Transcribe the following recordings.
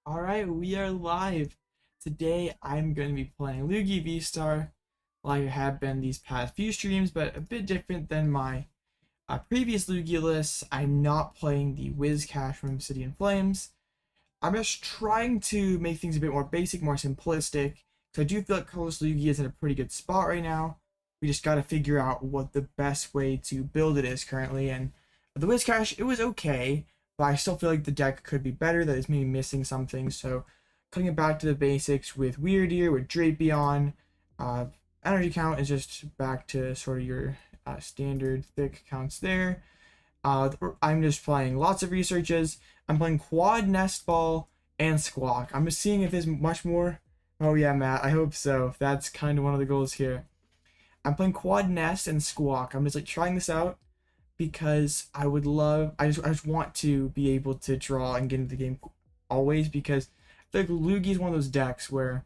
Alright, we are live. Today I'm going to be playing Lugia V-STAR like I have been these past few streams, but a bit different than my previous Lugia lists. I'm not playing the Wizcash from City and Flames. I'm just trying to make things a bit more basic, more simplistic, because I do feel like Carlos Lugia is in a pretty good spot right now. We just got to figure out what the best way to build it is currently, and the Wizcash, it was okay, but I still feel like the deck could be better, that is maybe missing something, so cutting it back to the basics with Wyrdeer, with Drapion, energy count is just back to sort of your standard thick counts there. I'm just playing lots of researches. I'm playing Quad, Nest Ball, and Squawk. I'm just seeing if there's much more. Oh yeah, Matt, I hope so. That's kind of one of the goals here. I'm playing Quad, Nest, and Squawk. I'm just like trying this out because I just want to be able to draw and get into the game always, because I feel like Lugia is one of those decks where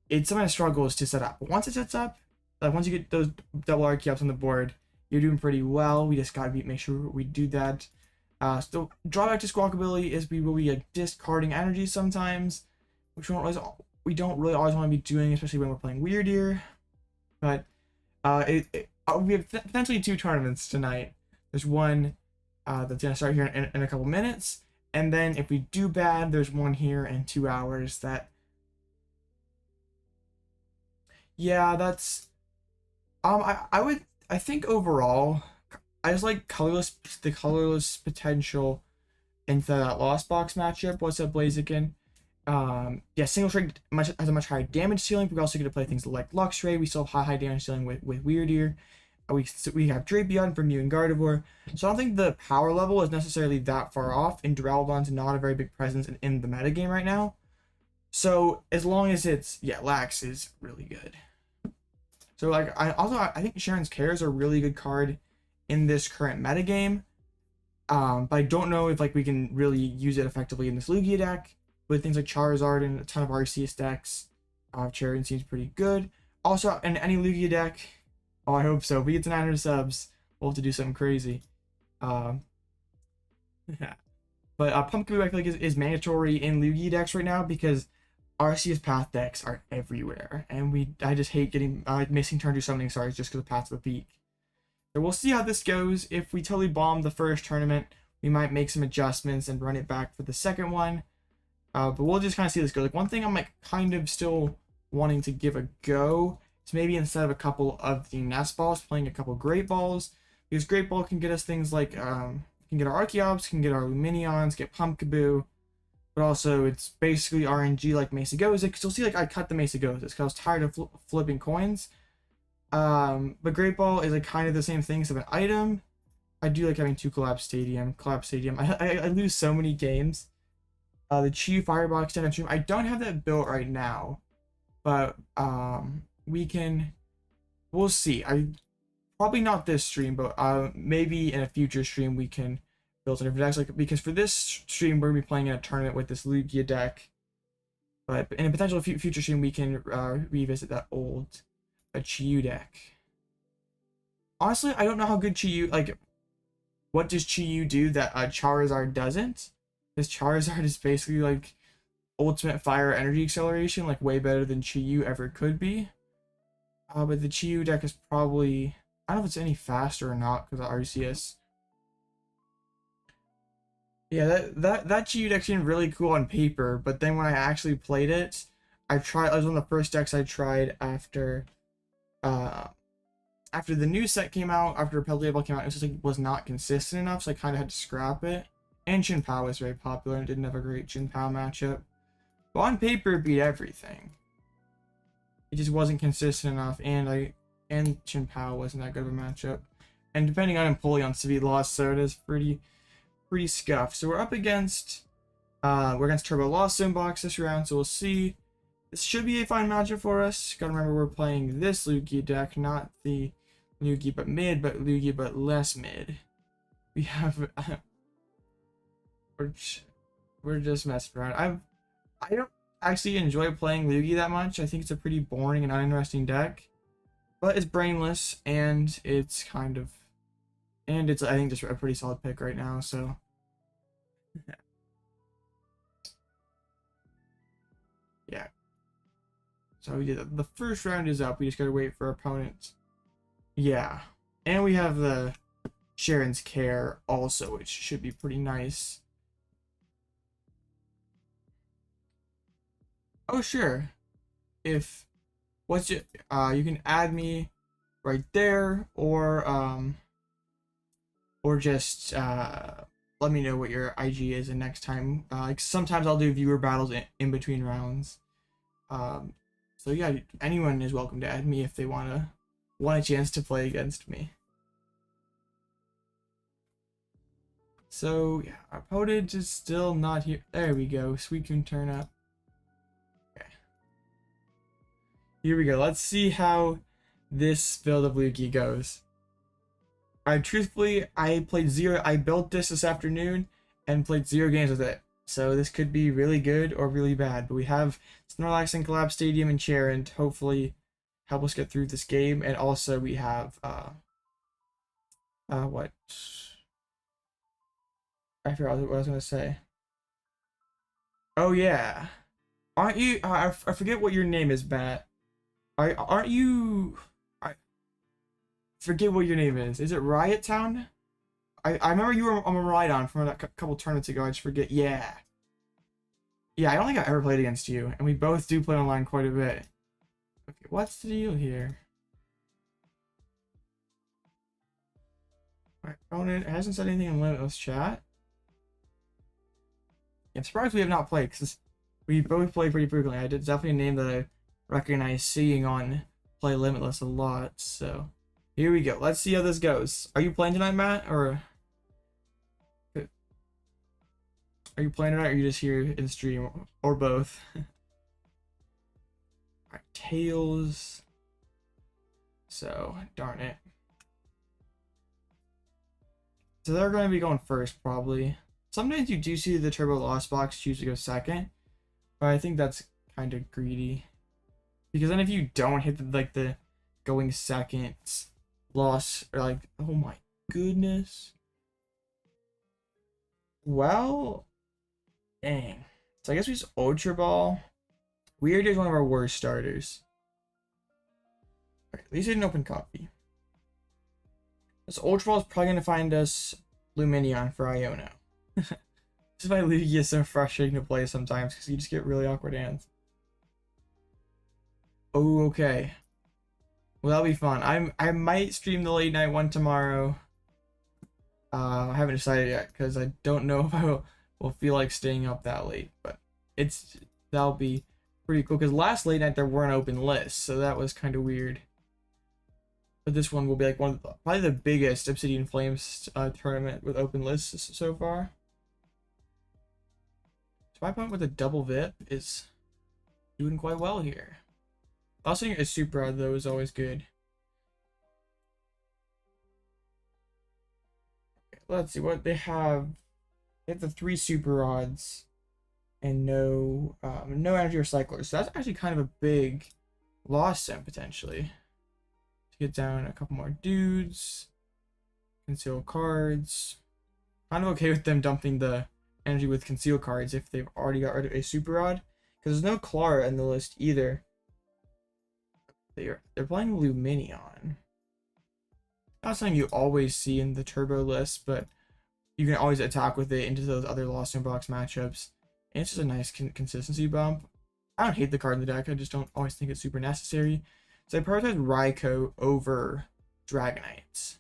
it sometimes struggles to set up. But once it sets up, like once you get those double Archeops on the board, you're doing pretty well. We just gotta make sure we do that. So drawback to Squawkabilly is we will be like discarding energy sometimes, which we don't really always want to be doing, especially when we're playing Wyrdeer. But we have potentially two tournaments tonight. There's one that's gonna start here in a couple minutes, and then if we do bad, there's one here in 2 hours. That, yeah, that's I think overall I just like the colorless potential into that Lost Box matchup. What's up, Blaziken? Yeah, single strike has a much higher damage ceiling, but we also get to play things like Luxray. We still have high damage ceiling with Wyrdeer. We have Drapion for Mew and Gardevoir. So I don't think the power level is necessarily that far off, and Duraludon's not a very big presence in the metagame right now. So as long as it's, yeah, Lax is really good. So like I think Cheren's Care is a really good card in this current metagame. But I don't know if like we can really use it effectively in this Lugia deck with things like Charizard and a ton of Arceus decks. Cheren seems pretty good. Also, in any Lugia deck, oh, I hope so. If we get to 900 subs, we'll have to do something crazy. Yeah. But Pumpkaboo, I feel like, is mandatory in Lugia decks right now, because Arceus Path decks are everywhere, and I just hate getting missing turn to summoning stars just because of Path of the Peak. So we'll see how this goes. If we totally bomb the first tournament, we might make some adjustments and run it back for the second one. But we'll just kind of see how this goes. Like, one thing I'm like kind of still wanting to give a go is maybe instead of a couple of the Nest Balls, playing a couple Great Balls, because Great Ball can get us things like can get our Archeops, can get our Lumineons, get Pumpkaboo, but also it's basically RNG like Mesagoza. Because you'll see, like, I cut the Mesagozas because I was tired of flipping coins. But Great Ball is like kind of the same thing as an item. I do like having two Collapsed Stadium. I lose so many games. The Chi Fireball extended stream. I don't have that built right now, but we'll see. I probably not this stream, but maybe in a future stream we can build some different decks. Like, because for this stream we're gonna be playing in a tournament with this Lugia deck, but in a potential future stream we can revisit that old Chi deck. Honestly, I don't know how good Chi, like, what does Chi do that Charizard doesn't? Because Charizard is basically like ultimate fire energy acceleration, like way better than Chi ever could be. But the Chi deck is probably, I don't know if it's any faster or not because of Arceus. Yeah, that Chi deck seemed really cool on paper, but then when I actually played it, it was one of the first decks I tried after the new set came out, after Repel Ball came out. It just like was not consistent enough, so I kind of had to scrap it. And Chien-Pao was very popular and didn't have a great Chien-Pao matchup. But on paper, it beat everything. It just wasn't consistent enough, and Chien-Pao wasn't that good of a matchup. And depending on Empoleon, Civi lost, so it is pretty scuffed. So we're up against Turbo Lost Zone Box this round, so we'll see. This should be a fine matchup for us. Gotta remember we're playing this Lugia deck, not the Lugia but mid, but Lugia but less mid. We have we're just messing around. I don't actually enjoy playing Lugia that much. I think it's a pretty boring and uninteresting deck, but it's brainless and it's I think just a pretty solid pick right now. So So we did the first round is up. We just gotta wait for opponents. Yeah. And we have the Cheren's Care also, which should be pretty nice. Oh sure. If what's your you can add me right there, or just let me know what your IG is, and next time like sometimes I'll do viewer battles in between rounds. So yeah, anyone is welcome to add me if they want a chance to play against me. So yeah, our opponent is still not here. There we go. Sweet turn up. Okay. Here we go. Let's see how this build of Lugia goes. Truthfully, I built this afternoon and played 0 games with it. So this could be really good or really bad. But we have Snorlax and Collapsed Stadium and Cheren to hopefully help us get through this game. And also we have what? I forgot what I was gonna say. Oh yeah. Aren't you I forget what your name is, Matt. Aren't you I forget what your name is. Is it Riot Town? I remember you were on a Rhydon from a couple tournaments ago. I just forget. Yeah. Yeah, I don't think I ever played against you, and we both do play online quite a bit. Okay, what's the deal here? My opponent hasn't said anything in Limitless chat. Yeah, I'm surprised we have not played, because we both play pretty frequently. It's definitely a name that I recognize seeing on Play Limitless a lot, so here we go. Let's see how this goes. Are you playing tonight, Matt, or are you playing tonight, or are you just here in stream, or both? Alright, Tails. So, darn it. So they're going to be going first, probably. Sometimes you do see the Turbo Lost Box choose to go second, but I think that's kind of greedy. Because then if you don't hit the going second loss, or like, oh my goodness. Well, dang. So I guess we just Ultra Ball. Wyrdeer is one of our worst starters. Okay, at least I didn't open copy. This Ultra Ball is probably going to find us Lumineon for Iono. This is why Lugia is so frustrating to play sometimes, because you just get really awkward hands. Oh, okay. Well, that'll be fun. I might stream the late night one tomorrow. I haven't decided yet, because I don't know if I will feel like staying up that late, but that'll be pretty cool, because last late night there weren't open lists, so that was kind of weird. But this one will be like probably the biggest Obsidian Flames tournament with open lists so far. So my opponent with a double VIP is doing quite well here. Also, a super rod though is always good. Okay, let's see what they have. They have the 3 super rods and no energy recyclers. So that's actually kind of a big loss then potentially. To get down a couple more dudes, conceal cards. Kind of okay with them dumping the energy with conceal cards if they've already got rid of a super rod, because there's no Clara in the list either. They're playing Lumineon. Not something you always see in the turbo list, but you can always attack with it into those other Lost in Box matchups. And it's just a nice consistency bump. I don't hate the card in the deck, I just don't always think it's super necessary. So I prioritize Raikou over Dragonites.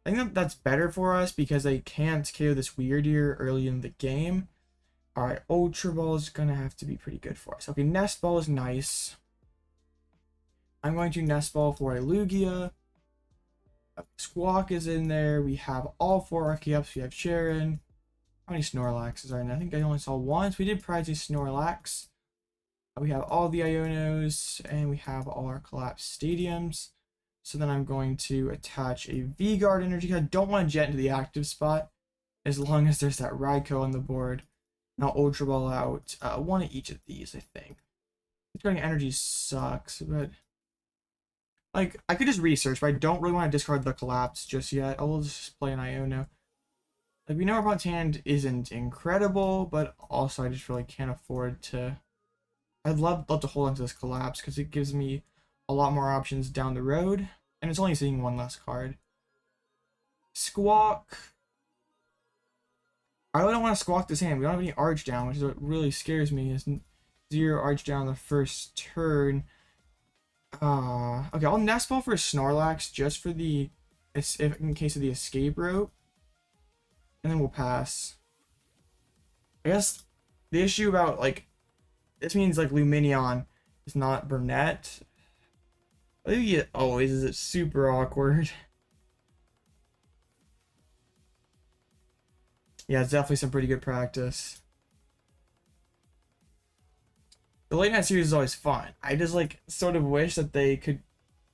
I think that's better for us because they can't KO this Wyrdeer early in the game. Alright, Ultra Ball is going to have to be pretty good for us. Okay, Nest Ball is nice. I'm going to Nest Ball for a Lugia. Squawk is in there. We have all 4 Archeops. We have Cheren. How many Snorlaxes are in there? I think I only saw one. So we did prize a Snorlax. We have all the Ionos, and we have all our collapsed stadiums. So then I'm going to attach a V-Guard energy. I don't want to jet into the active spot, as long as there's that Raikou on the board. Now Ultra Ball out one of each of these, I think. Discarding energy sucks, but like I could just research, but I don't really want to discard the collapse just yet. I will just play an Iono. Like, we know our opponent's hand isn't incredible, but also I just really can't afford to I'd love to hold on to this Collapse because it gives me a lot more options down the road, and it's only seeing one less card. Squawk. I really don't want to Squawk this hand. We don't have any Arch down, which is what really scares me. Is 0 Arch down the first turn. Okay, I'll Nest Ball for Snorlax just for the if in case of the escape rope, and then we'll pass. I guess the issue about like this means like Lumineon is not Burnet. I think it always is. It's super awkward. Yeah, it's definitely some pretty good practice. The late night series is always fun. I just like sort of wish that they could.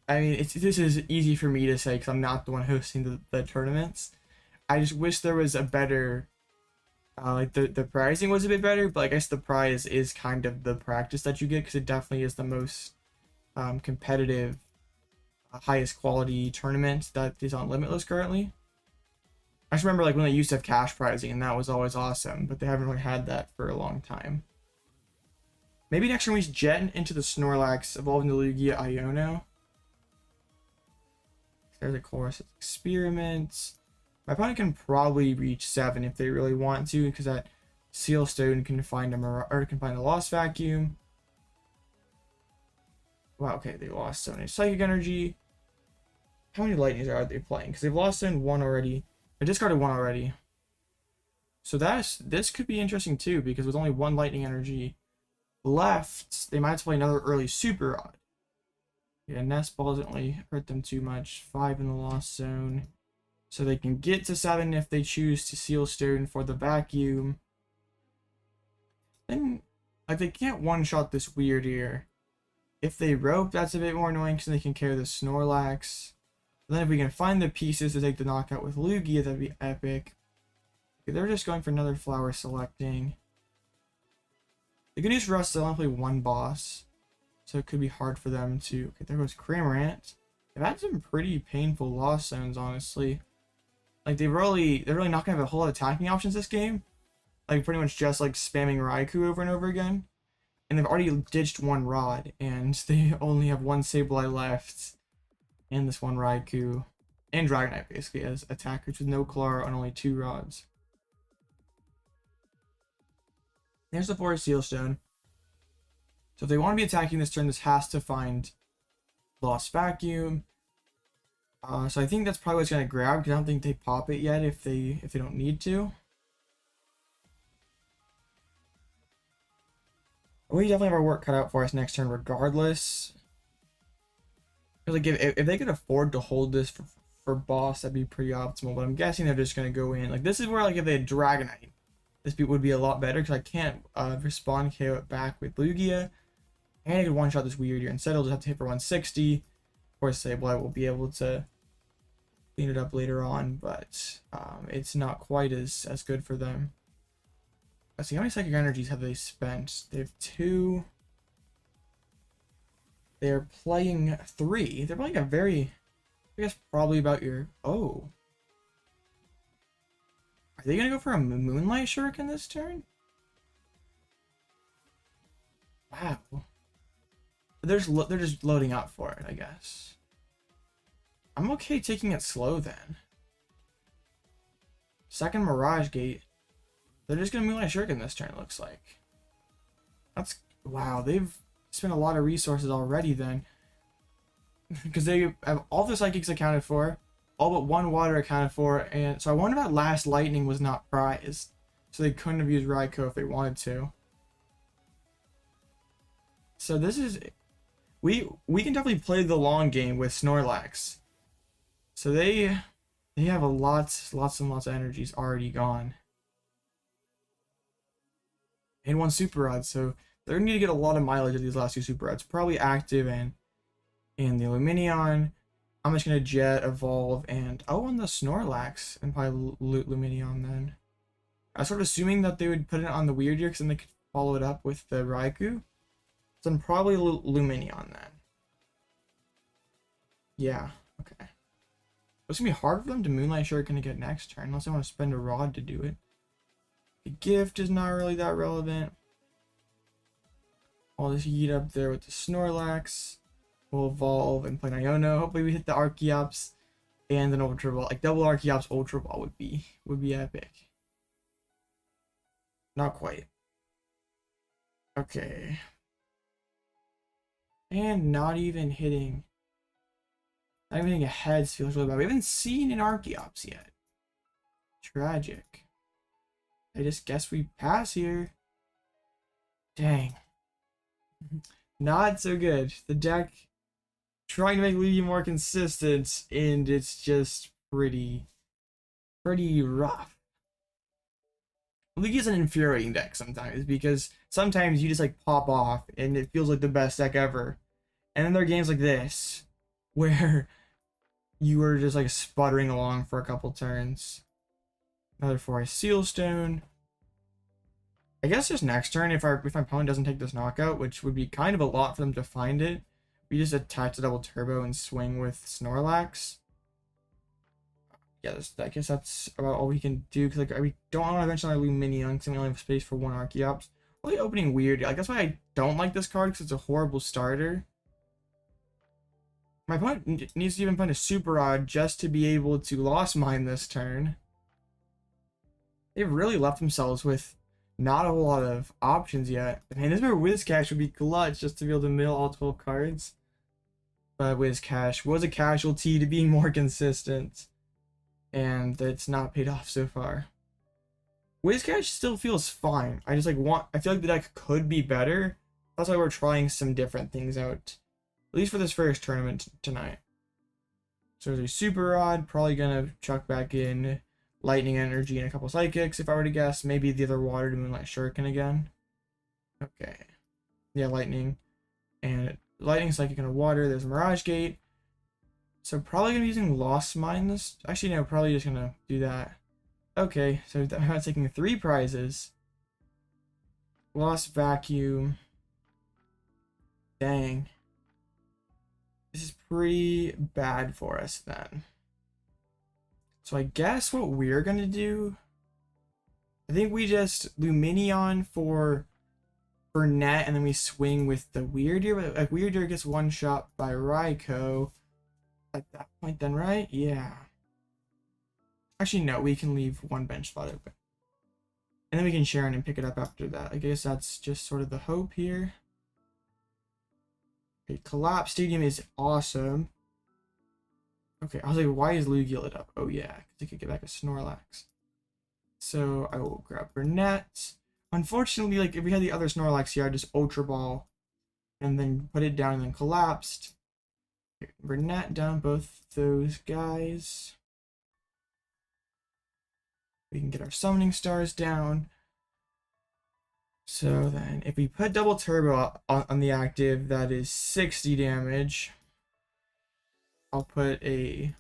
I mean, this is easy for me to say because I'm not the one hosting the tournaments. I just wish there was a better, like the pricing was a bit better. But I guess the prize is kind of the practice that you get because it definitely is the most competitive, highest quality tournament that is on Limitless currently. I just remember like when they used to have cash prizing and that was always awesome, but they haven't really had that for a long time. Maybe next turn we jet into the Snorlax, evolving the Lugia Iono. There's a course of experiments. My opponent can probably reach 7 if they really want to, because that Seal Stone can find a Lost Vacuum. Wow, okay, they lost so many Psychic Energy. How many Lightnings are they playing? Because they've lost in 1 already. I discarded 1 already. So this could be interesting too, because with only 1 Lightning Energy left, they might have to play another early Super Rod. Yeah, Nest Ball doesn't really hurt them too much. 5 in the Lost Zone. So they can get to 7 if they choose to Seal Stone for the Vacuum. Then, like, they can't one-shot this Wyrdeer. If they rope, that's a bit more annoying because they can carry the Snorlax. Then if we can find the pieces to take the knockout with Lugia, that'd be epic. Okay, they're just going for another Flower Selecting. The good news for us is they only play 1 boss, so it could be hard for them to. Okay, there goes Cramorant. They've had some pretty painful loss zones, honestly. Like they're really not gonna have a whole lot of attacking options this game. Like pretty much just like spamming Raikou over and over again. And they've already ditched 1 Rod, and they only have 1 Sableye left, and this 1 Raikou, and Dragonite basically as attackers with no Claw and only 2 Rods. There's the Forest Seal Stone. So if they want to be attacking this turn, this has to find Lost Vacuum. So I think that's probably what it's going to grab, because I don't think they pop it yet if they don't need to. We definitely have our work cut out for us next turn regardless. Like if they could afford to hold this for boss, that'd be pretty optimal. But I'm guessing they're just going to go in. Like this is where like if they had Dragonite, this would be a lot better because I can't respond KO it back with Lugia. And I could one-shot this Wyrdeer. Instead, I'll just have to hit for 160. Of course, Sableye will be able to clean it up later on, but it's not quite as good for them. Let's see, how many Psychic Energies have they spent? They have 2. They're playing 3. They're playing a very, I guess, probably about your... Oh. Are they going to go for a Moonlight Shuriken this turn? Wow. They're just loading up for it, I guess. I'm okay taking it slow then. Second Mirage Gate. They're just gonna Moonlight Shuriken this turn, it looks like. That's wow, they've spent a lot of resources already then. Because they have all the Psychics accounted for, all but 1 Water accounted for, and so I wonder if that last Lightning was not prized. So they couldn't have used Raikou if they wanted to. So this is... We can definitely play the long game with Snorlax. So they have a lots and lots of energies already gone. And 1 Super Rod, so they're gonna need to get a lot of mileage of these last 2 Super Rods. Probably active and in the Lumineon. I'm just gonna Jet, Evolve, and on the Snorlax, and probably loot Lumineon then. I was sort of assuming that they would put it on the Wyrdeer because then they could follow it up with the Raikou. So I'm probably Lumineon then. Yeah, okay. It's gonna be hard for them to Moonlight Shuriken to get next turn unless they want to spend a Rod to do it. The Gift is not really that relevant. I'll just heat up there with the Snorlax. We'll evolve and play an Iono. Hopefully we hit the Archeops and an Ultra Ball. Like double Archeops Ultra Ball would be epic. Not quite. Okay. And not even hitting a heads feels really bad. We haven't seen an Archeops yet. Tragic. I just guess we pass here. Dang. Not so good. The deck trying to make Lugia more consistent, and it's just pretty rough. Lugia's an infuriating deck sometimes, because sometimes you just like pop off and it feels like the best deck ever. And then there are games like this where you were just like sputtering along for a couple turns. Another Forest Sealstone. I guess just next turn, if my opponent doesn't take this knockout, which would be kind of a lot for them to find it, we just attach the double turbo and swing with Snorlax. Yeah, I guess that's about all we can do, because like we don't want to eventually Lumineon, because we only have space for one Archeops. Really opening weird. Like that's why I don't like this card, because it's a horrible starter. My opponent needs to even find a Super Odd just to be able to Lost Mine this turn. They've really left themselves with not a whole lot of options yet. I mean, this is where Whiscash would be clutch, just to be able to mill all 12 cards. But Whiscash was a casualty to being more consistent, and it's not paid off so far. Whiscash still feels fine. I just like I feel like the deck could be better. That's why we're trying some different things out, at least for this first tournament tonight. So there's a Super Rod, probably gonna chuck back in Lightning Energy and a couple Psychics if I were to guess. Maybe the other Water to Moonlight Shuriken again. Okay. Yeah, Lightning. And Lightning, Psychic, and a Water. There's a Mirage Gate. So probably gonna be using Lost Mine this. Actually, no, probably just gonna do that. Okay, so I'm taking 3 prizes. Lost Vacuum. Dang. This is pretty bad for us then. So I guess what we're gonna do, I think we just Lumineon for Burnet, and then we swing with the Wyrdeer. But like Wyrdeer gets one shot by Raikou at that point then, right? Yeah. Actually, no, we can leave one bench spot open. And then we can Cheren and pick it up after that. I guess that's just sort of the hope here. Okay, Collapsed Stadium is awesome. Okay, I was like, why is Lugia lit up? Oh yeah, because I could get back a Snorlax. So I will grab Burnet. Unfortunately, like if we had the other Snorlax here, I'd just Ultra Ball and then put it down and then collapsed. Okay, Burnet down both those guys. We can get our Summoning Stars down. So then if we put double turbo on the active, that is 60 damage. I'll put a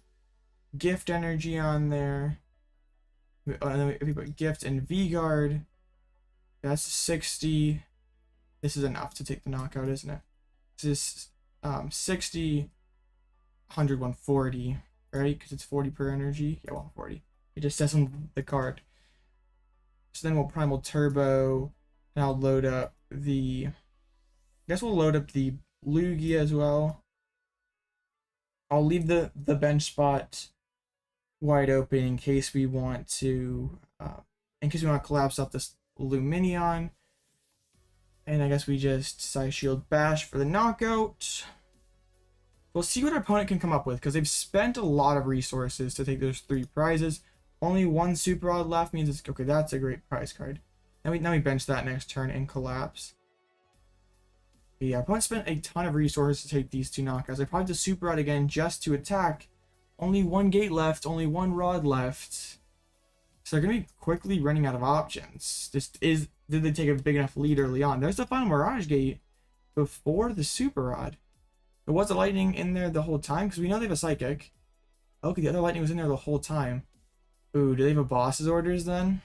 Gift Energy on there. And then if we put Gift and V-Guard, that's 60. This is enough to take the knockout, isn't it? This is 60, 100, 140, right? Because it's 40 per energy. Yeah, 140. It just says on the card. So then we'll Primal Turbo, and I'll load up the... I guess we'll load up the Lugia as well. I'll leave the bench spot wide open in case we want to collapse off this Lumineon. And I guess we just Psy Shield Bash for the knockout. We'll see what our opponent can come up with, because they've spent a lot of resources to take those 3 prizes. Only 1 Super Odd left means it's okay. That's a great prize card. Now we bench that next turn and collapse. But yeah, our opponent spent a ton of resources to take these 2 knockouts. They probably just Super Rod again just to attack. Only 1 gate left, only 1 rod left. So they're gonna be quickly running out of options. Did they take a big enough lead early on? There's the final Mirage Gate before the Super Rod. There was a Lightning in there the whole time, because we know they have a Psychic. Okay, the other Lightning was in there the whole time. Ooh, do they have a Boss's Orders then?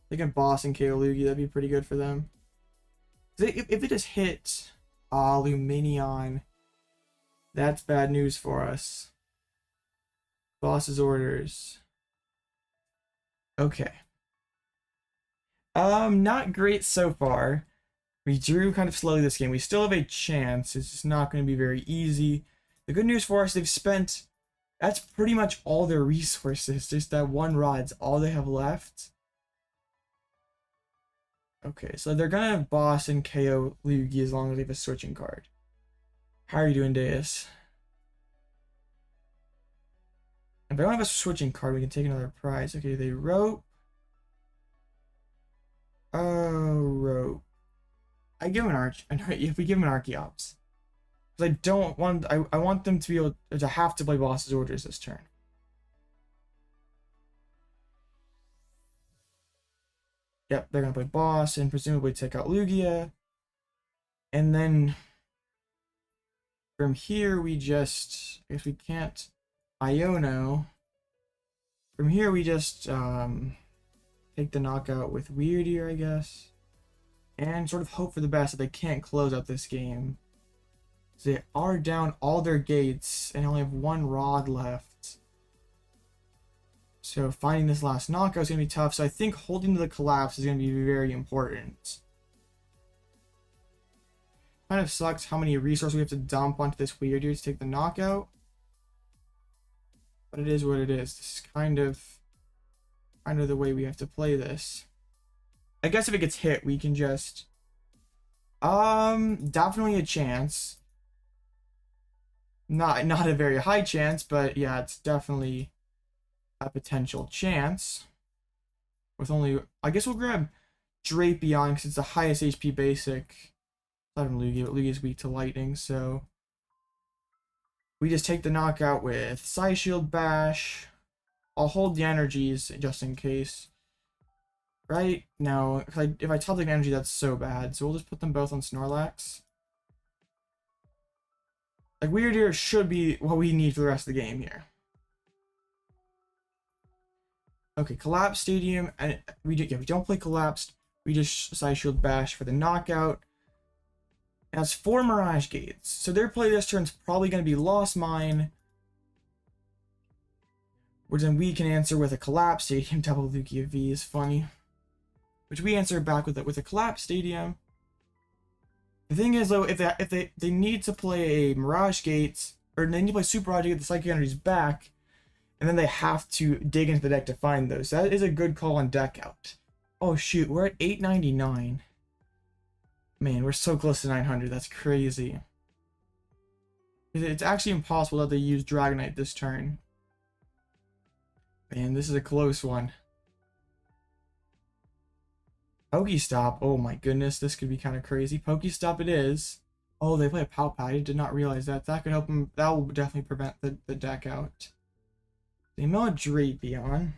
They can Boss and KO Lugia, that'd be pretty good for them. If they just hit Lumineon, that's bad news for us. Boss's Orders. Okay. Not great so far. We drew kind of slowly this game. We still have a chance. It's just not going to be very easy. The good news for us, they've spent... That's pretty much all their resources. Just that one rod's all they have left. Okay, so they're going to boss and KO Lugia as long as they have a switching card. How are you doing, Deus? If I don't have a switching card, we can take another prize. Okay, they rope. Oh, rope. I give him if we give him an Archeops. Because I don't want, I want them to be able to have to play boss's orders this turn. Yep, they're going to play boss and presumably take out Lugia. And then from here we just, I guess we can't Iono. From here we just take the knockout with Wyrdeer, I guess. And sort of hope for the best that they can't close out this game. So they are down all their gates and only have one rod left. So finding this last knockout is going to be tough. So I think holding to the collapse is going to be very important. Kind of sucks how many resources we have to dump onto this Wyrdeer to take the knockout. But it is what it is. This is kind of the way we have to play this. I guess if it gets hit, we can just... definitely a chance. Not a very high chance, but yeah, it's definitely a potential chance. With only... I guess we'll grab Drapion, because it's the highest HP basic. Not even Lugia, but Lugia's weak to lightning, so... We just take the knockout with Psy Shield Bash. I'll hold the energies just in case. Right? No, if I top the energy, that's so bad. So we'll just put them both on Snorlax. Like, Wyrdeer should be what we need for the rest of the game here. Okay, Collapsed Stadium, and we don't play Collapsed. We just Psy Shield Bash for the knockout. And that's 4 Mirage Gates. So their play this turn's probably going to be Lost Mine. Which then we can answer with a Collapsed Stadium. Double Lugia V is funny. Which we answer back with a Collapsed Stadium. The thing is, though, if they need to play a Mirage Gate, or they need to play Super Rod to get the Psychic Energies back, and then they have to dig into the deck to find those. That is a good call on deck out. Oh shoot, we're at 899. Man, we're so close to 900. That's crazy. It's actually impossible that they use Dragonite this turn. Man, this is a close one. Pokestop. Oh my goodness, this could be kind of crazy. Pokestop it is. Oh, they play a PAL pad. I did not realize that. That could help them. That will definitely prevent the deck out. They mill a Drapion.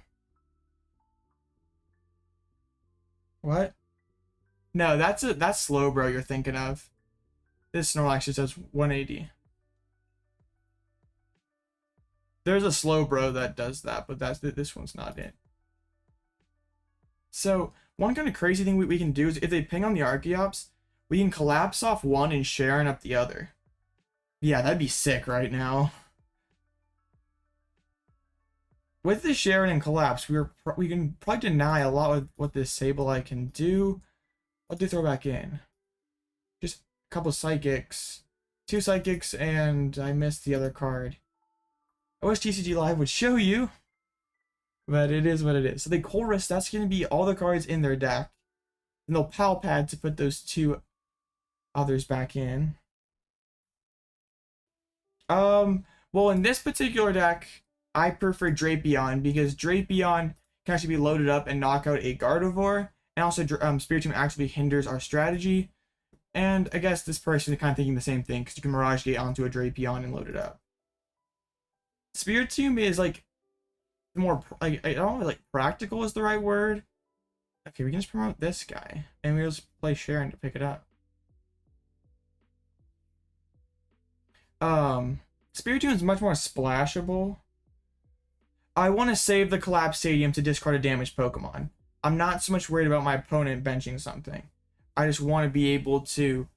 What? No, that's slow, bro. You're thinking of. This Snorlax just does 180. There's a slow bro that does that, but this one's not it. So one kind of crazy thing we can do is if they ping on the Archeops, we can collapse off one and Cheren up the other. Yeah, that'd be sick right now. With the Cheren and collapse, we can probably deny a lot of what this Sableye can do. What do they throw back in? Just a couple psychics. 2 psychics, and I missed the other card. I wish TCG Live would show you. But it is what it is. So the Chorus, that's going to be all the cards in their deck. And they'll PAL pad to put those 2 others back in. Well, in this particular deck, I prefer Drapion because Drapion can actually be loaded up and knock out a Gardevoir. And also, Spiritomb actually hinders our strategy. And I guess this person is kind of thinking the same thing because you can Mirage Gate onto a Drapion and load it up. Spiritomb is like more, like, I don't know, like practical is the right word. Okay, we can just promote this guy and we'll just play Cheren to pick it up. Spiritomb is much more splashable. I want to save the Collapsed Stadium to discard a damaged Pokemon. I'm not so much worried about my opponent benching something. I just want to be able to,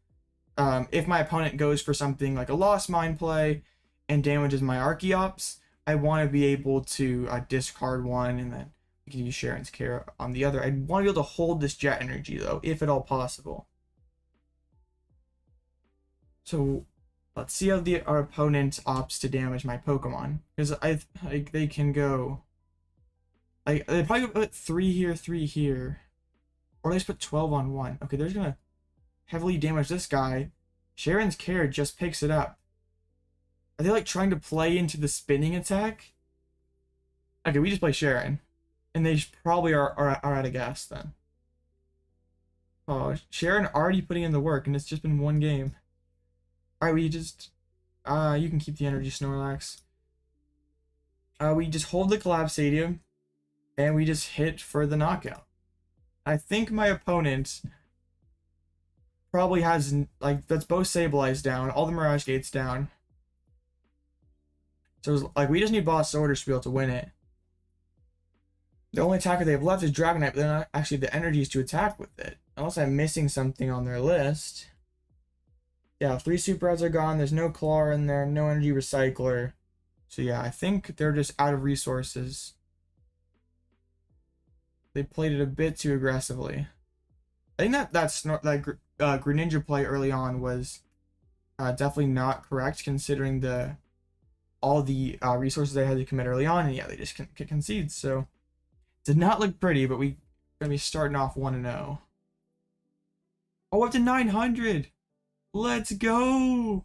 if my opponent goes for something like a Lost Mine play and damages my Archeops, I want to be able to discard one and then we can use Cheren's care on the other. I want to be able to hold this Jet Energy though, if at all possible. So let's see how our opponent opts to damage my Pokemon. Because like they can go. Like they probably put 3 here, 3 here. Or they just put 12 on 1. Okay, they're just gonna heavily damage this guy. Cheren's Care just picks it up. Are they like trying to play into the spinning attack? Okay, we just play Cheren. And they probably are out of gas then. Oh, Cheren already putting in the work and it's just been 1 game. Alright, we just you can keep the energy, Snorlax. We just hold the Collapsed Stadium and we just hit for the knockout. I think my opponent probably has, like, that's both Sableyes down, all the Mirage Gates down. So, like, we just need Boss Orders to be able to win it. The only attacker they have left is Dragonite, but they're not actually the energies to attack with it. Unless I'm missing something on their list. Yeah, 3 Super Reds are gone, there's no Claw in there, no Energy Recycler. So yeah, I think they're just out of resources. They played it a bit too aggressively. I think that Greninja play early on was definitely not correct, considering all the resources they had to commit early on, and yeah, they just concede. So did not look pretty, but we're gonna be starting off 1-0. Oh, up to 900. Let's go.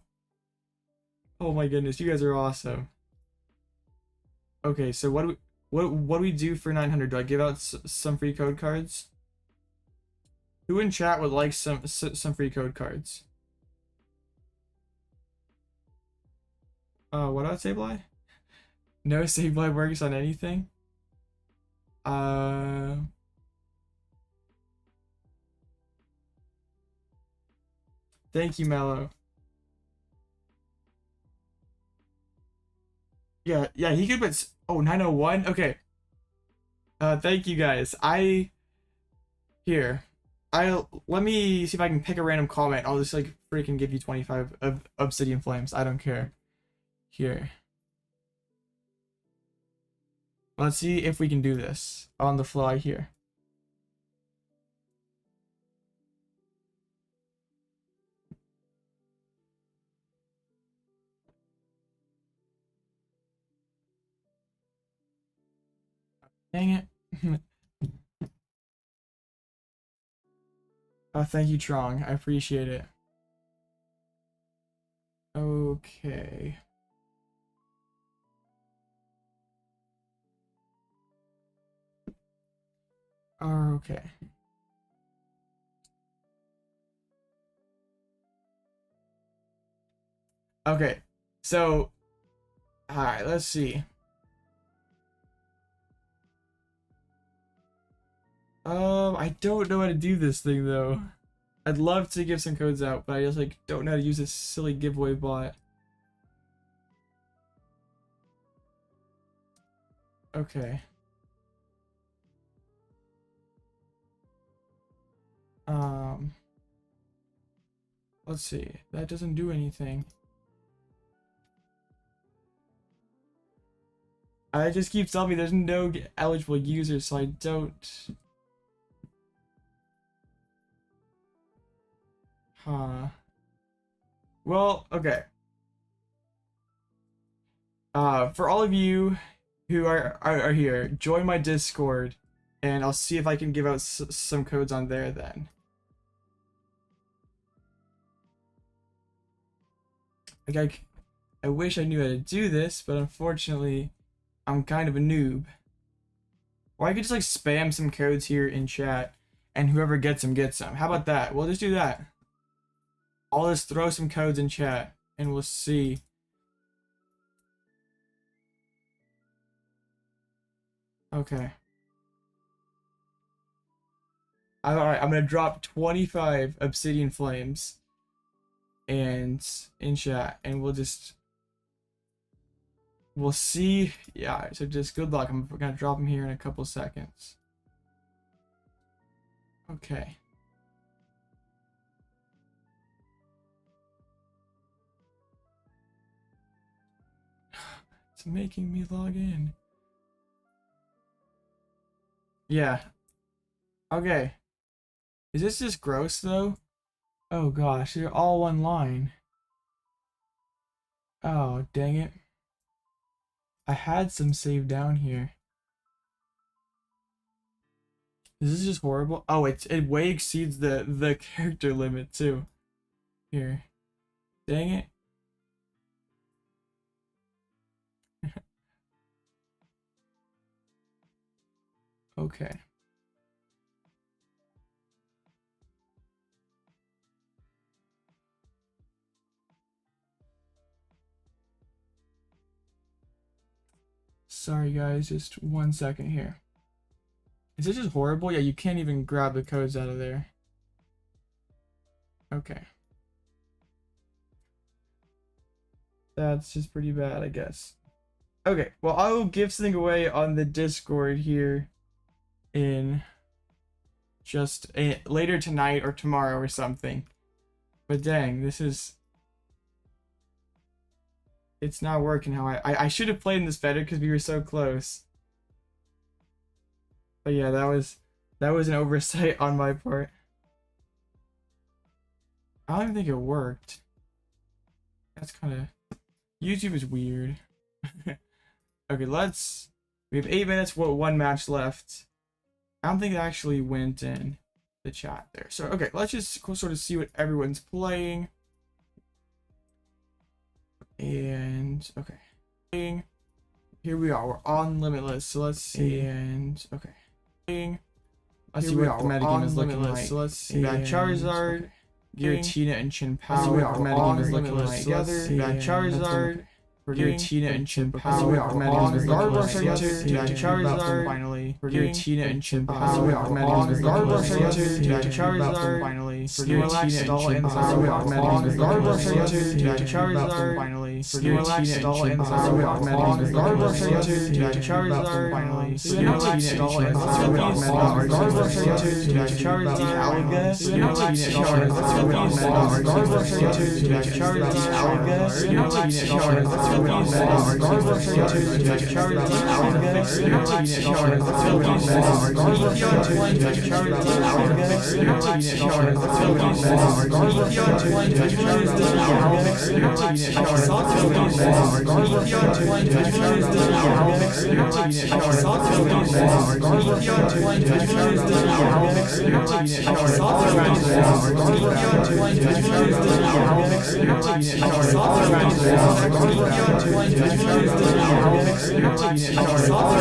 Oh my goodness, you guys are awesome. Okay, so what do we do for 900? Do I give out some free code cards? Who in chat would like some free code cards? What about Sableye? No, Sableye works on anything. Thank you, Mello. Yeah, he could put. Oh, 901. Okay. Thank you guys. Let me see if I can pick a random comment. I'll just like freaking give you 25 of Obsidian Flames. I don't care. Here. Let's see if we can do this on the fly here. Dang it. Thank you, Trong. I appreciate it. Okay. Okay. Okay. So, alright, let's see. I don't know how to do this thing though. I'd love to give some codes out, but I just like don't know how to use this silly giveaway bot. Okay. Let's see. That doesn't do anything. I just keep telling me there's no eligible users, so I don't. Huh. Well, okay. For all of you who are here, join my Discord, and I'll see if I can give out some codes on there then. Like, I wish I knew how to do this, but unfortunately, I'm kind of a noob. Or I could just like spam some codes here in chat, and whoever gets them gets them. How about that? We'll just do that. I'll just throw some codes in chat, and we'll see. Okay. Alright, I'm gonna drop 25 Obsidian Flames and in chat, and we'll see. Yeah, so just good luck. I'm gonna drop them here in a couple seconds. Okay. It's making me log in. Yeah. Okay. Is this just gross though? Oh gosh, they're all one line. Oh, dang it. I had some saved down here. This is just horrible. Oh, it way exceeds the character limit too. Here. Dang it. Okay. Sorry guys, just 1 second here. Is this just horrible? Yeah, you can't even grab the codes out of there. Okay. That's just pretty bad, I guess. Okay, well, I will give something away on the Discord here in just later tonight or tomorrow or something. But dang, this is... It's not working how I should have played in this better because we were so close. But yeah, that was an oversight on my part. I don't even think it worked. That's kind of... YouTube is weird. Okay, we have 8 minutes, 1 match left. I don't think it actually went in the chat there. So, okay, let's just sort of see what everyone's playing. And, okay. Here we are, we're on Limitless, so let's see. And, okay. Let's see what the metagame is looking like. So let's see. Got Charizard, Giratina, and Chin Power. Let's see what the metagame is looking like. Together. Got Charizard, Giratina, and Chin Power. Let's see what the metagame is looking like. Got Charizard, finally. Giratina, and Chin Power. Let's see what the metagame is looking like. Got Charizard, finally. Snorlax LOR-TG. Let's see what the metagame is looking like. Got Charizard, finally. Snorlax LOR-TG. Let's see what the metagame is looking like. Got Charizard, finally. Snorlax LOR-TG. Let's see what the metagame is looking like. Got Charizard, Alga. Snorlax LOR-TG. Let's see what the metagame is looking like. Got Charizard, Alga. Snorlax LOR-TG. Let's see what the metagame is looking like. Got Charizard, Alga. Snorlax LOR-TG. Let's see what the metagame is looking like. Got Charizard, Alga. Snorlax LOR-TG. Let's see what the metagame is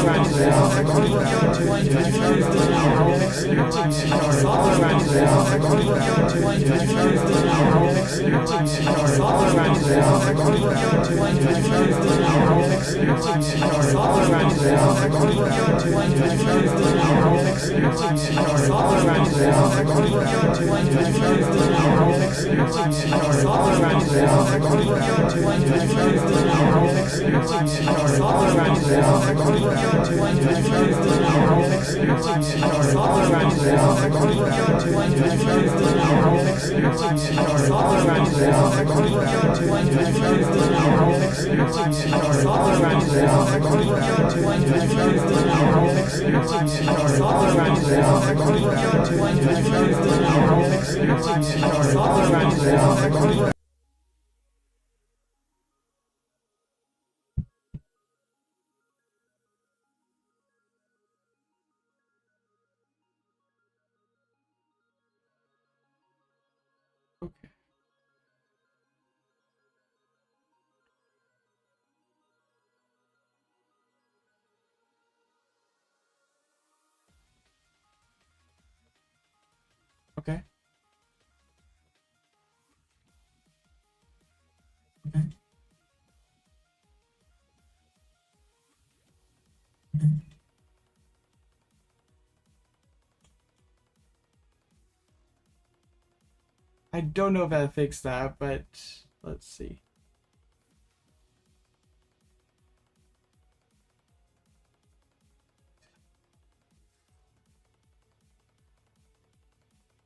looking like. Got Charizard, Alga. Snorlax Okay. I don't know if I fixed that, but let's see.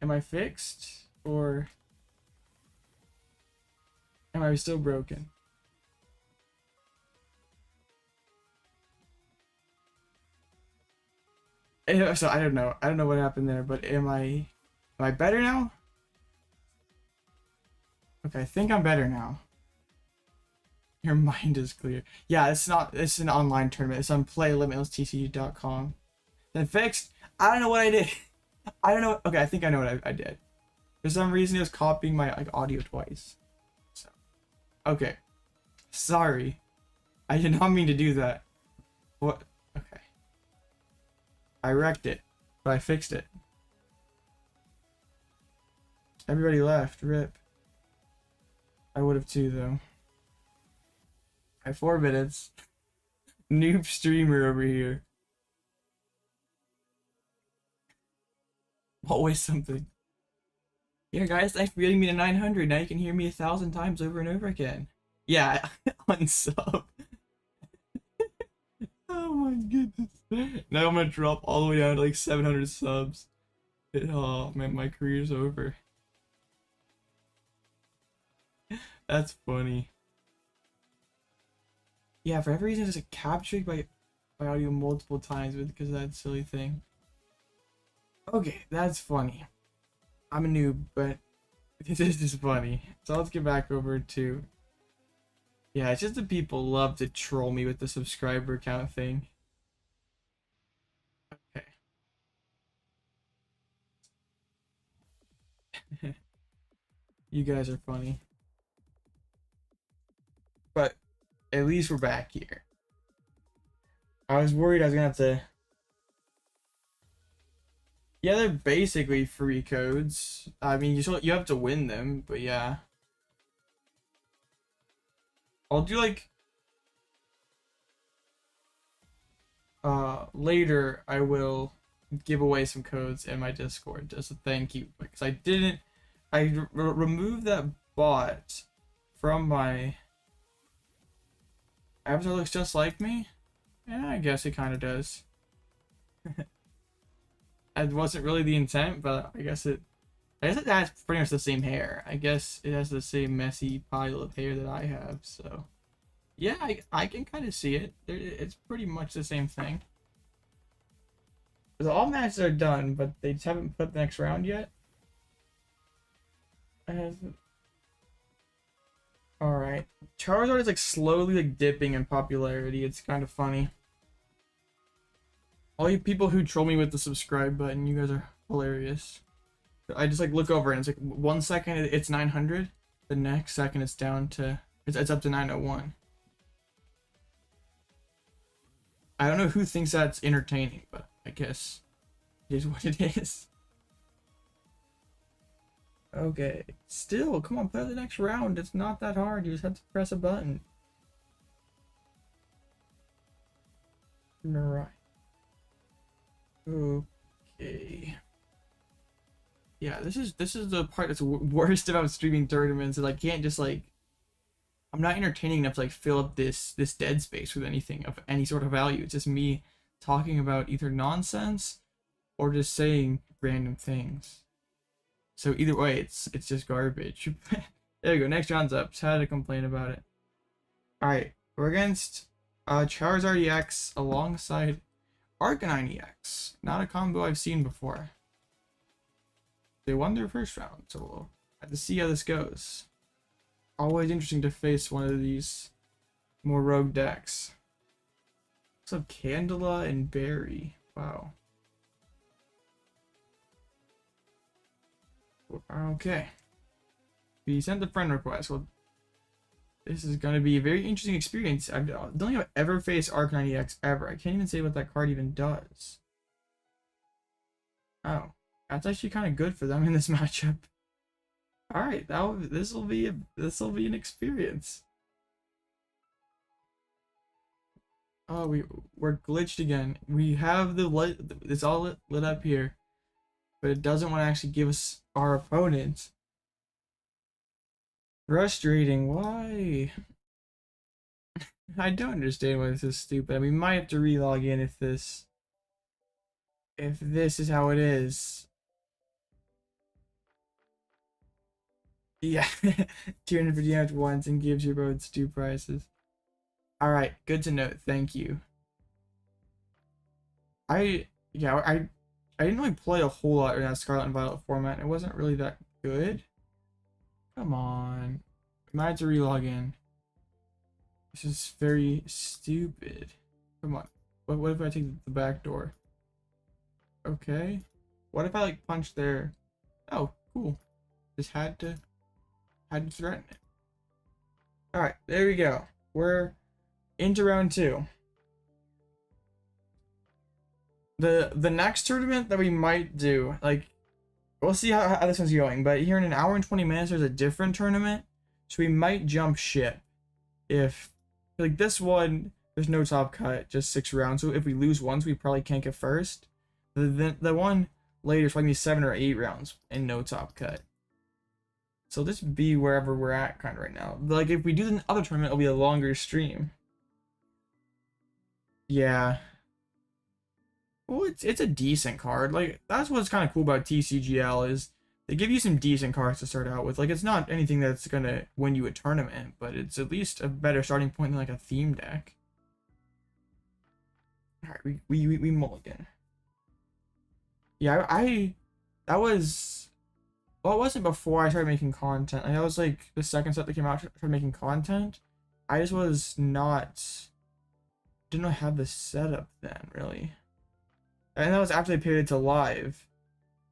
Am I fixed or am I still broken? So I don't know. I don't know what happened there, but am I better now? Okay, I think I'm better now. Your mind is clear. Yeah, it's an online tournament. It's on playlimitlesstcg.com. Then fixed. I don't know what I did. I don't know. Okay, I think I know what I did. For some reason, it was copying my audio twice. So, okay. Sorry. I did not mean to do that. What? Okay. I wrecked it, but I fixed it. Everybody left. Rip. I would have too, though. I 4 minutes. Noob streamer over here. Always something. Yeah, guys, thanks for getting me to 900. Now you can hear me 1,000 times over and over again. Yeah, unsub. Oh my goodness. Now I'm gonna drop all the way down to like 700 subs. Oh man, my career's over. That's funny. Yeah, for every reason, it's like capturing my audio multiple times because of that silly thing. Okay, that's funny. I'm a noob, but this is funny. So let's get back over to... Yeah, it's just that people love to troll me with the subscriber count thing. Okay. You guys are funny. But at least we're back here. I was worried I was gonna have to... Yeah, they're basically free codes. I mean, you have to win them, but yeah. I'll do like... later I will give away some codes in my Discord as a thank you, because I removed that bot from my avatar. Looks just like me. Yeah, I guess it kind of does. It wasn't really the intent, but I guess it has pretty much the same hair. I guess it has the same messy pile of hair that I have, so yeah, I can kind of see it. It's pretty much the same thing. All matches are done, but they just haven't put the next round yet. Alright. Charizard is like slowly like dipping in popularity. It's kind of funny. All you people who troll me with the subscribe button, you guys are hilarious. I just like look over and it's like 1 second it's 900, the next second it's down to it's up to 901. I don't know who thinks that's entertaining, but I guess it is what it is. Okay, still, come on, play the next round. It's not that hard. You just have to press a button. Right. Okay. Yeah, this is the part that's worst about streaming tournaments. Is I can't just like, I'm not entertaining enough to like fill up this dead space with anything of any sort of value. It's just me talking about either nonsense or just saying random things. So either way, it's just garbage. There you go. Next round's up. Just had to complain about it. All right, we're against Charizard EX alongside Arcanine EX. Not a combo I've seen before. They won their first round, so we'll have to see how this goes. Always interesting to face one of these more rogue decks. What's up, Candela and Berry? Wow. Okay. We sent the friend request. Well, this is going to be a very interesting experience. I don't think I've ever faced Arcanine EX ever. I can't even say what that card even does. Oh, that's actually kind of good for them in this matchup. All right, this will be an experience. Oh, we're glitched again. We have the light. It's all lit up here, but it doesn't want to actually give us our opponent. Frustrating. Why? I don't understand why this is stupid. I mean, we might have to re-log in if this is how it is. Yeah, Cheren for damage once and gives your roads 2 prizes. All right, good to know. Thank you. I didn't really play a whole lot in that Scarlet and Violet format. It wasn't really that good. Come on, I might have to re-log in. This is very stupid. Come on. What if I take the back door? Okay. What if I like punch there? Oh, cool. Just had to threaten it. Alright, there we go. We're into round 2. The next tournament that we might do, like, we'll see how this one's going, but here in an hour and 20 minutes there's a different tournament, so we might jump ship. If, like, this one, there's no top cut, just 6 rounds, so if we lose once, we probably can't get first. The one later is probably 7 or 8 rounds and no top cut. So just be wherever we're at kind of right now. Like, if we do the other tournament, it'll be a longer stream. Yeah. Well, it's a decent card. Like, that's what's kind of cool about TCGL is they give you some decent cards to start out with. Like, it's not anything that's gonna win you a tournament, but it's at least a better starting point than like a theme deck. All right, we mulligan. Yeah, that was, well, it wasn't before I started making content. Like, that was like the second set that came out, I started making content. I just was not, didn't have the setup then really. And that was after they pivoted to live.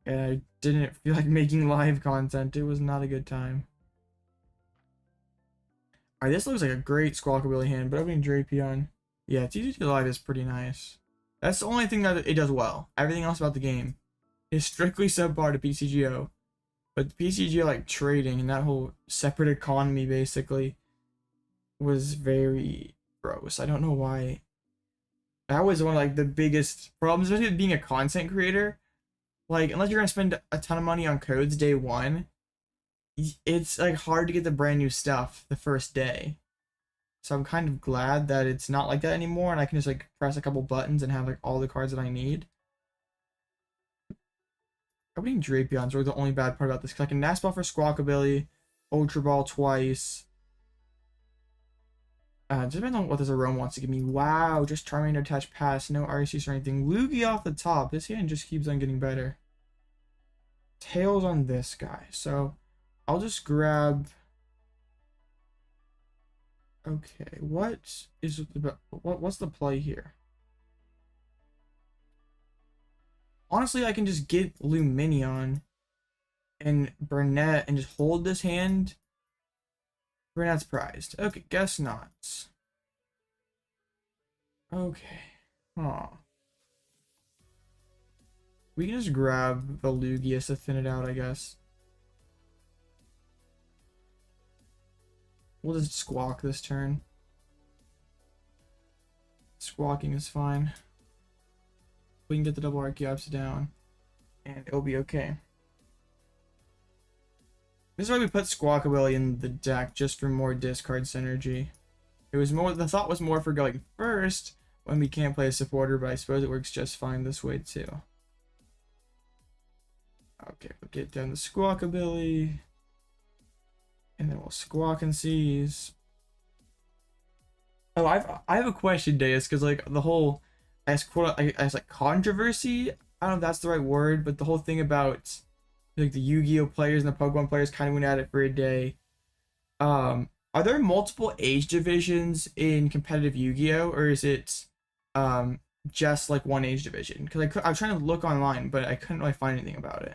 And I didn't feel like making live content. It was not a good time. Alright, this looks like a great Squawkabilly hand, but opening Drapion. Yeah, TCG Live is pretty nice. That's the only thing that it does well. Everything else about the game is strictly subpar to PCGO. But PCGO, like, trading and that whole separate economy, basically, was very gross. I don't know why. That was one of, like, the biggest problems, especially with being a content creator. Like, unless you're gonna spend a ton of money on codes day 1, it's, like, hard to get the brand new stuff the first day. So I'm kind of glad that it's not like that anymore, and I can just, like, press a couple buttons and have, like, all the cards that I need. Opening Drapion's really the only bad part about this, because I can Nast Ball for Squawkabilly, Ultra Ball twice. Depending on what this Aroma wants to give me. Wow, just Charming Attached Pass, no RCs or anything. Lugia off the top. This hand just keeps on getting better. Tails on this guy. So I'll just grab. Okay, what's the play here? Honestly, I can just get Lumineon and Burnet and just hold this hand. Burnet's prized. Okay, guess not. Okay. Huh. We can just grab the Lugia to thin it out, I guess. We'll just squawk this turn. Squawking is fine. We can get the double Archeops down, and it'll be okay. This is why we put Squawkabilly in the deck, just for more discard synergy. It was more, the thought was more for going first when we can't play a supporter, but I suppose it works just fine this way too. Okay, we'll get down the Squawkabilly, and then we'll squawk and seize. Oh, I have a question, Deus, because like the whole as like controversy, I don't know if that's the right word, but the whole thing about like the Yu-Gi-Oh players and the Pokemon players kind of went at it for a day. Are there multiple age divisions in competitive Yu-Gi-Oh, or is it just like one age division? Because I was trying to look online, but I couldn't really find anything about it.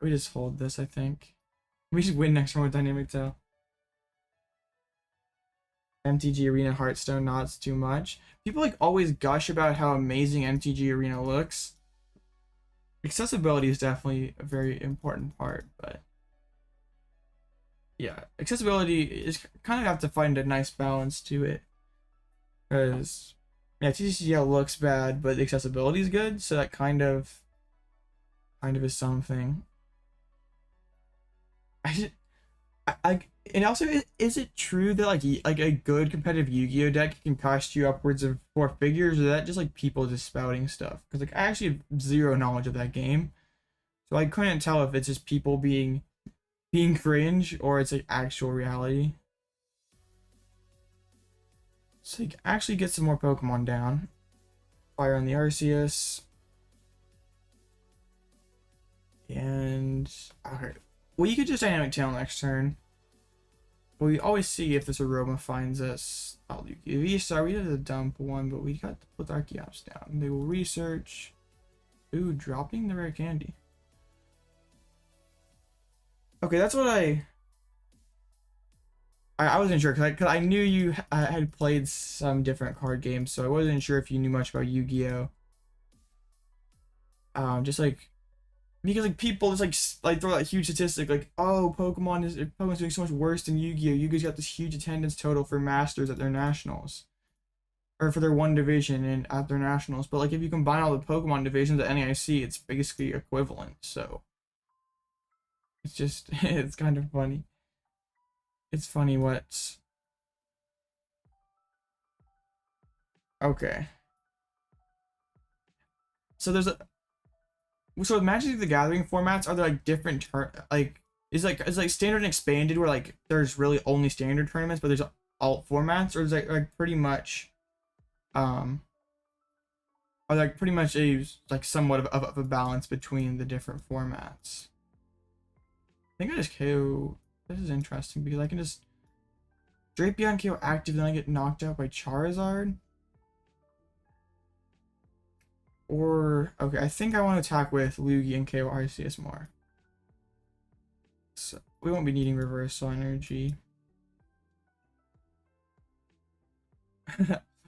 We just hold this, I think. We should win next round with Dynamic Tail. MTG Arena Hearthstone, not too much. People like always gush about how amazing MTG Arena looks. Accessibility is definitely a very important part, but yeah, accessibility is kind of have to find a nice balance to it, because yeah, TCGL looks bad, but the accessibility is good, so that kind of is something. And also, is it true that like a good competitive Yu-Gi-Oh deck can cost you upwards of 4 figures, or is that just like people just spouting stuff? Because like I actually have zero knowledge of that game, so I couldn't tell if it's just people being cringe or it's like actual reality. So you can actually get some more Pokemon down. Fire on the Arceus. And alright. Well, you could just Dynamic Tail next turn. Well, we always see if this aroma finds us. Oh, Lugia V STAR, we did a dump one, but we got to put Archeops down. They will research. Ooh, dropping the rare candy. Okay, that's what I wasn't sure because I knew you had played some different card games, so I wasn't sure if you knew much about Yu-Gi-Oh. Just like because like people just like throw that huge statistic like, oh, Pokemon's doing so much worse than Yu-Gi-Oh. Yu-Gi-Oh's got this huge attendance total for Masters at their nationals, or for their one division and at their nationals. But like if you combine all the Pokemon divisions at NAIC, it's basically equivalent. So it's just it's kind of funny. It's funny what. Okay. So there's a so with Magic the Gathering formats, are there like different like is like standard and expanded where like there's really only standard tournaments, but there's alt formats, or is like pretty much are like pretty much a like somewhat of a balance between the different formats? I think I just KO. This is interesting because I can just Drapion KO active, then I get knocked out by Charizard. Or, okay, I think I want to attack with Lugia and KO Arceus more. So, we won't be needing reversal energy.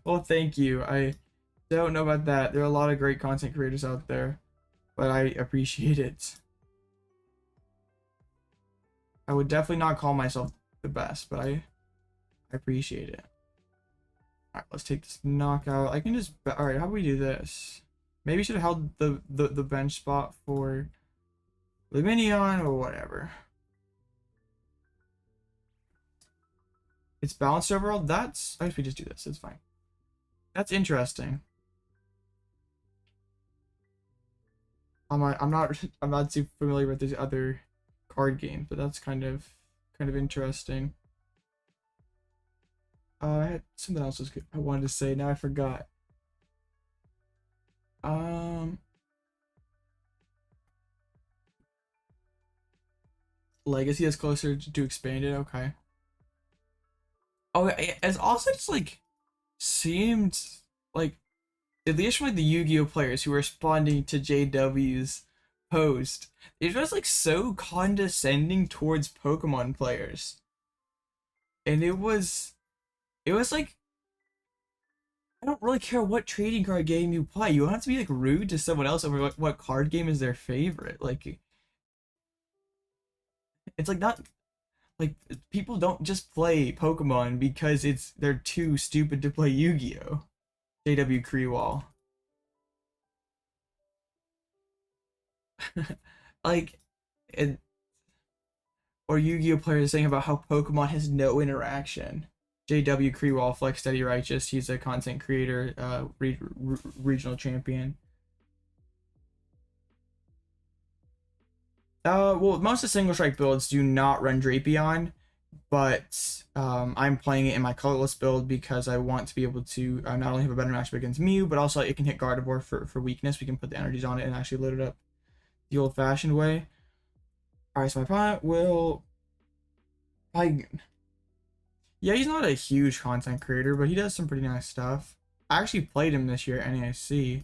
Well, thank you. I don't know about that. There are a lot of great content creators out there, but I appreciate it. I would definitely not call myself the best, but I appreciate it. Alright, let's take this knockout. I can just... Alright, how do we do this? Maybe should have held the bench spot for Lumineon or whatever. It's balanced overall. That's... I guess we just do this. It's fine. That's interesting. I'm not too familiar with these other card games, but that's kind of interesting. I had something else I wanted to say. Now I forgot. Legacy is closer to expanded. Okay. Oh, it's also just like seemed like at least from like the Yu-Gi-Oh players who were responding to JW's post, it was like so condescending towards Pokemon players, and it was like I don't really care what trading card game you play. You don't have to be like rude to someone else over what card game is their favorite. Like it's like not like people don't just play Pokemon because they're too stupid to play Yu-Gi-Oh. JW Creewall. Like it, or Yu-Gi-Oh players saying about how Pokemon has no interaction. JW Creewall, Flex Steady Righteous, he's a content creator, regional champion. Well, most of the single strike builds do not run Drapion, but I'm playing it in my colorless build because I want to be able to not only have a better matchup against Mew, but also it can hit Gardevoir for weakness. We can put the energies on it and actually load it up the old-fashioned way. Alright, so my opponent will... Yeah, he's not a huge content creator, but he does some pretty nice stuff. I actually played him this year at NAIC.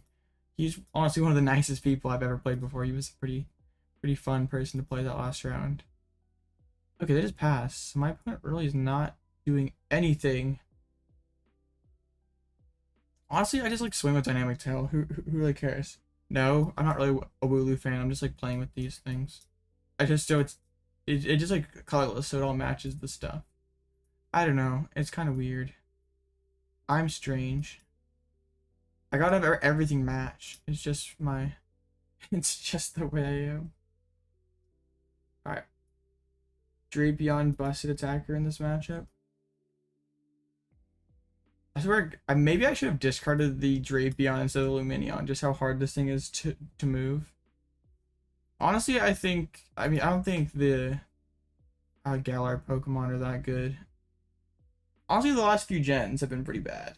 He's honestly one of the nicest people I've ever played before. He was a pretty fun person to play that last round. Okay, they just passed. So my opponent really is not doing anything. Honestly, I just like swing with Dynamic Tail. Who really cares? No, I'm not really a Wooloo fan. I'm just like playing with these things. I just so it just like colorless, so it all matches the stuff. I don't know. It's kind of weird. I'm strange. I gotta have everything match. It's just my... It's just the way I am. Alright. Drapion busted attacker in this matchup. I swear, maybe I should have discarded the Drapion instead of the Lumineon, just how hard this thing is to move. Honestly, I don't think the Galar Pokemon are that good. Honestly, the last few gens have been pretty bad.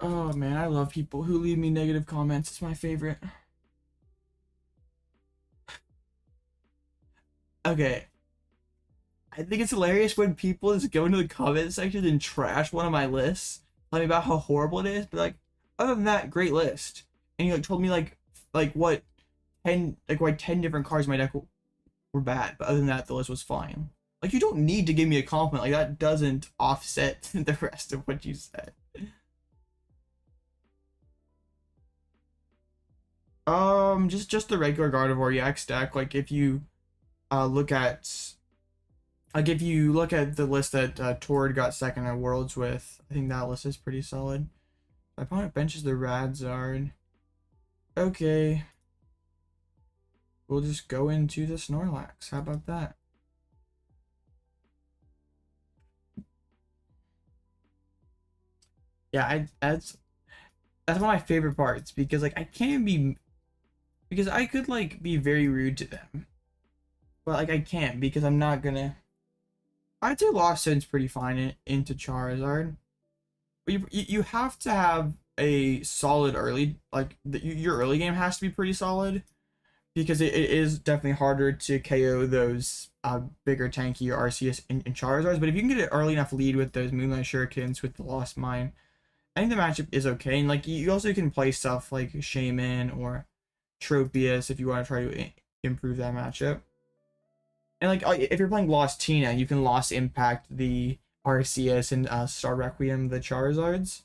Oh man, I love people who leave me negative comments. It's my favorite. Okay. I think it's hilarious when people just go into the comment section and trash one of my lists, telling me about how horrible it is, but like, other than that, great list. And you like told me like what 10 like why 10 different cards in my deck were bad, but other than that, the list was fine. Like, you don't need to give me a compliment. Like, that doesn't offset the rest of what you said. Just the regular Gardevoir EX deck. Like, if you look at if you look at the list that Tord got second at Worlds with, I think that list is pretty solid. My opponent benches the Radzard. Okay. We'll just go into the Snorlax. How about that? Yeah, that's one of my favorite parts, because like I could like be very rude to them, but like I can't, because I'm not gonna. I'd say Lost Sin's pretty fine into Charizard, but you have to have a solid early, like your early game has to be pretty solid, because it is definitely harder to KO those bigger tanky RCS and Charizards. But if you can get an early enough lead with those Moonlight Shurikens with the Lost Mine, I think the matchup is okay. And like you also can play stuff like Shaman or Tropius if you want to try to improve that matchup. And like if you're playing Lost Tina, you can Lost Impact the Arceus and Star Requiem the Charizards.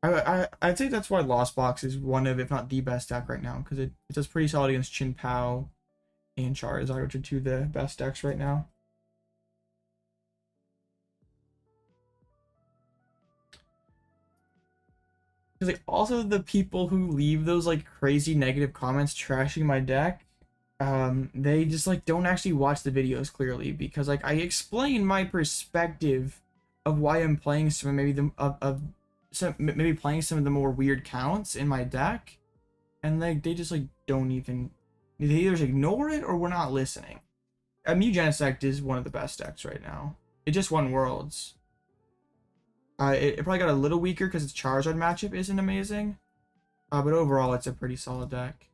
I'd say that's why Lost Box is one of, if not the best deck right now, because it does pretty solid against Chin-Pao and Charizard, which are two of the best decks right now. Because like also the people who leave those like crazy negative comments trashing my deck, they just like don't actually watch the videos clearly, because like I explain my perspective of why I'm playing some of maybe maybe playing some of the more weird counts in my deck, and like they just like don't even, they either just ignore it or we're not listening. Mew Genesect is one of the best decks right now. It just won Worlds. It probably got a little weaker because its Charizard matchup isn't amazing, but overall it's a pretty solid deck.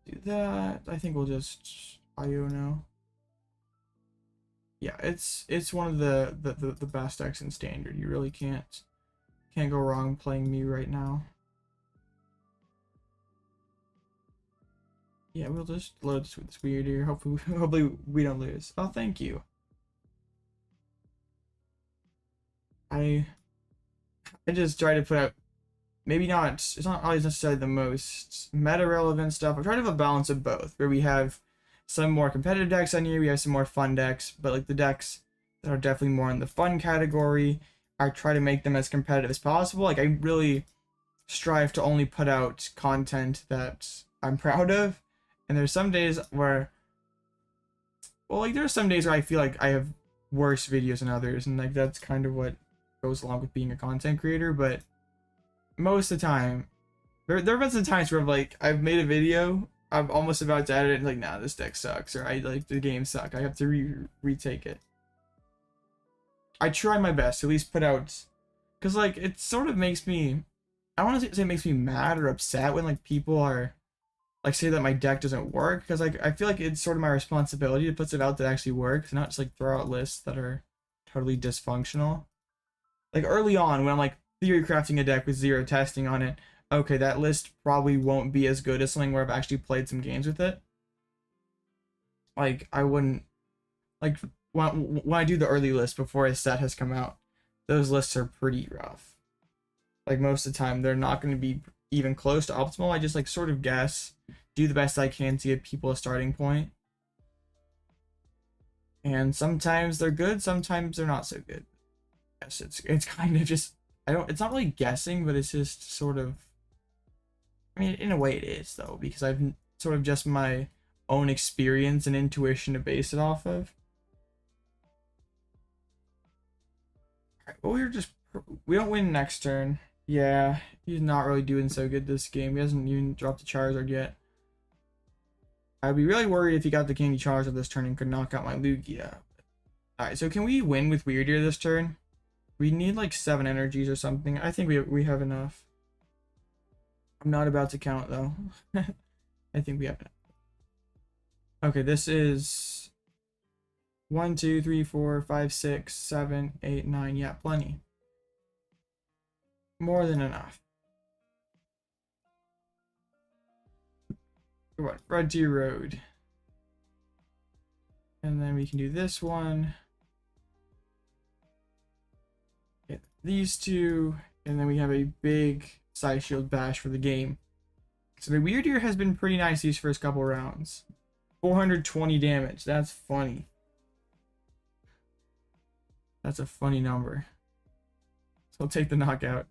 Do that. I think we'll just Iono. Yeah, it's one of the best decks in Standard. You really can't go wrong playing Mew right now. Yeah, we'll just load this with this Wyrdeer. Hopefully we don't lose. Oh, thank you. I just try to put out, maybe not, it's not always necessarily the most meta relevant stuff. I try to have a balance of both, where we have some more competitive decks on here, we have some more fun decks, but like the decks that are definitely more in the fun category, I try to make them as competitive as possible. Like I really strive to only put out content that I'm proud of, and there's some days where, well, like there's some days where I feel like I have worse videos than others, and like that's kind of what goes along with being a content creator. But most of the time, there have been some times where I've made a video, I'm almost about to edit it, and like, nah, this deck sucks, or I like the game suck, I have to retake it. I try my best to at least put out, because like it sort of makes me, I don't want to say it makes me mad or upset when like people are like say that my deck doesn't work, because like I feel like it's sort of my responsibility to put stuff out that actually works, not just like throw out lists that are totally dysfunctional. Like early on when I'm like theory crafting a deck with zero testing on it, okay, that list probably won't be as good as something where I've actually played some games with it. Like I wouldn't, like when I do the early list before a set has come out, those lists are pretty rough. Like most of the time they're not going to be even close to optimal. I just like sort of guess, do the best I can to give people a starting point. And sometimes they're good, sometimes they're not so good. Yes, it's kind of just, it's not really guessing, but it's just sort of, I mean, in a way it is though, because I've sort of just my own experience and intuition to base it off of. Alright, well, we don't win next turn. Yeah, he's not really doing so good this game. He hasn't even dropped the Charizard yet. I'd be really worried if he got the Candy Charizard this turn and could knock out my Lugia. Alright, so can we win with Wyrdeer this turn? We need like 7 energies or something. I think we have enough. I'm not about to count though. I think we have enough. Okay, this is 1, 2, 3, 4, 5, 6, 7, 8, 9. Yeah, plenty. More than enough. What? Frontier Road. And then we can do this one. Get these two. And then we have a big Side Shield Bash for the game. So the Wyrdeer has been pretty nice these first couple rounds. 420 damage. That's funny. That's a funny number. So I'll take the knockout.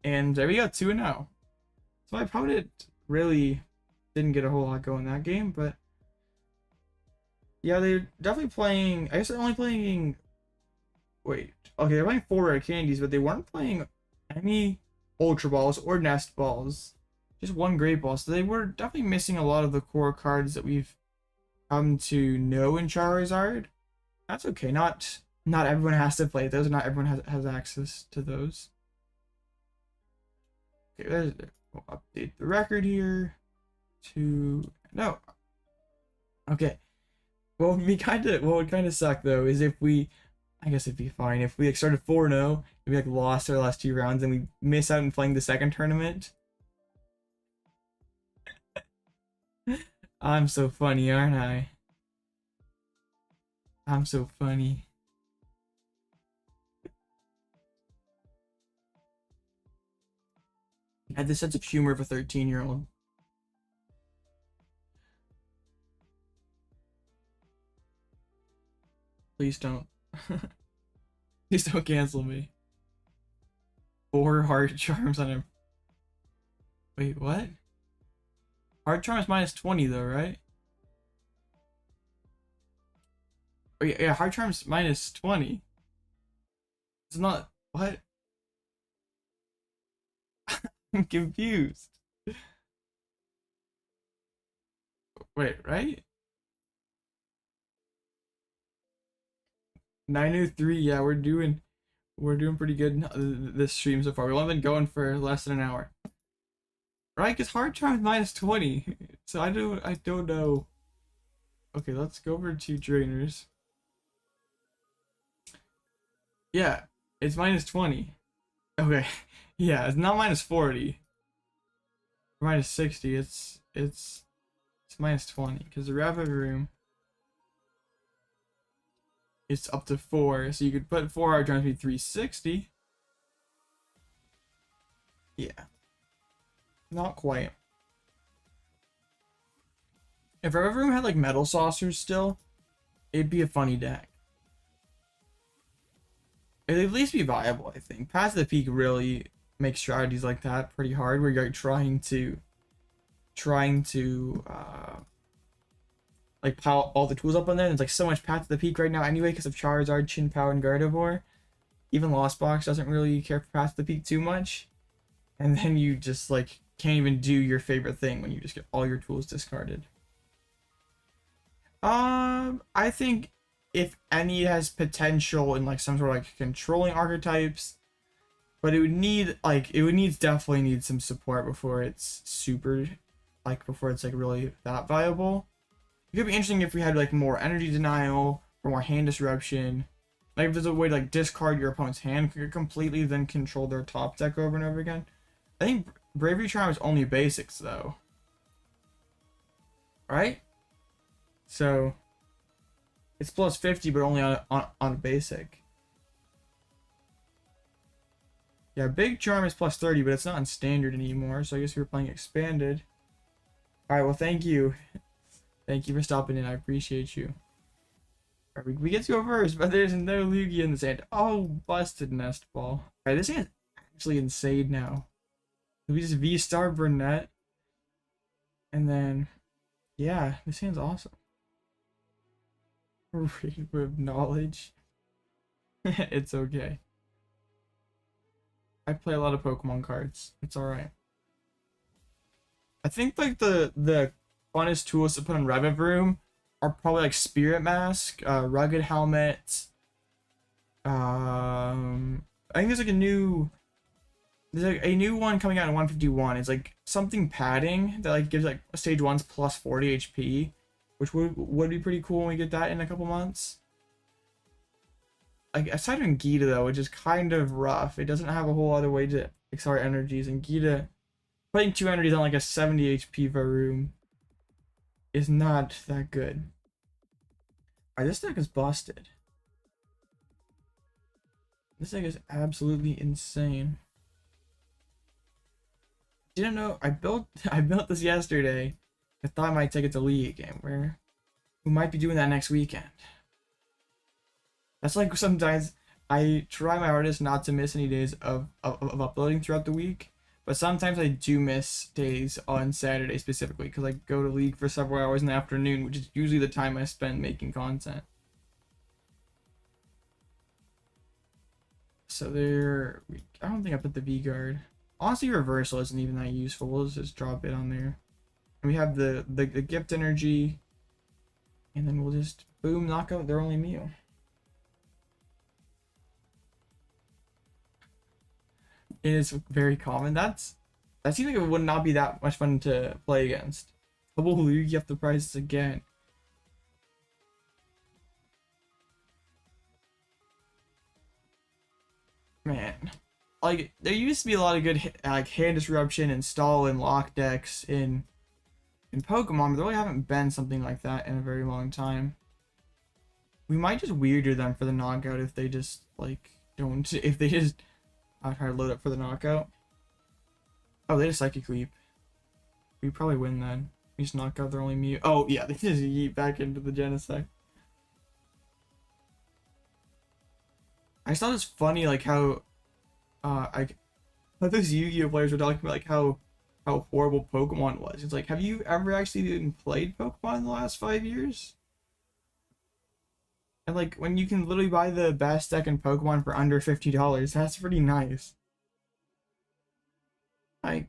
And there we go, 2-0. So my opponent really didn't get a whole lot going that game, but yeah, they're definitely playing. I guess they're only playing. Wait, okay, they're playing 4 rare candies, but they weren't playing any Ultra Balls or Nest Balls. Just 1 Great Ball. So they were definitely missing a lot of the core cards that we've come to know in Charizard. That's okay. Not everyone has to play those. Not everyone has access to those. Okay, we'll update the record here to no. Okay. What would kind of suck though is if we, I guess it'd be fine if we like started 4-0 and we like lost our last 2 rounds and we miss out on playing the second tournament. I'm so funny, aren't I? I'm so funny. I had the sense of humor of a 13-year-old. Please don't. Please don't cancel me. 4 heart charms on him. Wait, what? Heart charm is -20 though, right? Oh yeah, heart charm is -20. It's not what? I'm confused. Wait, right? 9:03. Yeah, we're doing pretty good this stream so far. We've only been going for less than an hour. Right? Because hard charm is -20. So I don't know. Okay, let's go over to trainers. Yeah, it's -20. Okay. Yeah, it's not -40. -60. It's -20 because the rapid room it's up to 4, so you could put 4 hard charms be 360. Yeah. Not quite. If our room had like metal saucers still, it'd be a funny deck. It'd at least be viable, I think. Past the Peak really makes strategies like that pretty hard, where you're trying to like pile all the tools up on there. There's like so much Path to the Peak right now anyway because of Charizard, Chin Power, and Gardevoir. Even Lost Box doesn't really care for Path to the Peak too much. And then you just like can't even do your favorite thing when you just get all your tools discarded. I think if any has potential in like some sort of like controlling archetypes, but it would definitely need some support before it's super, like before it's like really that viable. It could be interesting if we had like more energy denial or more hand disruption. Like if there's a way to like discard your opponent's hand completely, then control their top deck over and over again. I think Bravery Charm is only basics though. Right? So it's plus 50 but only on a basic. Yeah, Big Charm is plus 30, but it's not in standard anymore, so I guess we're playing expanded. Alright, well thank you. Thank you for stopping in. I appreciate you. Right, we get to go first, but there's no Lugia in the sand. Oh, busted Nest Ball. Alright, this is actually insane now. We just V-Star Burnet. And then, yeah, this hand's awesome. Read with knowledge. It's okay. I play a lot of Pokemon cards. It's alright. I think like the funnest tools to put on Reviv Room are probably like Spirit Mask, Rugged Helmet, I think there's like a new one coming out in 151. It's like something padding that like gives like stage 1's plus 40 HP, which would be pretty cool when we get that in a couple months. Like aside from Gita though, which is kind of rough. It doesn't have a whole other way to accelerate energies, and Gita putting 2 energies on like a 70 HP Varoom is not that good. Alright, this deck is busted. This deck is absolutely insane. Didn't know I built this yesterday. I thought I might take it to League game where we might be doing that next weekend. That's like sometimes I try my hardest not to miss any days of uploading throughout the week, but sometimes I do miss days on Saturday specifically because I go to League for several hours in the afternoon, which is usually the time I spend making content. So there, I don't think I put the V guard. Honestly, reversal isn't even that useful. We'll just drop it on there. And we have the gift energy, and then we'll just boom, knock out their only Mew. It is very common. That seems like it would not be that much fun to play against. Double Lugia up the prices again. Man, like there used to be a lot of good like hand disruption and stall and lock decks in Pokemon, but there really haven't been something like that in a very long time. We might just weirder them for the knockout if they just like don't, if they just try to load up for the knockout. Oh, they just Psychic Leap. We probably win then. We just knock out their only Mew. Oh yeah, they just yeet back into the Genesect. I just thought it's funny like how those Yu-Gi-Oh players were talking about like how horrible Pokemon was. It's like, have you ever actually even played Pokemon in the last 5 years? And like when you can literally buy the best deck in Pokemon for under $50, that's pretty nice. Like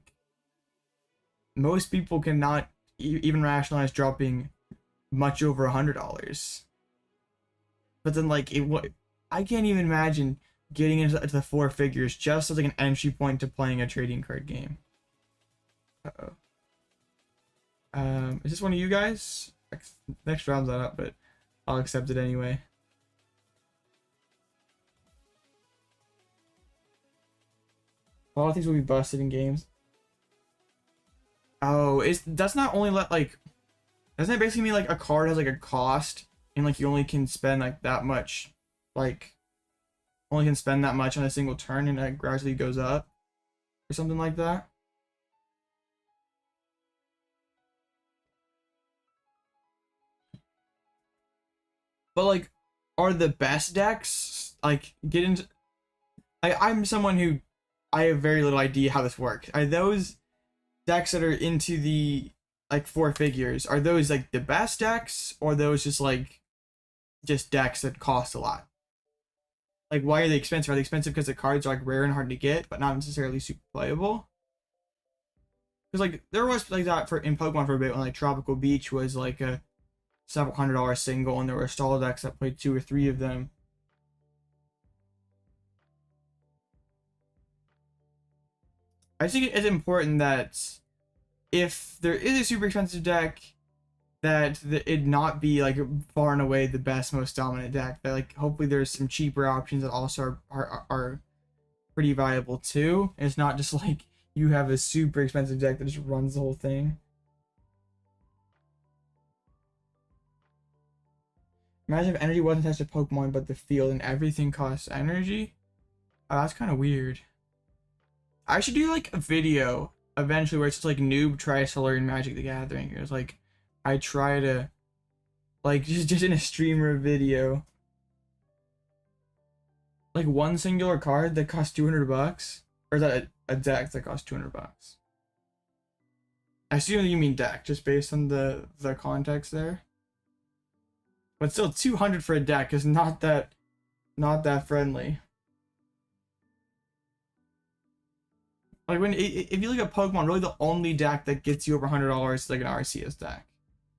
most people cannot even rationalize dropping much over $100. But then like I can't even imagine getting into the 4 figures just as like an entry point to playing a trading card game. Uh-oh. Is this one of you guys? Next round's not up, but I'll accept it anyway. A lot of things will be busted in games. Oh, that's not only like, doesn't it basically mean like a card has like a cost and like you only can spend like that much, like only can spend that much on a single turn and it gradually goes up or something like that? But like, are the best decks like get into? I'm someone who I have very little idea how this works. Are those decks that are into the like 4 figures? Are those like the best decks, or those just decks that cost a lot? Like, why are they expensive? Are they expensive because the cards are like rare and hard to get, but not necessarily super playable? Because like there was like that in Pokemon for a bit when like Tropical Beach was like a several $100 single, and there were stall decks that played 2 or 3 of them. I think it's important that if there is a super expensive deck, that it not be like far and away the best, most dominant deck. That like hopefully there's some cheaper options that also are pretty viable too. And it's not just like you have a super expensive deck that just runs the whole thing. Imagine if energy wasn't attached to Pokemon but the field and everything costs energy. Oh, that's kind of weird. I should do like a video eventually where it's just like noob tries to learn Magic the Gathering. It's like I try to like just in a streamer video. Like one singular card that costs $200, or is that a deck that costs $200? I assume you mean deck just based on the context there. But still, 200 for a deck is not that friendly. Like if you look at Pokemon, really the only deck that gets you over $100 is like an RCS deck.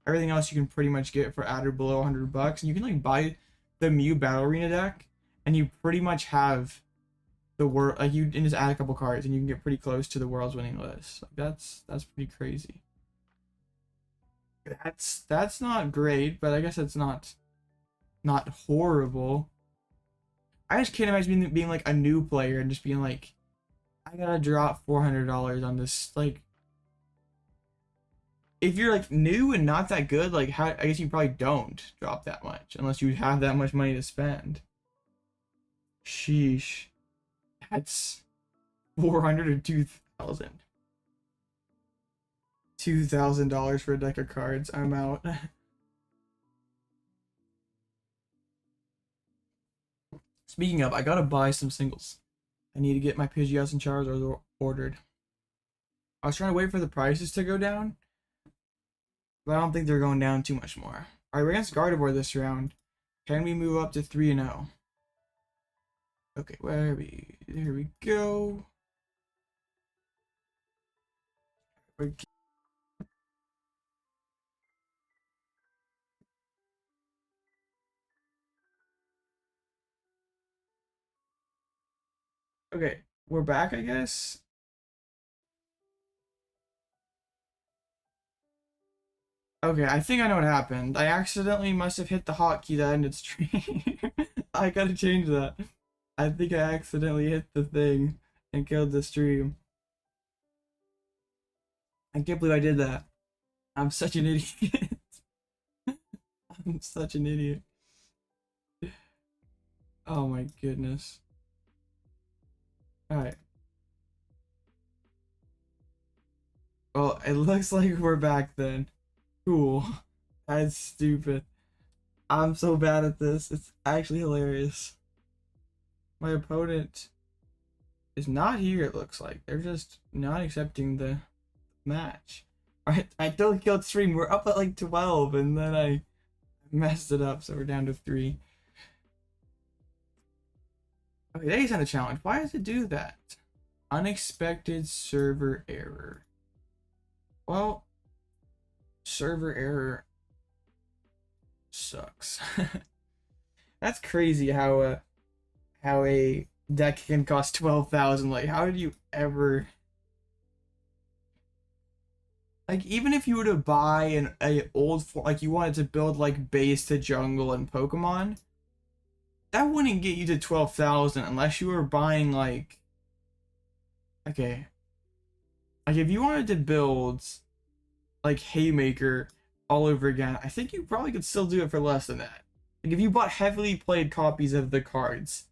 Everything else you can pretty much get for at or below $100, and you can like buy the Mew Battle Arena deck and you pretty much have the world, like you can just add a couple cards and you can get pretty close to the world's winning list. Like that's pretty crazy. That's not great, but I guess it's not horrible. I just can't imagine being like a new player and just being like, I gotta drop $400 on this. Like, if you're like new and not that good, like how, I guess you probably don't drop that much unless you have that much money to spend. Sheesh. That's 400 or 2,000. $2,000 for a deck of cards. I'm out. Speaking of, I gotta buy some singles. I need to get my Pidgeots and Charizards ordered. I was trying to wait for the prices to go down, but I don't think they're going down too much more. Alright, we're against Gardevoir this round. Can we move up to 3-0? Okay, there we go. Okay, we're back, I guess. Okay, I think I know what happened. I accidentally must have hit the hotkey that ended stream. I gotta change that. I think I accidentally hit the thing and killed the stream. I can't believe I did that. I'm such an idiot. I'm such an idiot. Oh my goodness. Alright. Well, it looks like we're back then. Cool. That's stupid. I'm so bad at this. It's actually hilarious. My opponent is not here, it looks like. They're just not accepting the match. Alright, I don't kill stream. We're up at like 12 and then I messed it up, so we're down to 3. Okay, that is not a challenge. Why does it do that? Unexpected server error. Well, server error sucks. That's crazy how a deck can cost 12,000. Like, how did you ever, like, even if you were to buy a old, like, you wanted to build like base to jungle and Pokemon, that wouldn't get you to 12,000 unless you were buying like, okay, like if you wanted to build like Haymaker all over again, I think you probably could still do it for less than that. Like if you bought heavily played copies of the cards,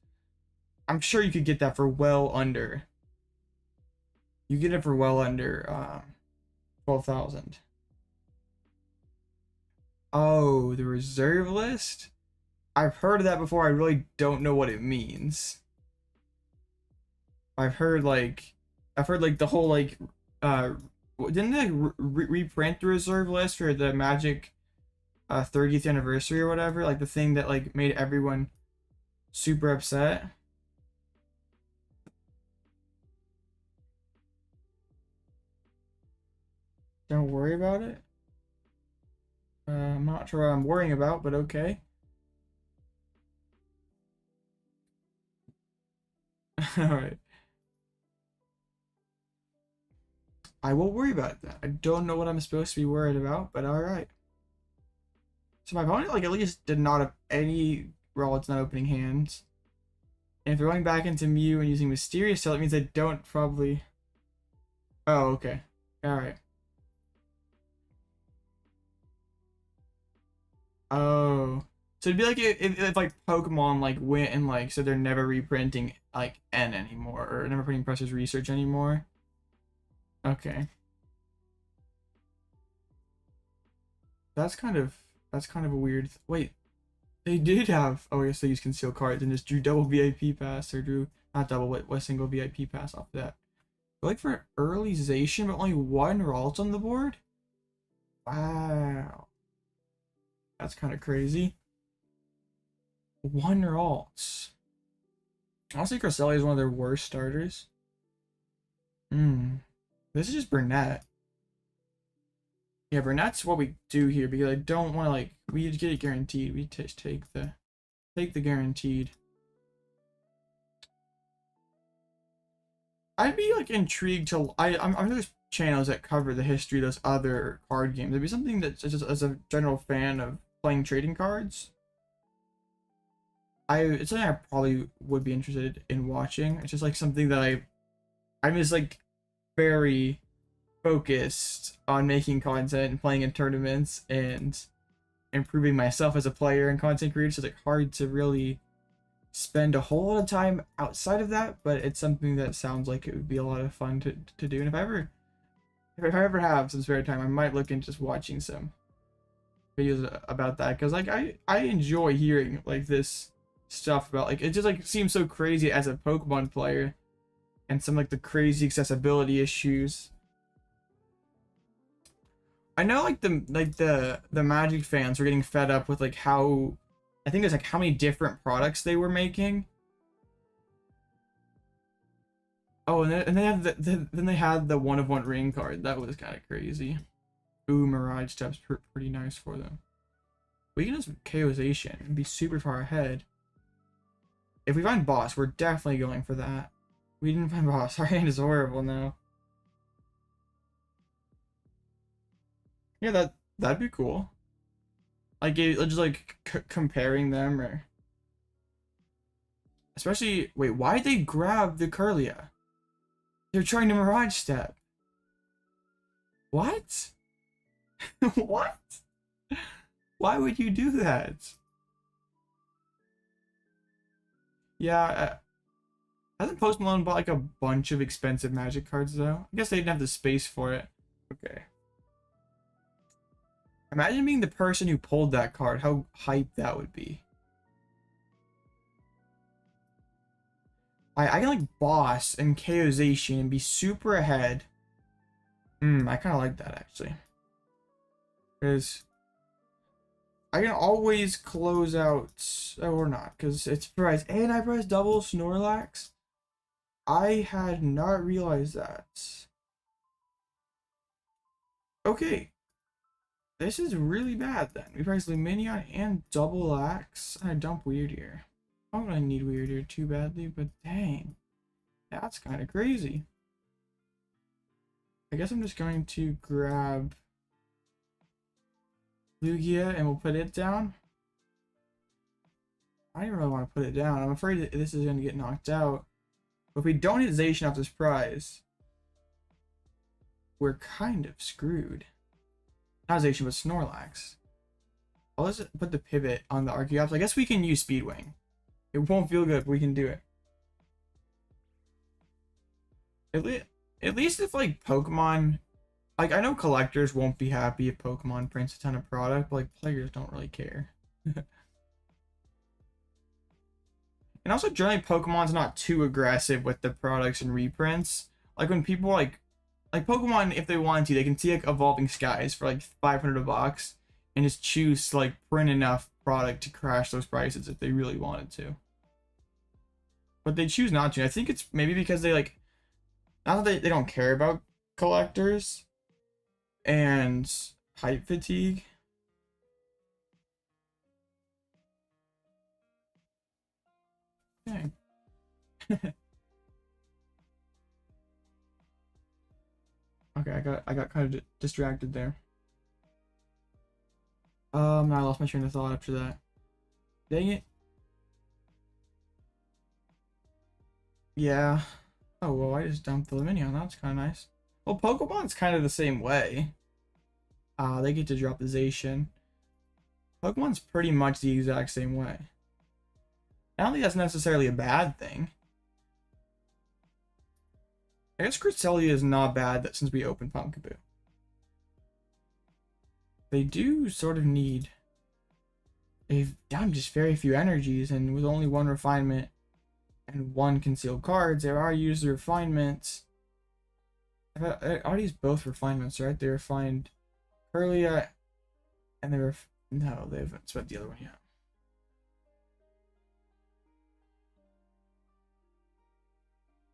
I'm sure you could get that for well under. You get it for well under 12,000. Oh, the reserve list? I've heard of that before. I really don't know what it means. I've heard like the whole like didn't they reprint the reserve list for the Magic 30th anniversary or whatever, like the thing that like made everyone super upset. Don't worry about it. I'm not sure what I'm worrying about, but okay. All right. I will worry about that. I don't know what I'm supposed to be worried about, but all right. So my opponent, like, at least did not have any wallets not opening hands. And if they're going back into Mew and using Mysterious Tail, it means they don't probably. Oh, okay. All right. Oh. So it'd be like if like Pokemon like went and like so they're never reprinting like N anymore or never putting Precious Research anymore. Okay. That's kind of a weird. Wait, they did have. Oh, yes, they used conceal cards and just drew double VIP pass or drew not double, what single VIP pass off that. But like for earlyzation, but only one Ralt on the board. Wow, that's kind of crazy. One Ralt. Honestly, Cresselia is one of their worst starters. This is just Burnet. Yeah, Burnet's what we do here because I don't want to like we get it guaranteed. We just take the guaranteed. I'd be like intrigued to. I'm sure there's channels that cover the history of those other card games. It'd be something that just as a general fan of playing trading cards. It's something I probably would be interested in watching. It's just like something that I'm just like very focused on making content and playing in tournaments and improving myself as a player and content creator. So it's like hard to really spend a whole lot of time outside of that, but it's something that sounds like it would be a lot of fun to do. And if I ever have some spare time, I might look into just watching some videos about that, because like I enjoy hearing like this stuff about, like, it just like seems so crazy as a Pokemon player, and some like the crazy accessibility issues. I know like the Magic fans were getting fed up with like how, I think it's like how many different products they were making. Oh, and they have then they had the 1 of 1 ring card. That was kind of crazy. Ooh, Mirage Step's pretty nice for them. We can just KO'zation and be super far ahead. If we find boss, we're definitely going for that. We didn't find boss. Our hand is horrible now. Yeah, that'd be cool. Like just like comparing them, or especially, wait, why did they grab the Curlia? They're trying to Mirage Step. What? What? Why would you do that? Yeah, hasn't Post Malone bought like a bunch of expensive Magic cards though? I guess they didn't have the space for it. Okay. Imagine being the person who pulled that card. How hype that would be. I can like boss and KO'zation and be super ahead. I kind of like that actually. Because I can always close out, or not, because it's price. And I pressed double Snorlax. I had not realized that. Okay. This is really bad then. We priced Lumineon and double Axe. I dump Wyrdeer. I don't really need Wyrdeer too badly, but dang. That's kind of crazy. I guess I'm just going to grab Lugia and we'll put it down. I don't even really want to put it down. I'm afraid that this is going to get knocked out. But if we don't hit Zacian off this prize, we're kind of screwed. Not Zacian, but Snorlax. I'll just put the pivot on the Archeops. I guess we can use Speedwing. It won't feel good, but we can do it. At least if like Pokemon, like I know collectors won't be happy if Pokemon prints a ton of product, but like players don't really care. And also generally Pokemon's not too aggressive with the products and reprints. Like when people like Pokemon, if they want to, they can see like Evolving Skies for like 500 a box and just choose to like print enough product to crash those prices if they really wanted to. But they choose not to. I think it's maybe because they like, not that they don't care about collectors and hype fatigue. Dang. Okay, I got kind of distracted there. I lost my train of thought after that. Dang it. Yeah. Oh, well, I just dumped the Lumineon. That's kind of nice. Well, Pokemon's kind of the same way. They get to drop the Zacian. Pokemon's pretty much the exact same way. I don't think that's necessarily a bad thing. I guess Cresselia is not bad that since we opened Pumpkaboo. They do sort of need... They've done just very few energies, and with only 1 refinement and 1 concealed cards, they've already used the refinements. I already used both refinements, right? They refined Curlia, and no, they haven't spent the other one yet.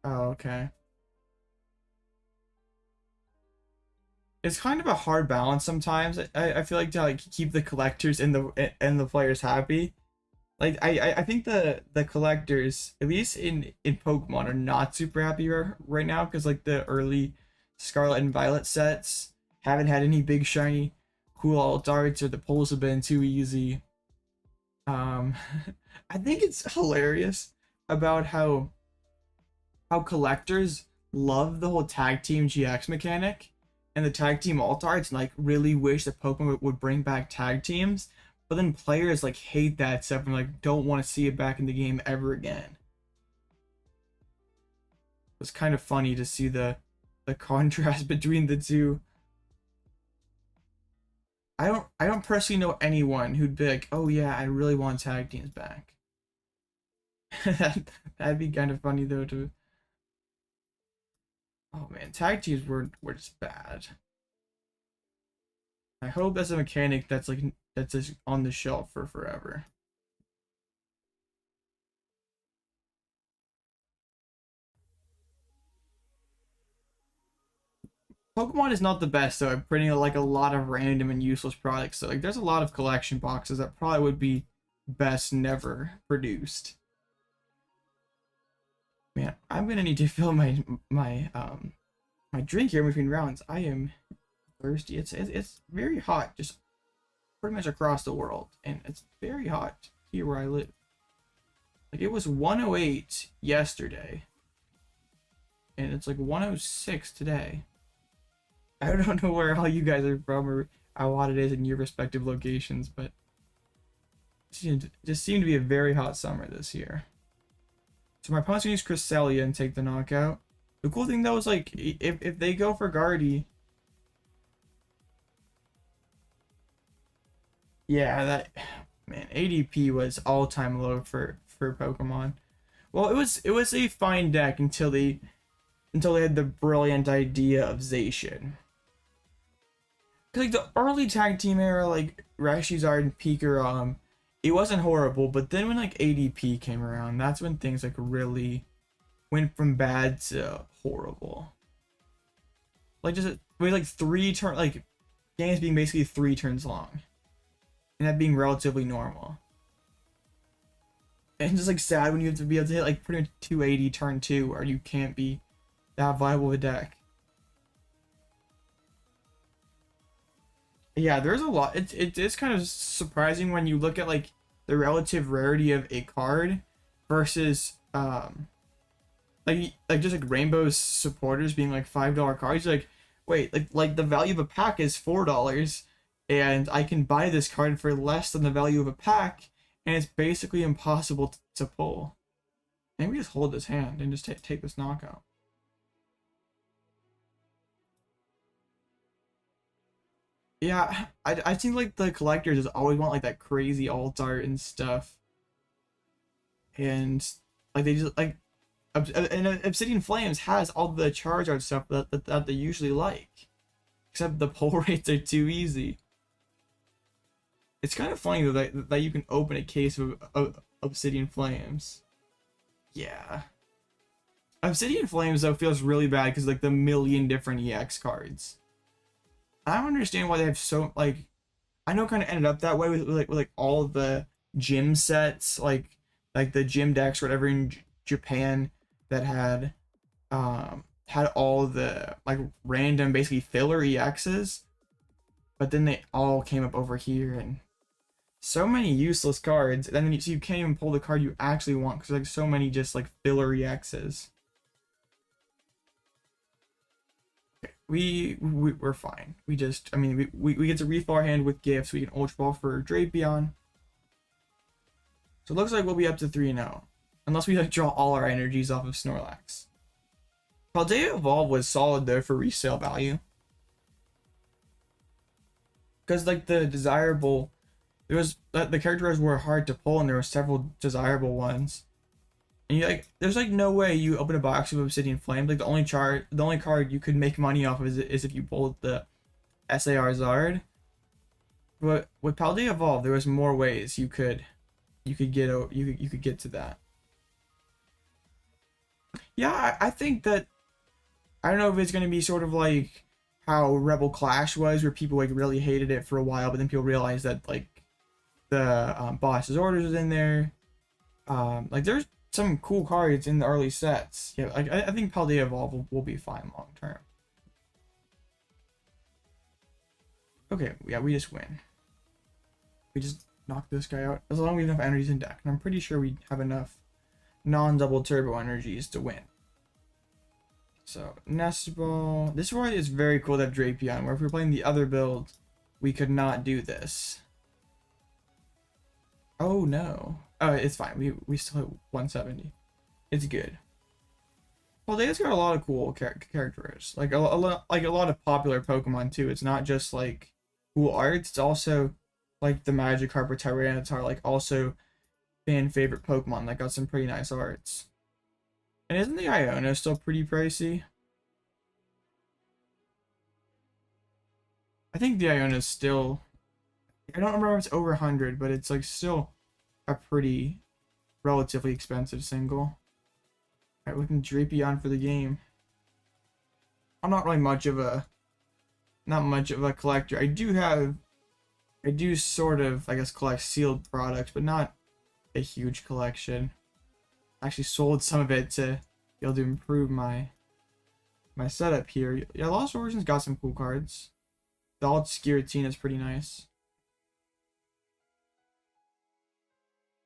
Oh, okay. It's kind of a hard balance sometimes. I feel like to like keep the collectors and the players happy. Like I think the collectors, at least in Pokemon, are not super happy right now because like the early Scarlet and Violet sets haven't had any big shiny cool alt arts, or the pulls have been too easy. Um, I think it's hilarious about how collectors love the whole tag team GX mechanic and the tag team alt arts, and like really wish that Pokemon would bring back tag teams, but then players like hate that stuff and like don't want to see it back in the game ever again. It's kind of funny to see the contrast between the two. I don't personally know anyone who'd be like, oh yeah, I really want tag teams back. That'd be kind of funny though to. Oh man, tag teams were just bad. I hope that's a mechanic that's just on the shelf for forever. Pokemon is not the best though at printing like a lot of random and useless products. So like there's a lot of collection boxes that probably would be best never produced. Man, I'm gonna need to fill my drink here between rounds. I am thirsty. It's very hot, just pretty much across the world, and it's very hot here where I live. Like it was 108 yesterday, and it's like 106 today. I don't know where all you guys are from or how hot it is in your respective locations, but it just seemed to be a very hot summer this year. So my opponent's gonna use Cresselia and take the knockout. The cool thing though is like if they go for Guardy, yeah, that man, ADP was all-time low for Pokemon. Well, it was a fine deck until they had the brilliant idea of Zacian. Cause like the early tag team era, like Rashizard and Pikarom, it wasn't horrible. But then when like ADP came around, that's when things like really went from bad to horrible. Like just with like like games being basically 3 turns long, and that being relatively normal. And just like sad when you have to be able to hit like pretty much 280 turn 2, or you can't be that viable of a deck. Yeah, there's a lot. It is kind of surprising when you look at like the relative rarity of a card versus like just like Rainbow's supporters being like $5 cards. You're like, wait, like the value of a pack is $4, and I can buy this card for less than the value of a pack, and it's basically impossible to pull. Maybe just hold this hand and just take this knockout. Yeah, I think like the collectors just always want like that crazy alt art and stuff, and like they just like and Obsidian Flames has all the charge art stuff that they usually like, except the pull rates are too easy. It's kind of funny though that you can open a case of Obsidian Flames. Yeah, Obsidian Flames though feels really bad because like the million different EX cards. I don't understand why they have so like. I know it kind of ended up that way with all the gym sets, like the gym decks or whatever in Japan that had all the like random basically filler EXs, but then they all came up over here and so many useless cards. And then so you can't even pull the card you actually want because like so many just like filler EXs. We're fine. We just, I mean, we get to refill our hand with gifts. We can Ultra Ball for Drapion. So it looks like we'll be up to 3-0. Unless we like draw all our energies off of Snorlax. Paldea Evolve was solid though for resale value. Because like the desirable, the characters were hard to pull and there were several desirable ones. And you like, there's like no way you open a box of Obsidian Flame. Like the only card you could make money off of is if you pulled the SAR Zard. But with Paldea Evolve, there was more ways you could get to that. Yeah, I think that I don't know if it's gonna be sort of like how Rebel Clash was, where people like really hated it for a while, but then people realized that like the boss's orders is in there. Like there's some cool cards in the early sets. Yeah, like I think Paldea Evolve will be fine long term. Okay, yeah, we just win. We just knock this guy out as long as we have enough energies in deck, and I'm pretty sure we have enough non-double turbo energies to win. So Nest Ball. This one is very cool to have Drapion, where if we were playing the other build, we could not do this. Oh no. Oh, it's fine. We still have 170. It's good. Well, they've got a lot of cool characters. Like a lot of popular Pokemon too. It's not just like cool arts. It's also like the Magikarp or Tyranitar, like also fan favorite Pokemon that got some pretty nice arts. And isn't the Iono still pretty pricey? I think the Iono is still, I don't remember if it's over 100, but it's like still a pretty relatively expensive single. Alright, looking Drapion for the game. I'm not really much of a collector. I do sort of, I guess, collect sealed products, but not a huge collection. I actually sold some of it to be able to improve my setup here. Yeah, Lost Origins got some cool cards. The Alt-Skiratina is pretty nice.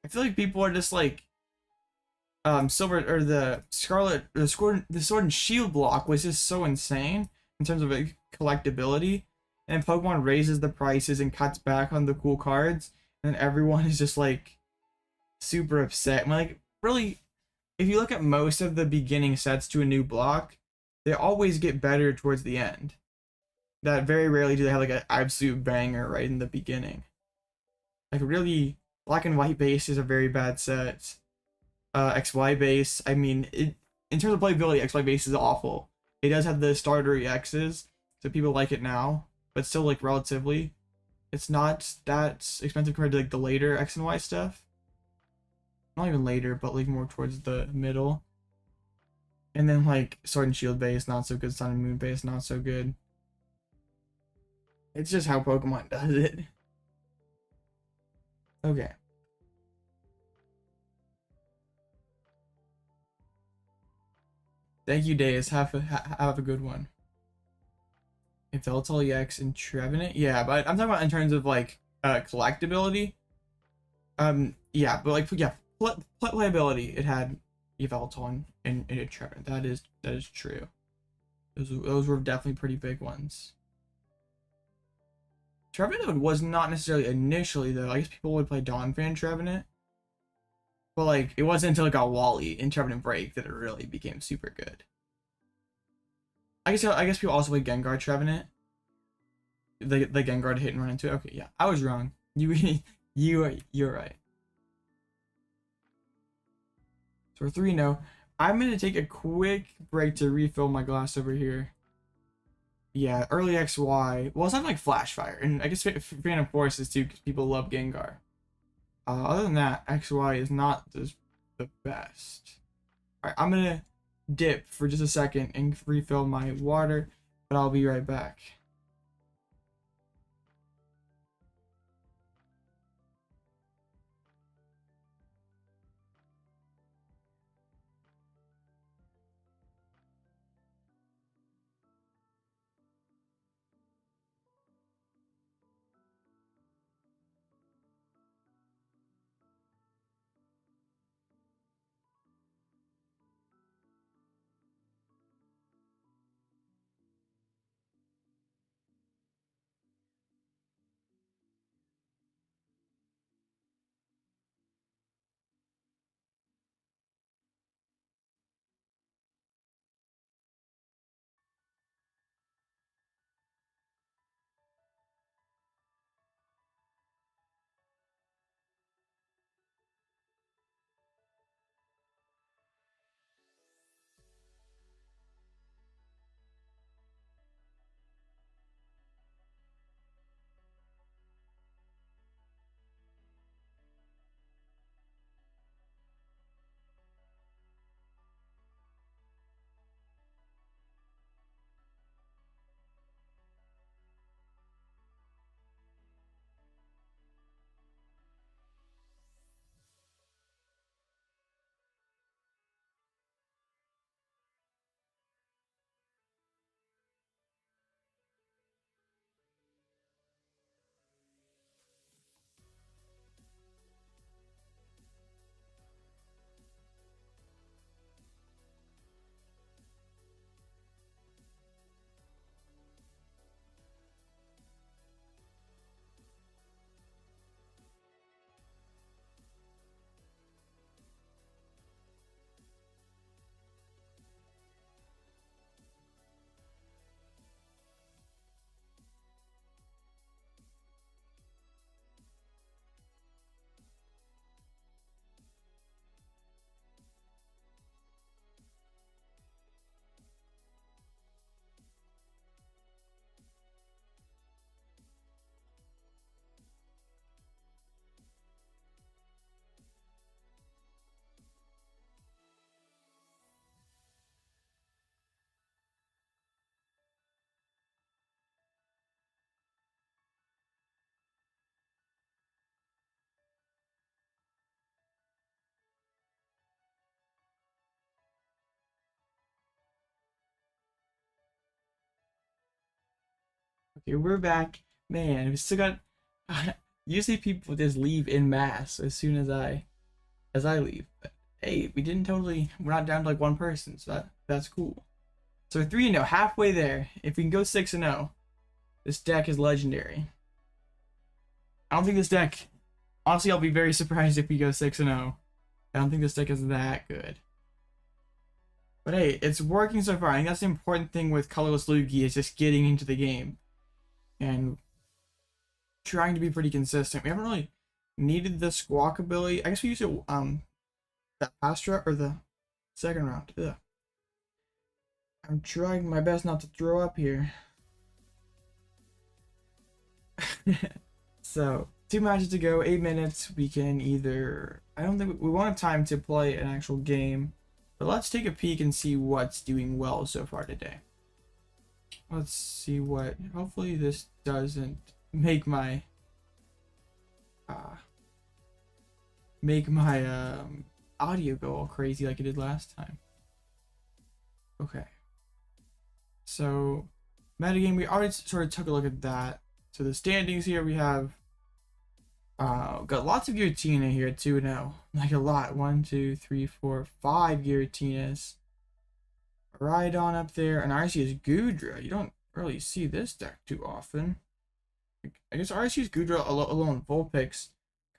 I feel like people are just like Silver or the Sword and Shield block was just so insane in terms of like, collectability, and Pokemon raises the prices and cuts back on the cool cards, and everyone is just like super upset. Like really, if you look at most of the beginning sets to a new block, they always get better towards the end. That very rarely do they have like an absolute banger right in the beginning. Like really, Black and White base is a very bad set. XY base, I mean, in terms of playability, XY base is awful. It does have the starter EXs, so people like it now, but still like relatively, it's not that expensive compared to like the later X and Y stuff. Not even later, but like more towards the middle. And then like Sword and Shield base, not so good. Sun and Moon base, not so good. It's just how Pokemon does it. Okay. Thank you, Days. Have a good one. If Veltal EX and Trevenant, yeah, but I'm talking about in terms of like collectability. Yeah, but like yeah, playability. It had Yveltal and it Trevenant. That is true. Those were definitely pretty big ones. Trevenant was not necessarily initially though. I guess people would play Donphan Trevenant. But like it wasn't until it got Wally in Trevenant Break that it really became super good. I guess people also play Gengar Trevenant. The Gengar to hit and run into it. Okay, yeah. I was wrong. You're right. So we're 3-0. I'm gonna take a quick break to refill my glass over here. Yeah, early XY. Well, it's not like Flash Fire, and I guess Phantom Force is too because people love Gengar. Other than that, XY is not the best. Alright, I'm gonna dip for just a second and refill my water, but I'll be right back. Okay, we're back. Man, we still got. Usually people just leave in mass as soon as I leave. But hey, we didn't totally. We're not down to like one person, so that's cool. So we're 3-0, halfway there. If we can go 6-0, this deck is legendary. I don't think this deck. Honestly, I'll be very surprised if we go 6-0. I don't think this deck is that good. But hey, it's working so far. I think that's the important thing with colorless Lugia, is just getting into the game and trying to be pretty consistent. We haven't really needed the Squawkabilly. I guess we used it that past round or the second round. Ugh. I'm trying my best not to throw up here. So 2 matches to go, 8 minutes. We can either, I don't think we won't have time to play an actual game. But let's take a peek and see what's doing well so far today. Let's see what. Hopefully this doesn't make my audio go all crazy like it did last time. Okay. So metagame, we already sort of took a look at that. So the standings here, we have got lots of Giratina here, 2-0. Like a lot. 1, 2, 3, 4, 5 Giratinas. Rhydon up there. And Arceus Goodra. You don't really see this deck too often. I guess Arceus Goodra alone. Vulpix.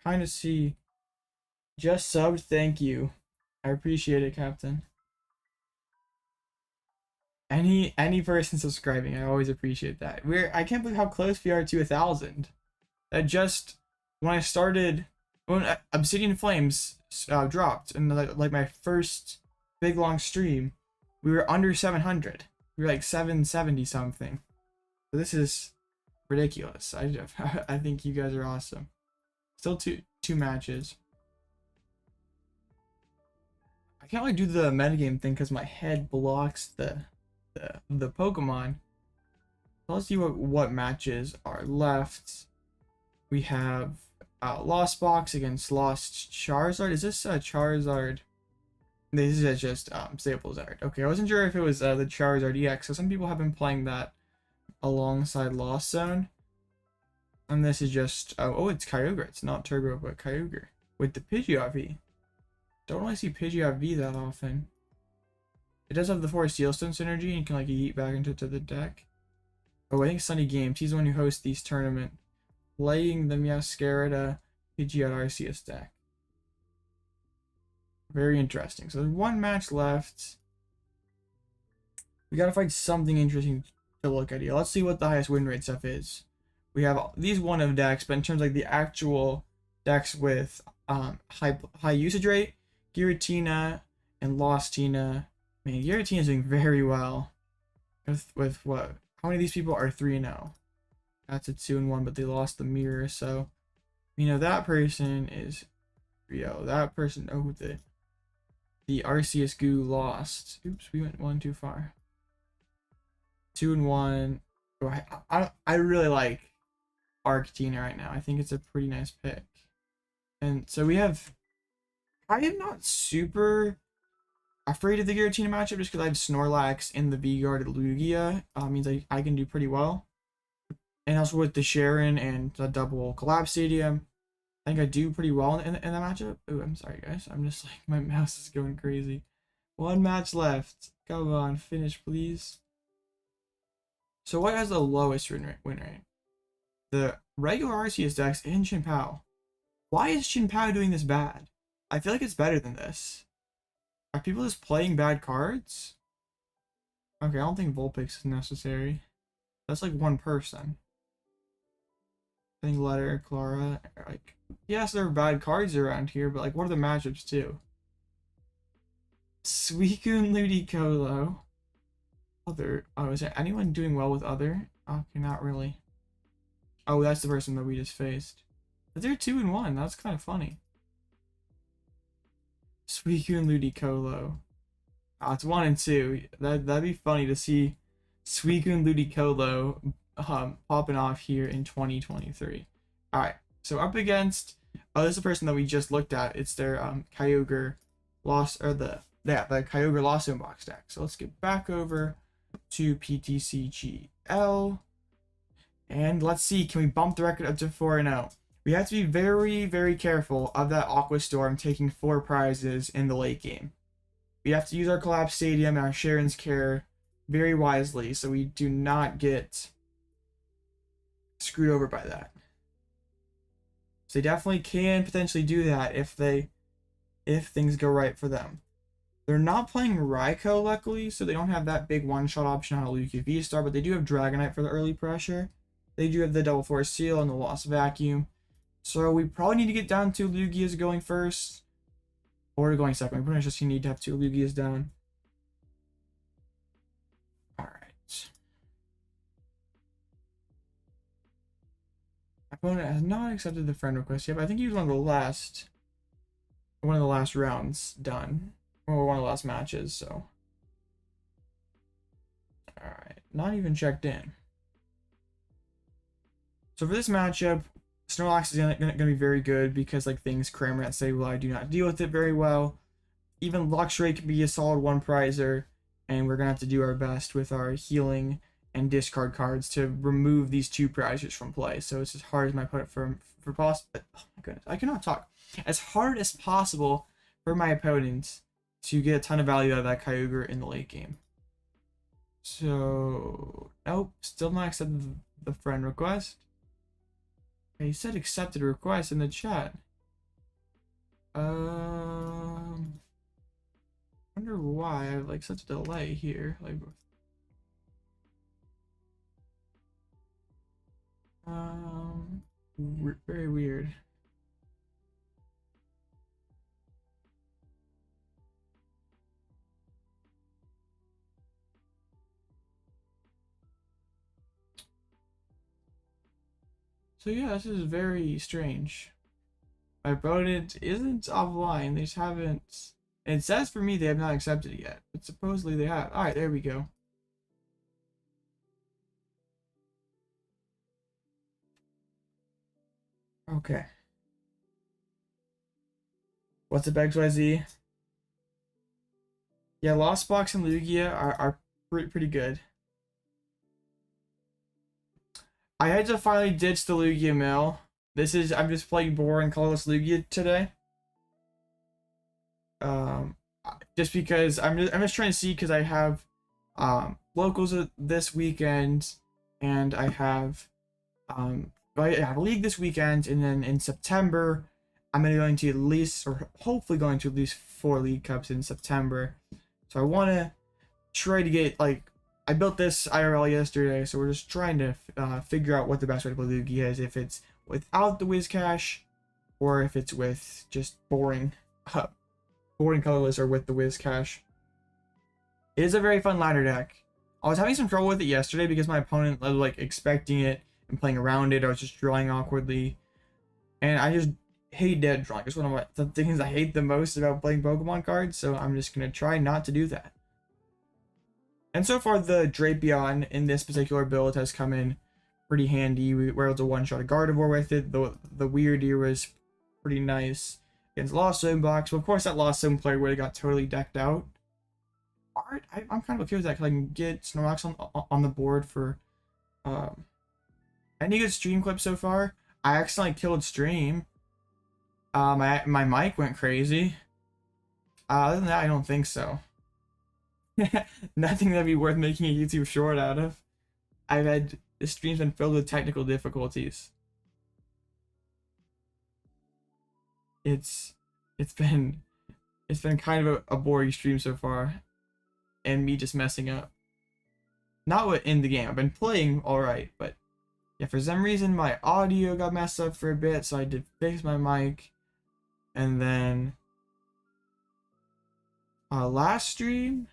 Kind of see. Just subbed. Thank you. I appreciate it, Captain. Any person subscribing, I always appreciate that. I can't believe how close we are to 1,000. That just. When I started, when Obsidian Flames dropped, and like my first big long stream, we were under 700. We were like 770 something. So this is ridiculous. I think you guys are awesome. Still two matches. I can't really do the metagame thing because my head blocks the Pokemon. So let's see what matches are left. We have Lost Box against Lost Charizard. Is this Charizard? This is just Staples Art. Okay, I wasn't sure if it was the Charizard EX. So some people have been playing that alongside Lost Zone. And this is just oh, it's Kyogre. It's not Turbo, but Kyogre with the Pidgeot V. Don't really see Pidgeot V that often. It does have the 4 Sealstone synergy, and you can like yeet back into the deck. Oh, I think Sunny Games. He's the one who hosts these tournaments. Playing the Meowscarada Pidgeot Arceus deck. Very interesting. So there's 1 match left. We gotta find something interesting to look at here. Let's see what the highest win rate stuff is. We have these one-of decks, but in terms of like the actual decks with high usage rate, Giratina and Lostina. Man, Giratina is doing very well. With what? How many of these people are 3-0? That's a 2-1, but they lost the mirror, so you know that person is 3-0. That person, oh, the Arceus Goo lost. Oops, we went 1 too far. 2-1. Oh, I really like Arctina right now. I think it's a pretty nice pick. And so we have. I am not super afraid of the Giratina matchup just because I have Snorlax in the V-guarded Lugia. Means I can do pretty well. And also with the Cheren and the double Collapsed Stadium, I think I do pretty well in that matchup. Oh, I'm sorry, guys. I'm just like, my mouse is going crazy. 1 match left. Come on, finish, please. So what has the lowest win rate? The regular Arceus decks and Chien-Pao. Why is Chien-Pao doing this bad? I feel like it's better than this. Are people just playing bad cards? Okay, I don't think Vulpix is necessary. That's like 1 person. I think Letter, Clara, like, yes, there are bad cards around here, but like, what are the matchups too? Suicune, Ludicolo. Other, oh, is there anyone doing well with other? Okay, not really. Oh, that's the person that we just faced. But they're 2-1, that's kind of funny. Suicune, Ludicolo. Oh, it's 1 and 2. That'd be funny to see Suicune, Ludicolo popping off here in 2023. Alright, so up against this is the person that we just looked at. It's their Kyogre lost, or the Kyogre Lost Zone box deck. So let's get back over to PTCGL And let's see, can we bump the record up to 4-0? We have to be very, very careful of that Aqua Storm taking 4 prizes in the late game. We have to use our Collapsed Stadium and our Cheren's Care very wisely so we do not get screwed over by that. So they definitely can potentially do that if things go right for them. They're not playing Raikou, luckily, so they don't have that big one-shot option on a Lugia V-Star, but they do have Dragonite for the early pressure. They do have the Double Force Seal and the Lost Vacuum. So we probably need to get down to Lugia's going first. Or going second. We pretty much just need to have 2 Lugia's down. Alright. Opponent has not accepted the friend request yet, but I think he was one of the last rounds done. Or one of the last matches, so. Alright. Not even checked in. So for this matchup, Snorlax is gonna be very good because like things Cramorant say, well, I do not deal with it very well. Even Luxray can be a solid 1 prizer, and we're gonna have to do our best with our healing and discard cards to remove these 2 prizers from play. So it's as hard as my opponent for possible. Oh my goodness, I cannot talk. As hard as possible for my opponents to get a ton of value out of that Kyogre in the late game. So nope, still not accepted the friend request. He said accepted request in the chat. Wonder why I have like such a delay here. Like, very weird. So yeah, this is very strange. My opponent isn't offline. They just haven't. It says for me they have not accepted it yet, but supposedly they have. All right, there we go. Okay. What's up, XYZ? Yeah, Lost Box and Lugia are pretty good. I had to finally ditch the Lugia mail. I'm just playing boring colorless Lugia today. Just because I'm just trying to see, because I have locals this weekend, and I have a league this weekend, and then in September I'm going to at least, or hopefully going to at least 4 League Cups in September. So I want to try to get, like, I built this IRL yesterday, so we're just trying to figure out what the best way to play Lugia is, if it's without the Whiscash, or if it's with just boring colorless, or with the Whiscash. It is a very fun ladder deck. I was having some trouble with it yesterday because my opponent was like expecting it and playing around it. I was just drawing awkwardly, and I just hate dead drawing. It's one of the things I hate the most about playing Pokemon cards, so I'm just gonna try not to do that. And so far, the Drapion in this particular build has come in pretty handy. We were able to one-shot a Gardevoir with it. The Wyrdeer was pretty nice against Lost Zone box. But of course, that Lost Zone player would have got totally decked out. I'm kind of okay with that, because I can get Snorlax on the board for any good stream clip so far. I accidentally killed stream. My mic went crazy. Other than that, I don't think so. Nothing that'd be worth making a YouTube short out of. The stream's been filled with technical difficulties. It's been kind of a boring stream so far, and me just messing up. Not in the game. I've been playing alright, but yeah, for some reason my audio got messed up for a bit, so I did fix my mic. And then last stream,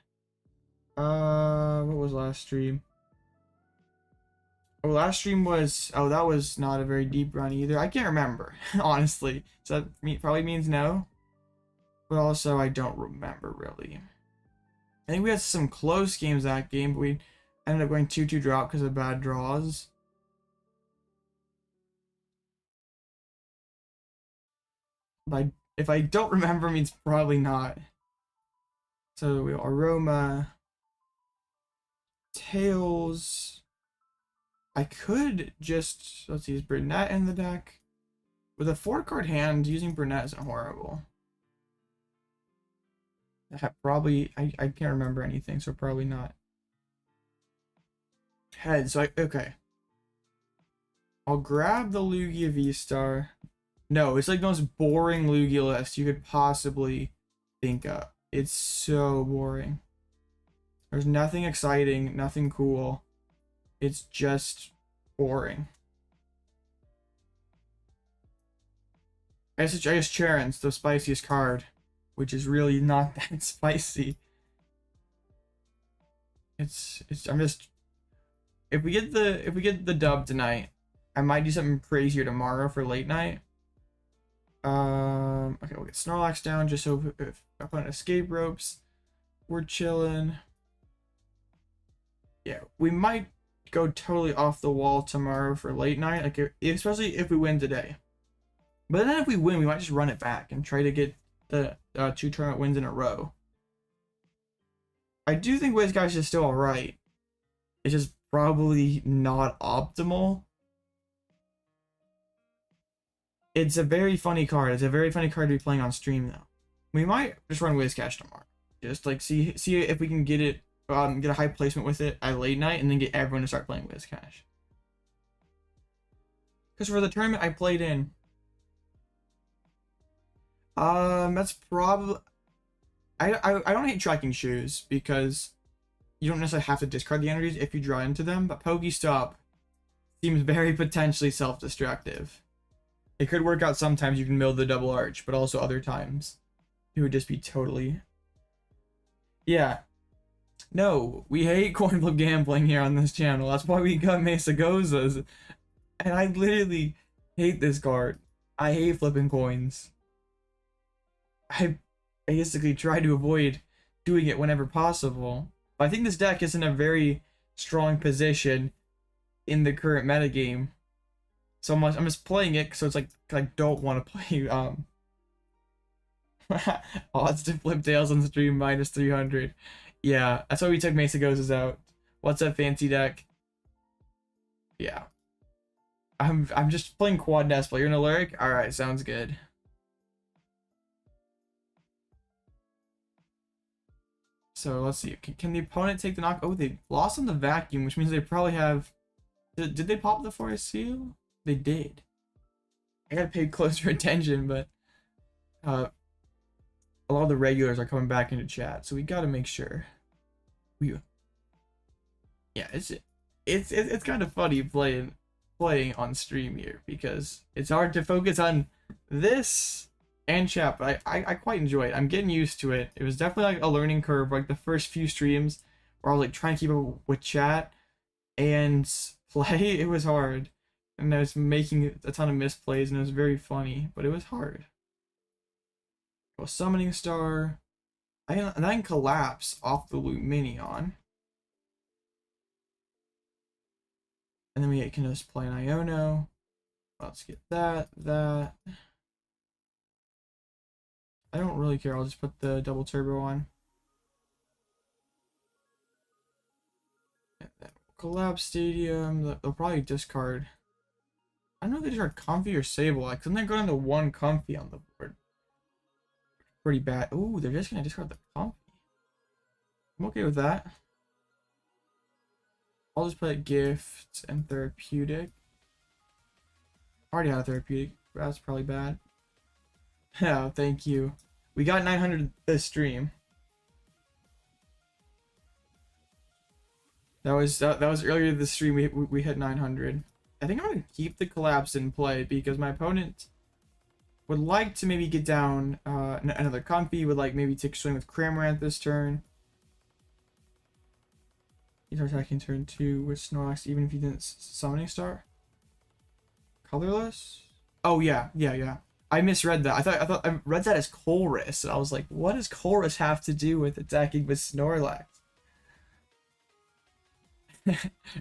what was last stream? Oh, last stream was, that was not a very deep run either. I can't remember, honestly. So that probably means no. But also, I don't remember, really. I think we had some close games that game, but we ended up going 2-2 draw because of bad draws. But if I don't remember, it means probably not. So we Aroma, Tails, I could just, let's use Burnet in the deck. With a 4-card hand, using Burnet isn't horrible. I can't remember anything, so probably not. Head, so okay. I'll grab the Lugia V-Star. No, it's like the most boring Lugia list you could possibly think of. It's so boring. There's nothing exciting, nothing cool. It's just boring. I guess Cheren's the spiciest card, which is really not that spicy. I'm just, if we get the dub tonight, I might do something crazier tomorrow for late night. Okay, we'll get Snorlax down just so if opponent escape ropes, we're chilling. Yeah, we might go totally off the wall tomorrow for late night, like especially if we win today. But then if we win, we might just run it back and try to get the 2 tournament wins in a row. I do think Wizcash is still alright. It's just probably not optimal. It's a very funny card. It's a very funny card to be playing on stream, though. We might just run Wizcash tomorrow. Just like see if we can get it, get a high placement with it at late night, and then get everyone to start playing Wizcash. Because for the tournament I played in, that's probably. I don't hate tracking shoes because you don't necessarily have to discard the energies if you draw into them, but Pokestop seems very potentially self-destructive. It could work out sometimes, you can mill the double arch, but also other times it would just be totally... Yeah. No, we hate coin flip gambling here on this channel. That's why we got Mesagozas. And I literally hate this card. I hate flipping coins. I basically try to avoid doing it whenever possible. But I think this deck is in a very strong position in the current metagame. So I'm just playing it so it's like I don't want to play odds to flip tails on stream minus 300. Yeah, that's why we took Mesagozas out. What's up, fancy deck? Yeah. I'm just playing quad nest, but you're in a lyric? Alright, sounds good. So let's see. Can the opponent take the knock? Oh, they lost on the vacuum, which means they probably have. Did they pop the forest seal? They did. I gotta pay closer attention, but a lot of the regulars are coming back into chat, so we gotta make sure. Yeah, it's kind of funny playing on stream here because it's hard to focus on this and chat, but I quite enjoy it. I'm getting used to it. It was definitely like a learning curve, like the first few streams where I was like trying to keep up with chat and play. It was hard, and I was making a ton of misplays, and it was very funny, but it was hard. Well, summoning star, and I can collapse off the Lumineon, and then we can just play an Iono. Let's get that. I don't really care. I'll just put the double turbo on. And then Collapsed Stadium. They'll probably discard. I don't know if they discard Comfy or Sable. Like, couldn't they go down to 1 Comfy on the board? Pretty bad. Ooh, they're just gonna discard the Comfy. I'm okay with that. I'll just put Gift and Therapeutic. I already had a Therapeutic. That's probably bad. Yeah, thank you. We got 900 this stream. That was earlier this stream. We hit 900. I think I'm gonna keep the collapse in play because my opponent would like to maybe get down another Comfy. Would like maybe take a swing with Cramorant this turn. He's attacking turn 2 with Snorlax, even if he didn't summoning star. Colorless. Oh yeah. I misread that. I thought I read that as Colress, and I was like, what does Colress have to do with attacking with Snorlax?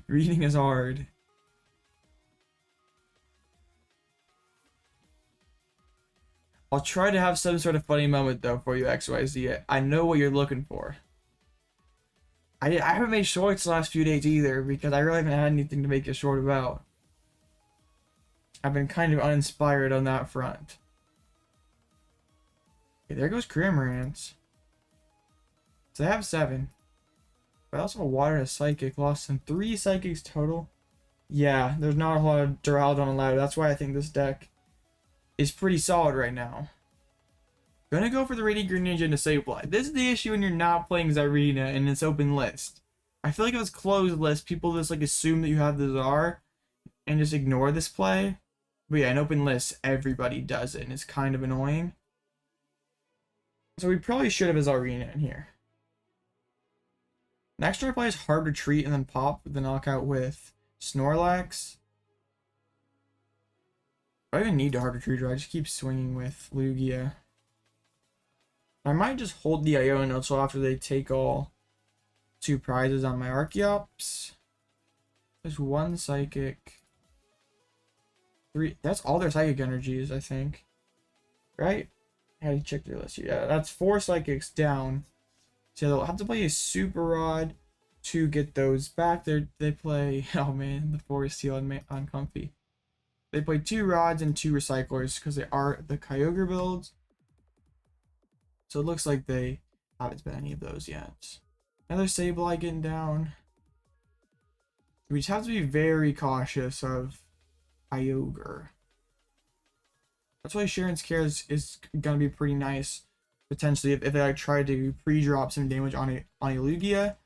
Reading is hard. I'll try to have some sort of funny moment though for you, XYZ. I know what you're looking for. I haven't made shorts the last few days either because I really haven't had anything to make a short about. I've been kind of uninspired on that front. Okay, there goes Cramorant. So they have 7. But I also have a Water and a Psychic. Lost in 3 Psychics total. Yeah, there's not a lot of Duraludon allowed. That's why I think this deck is pretty solid right now. Gonna go for the Radiant Greninja and Sableye. This is the issue when you're not playing Zarina and it's open list. I feel like if it's closed list, people just like assume that you have the Zar and just ignore this play. But yeah, in open list, everybody does it and it's kind of annoying. So we probably should have a Zarina in here. Next I play is Hard Retreat and then pop the knockout with Snorlax. I don't even need to Hard Retreat, I just keep swinging with Lugia. I might just hold the Iono until after they take all 2 prizes on my Archeops. There's 1 Psychic. 3. That's all their Psychic energies, I think. Right? I had to check their list here. Yeah, that's 4 Psychics down. So they'll have to play a Super Rod to get those back. They play, oh man, the Forest Seal on Comfy. They play 2 Rods and 2 Recyclers because they are the Kyogre builds. So it looks like they haven't spent any of those yet. Another Sableye getting down. We just have to be very cautious of Kyogre. That's why Cheren's Care is going to be pretty nice. Potentially, if they like, try to pre-drop some damage on a Lugia,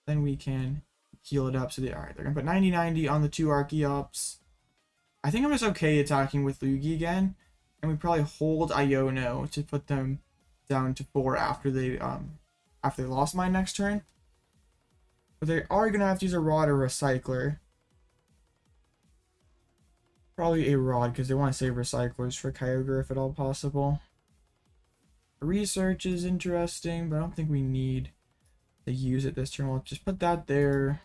then we can heal it up. So alright, they're gonna put 90-90 on the 2 Archeops. I think I'm just okay attacking with Lugia again, and we probably hold Iono to put them down to 4 after they lost my next turn. But they are gonna have to use a Rod or Recycler. Probably a Rod because they want to save Recyclers for Kyogre if at all possible. Research is interesting, but I don't think we need to use it this turn. We'll just put that there.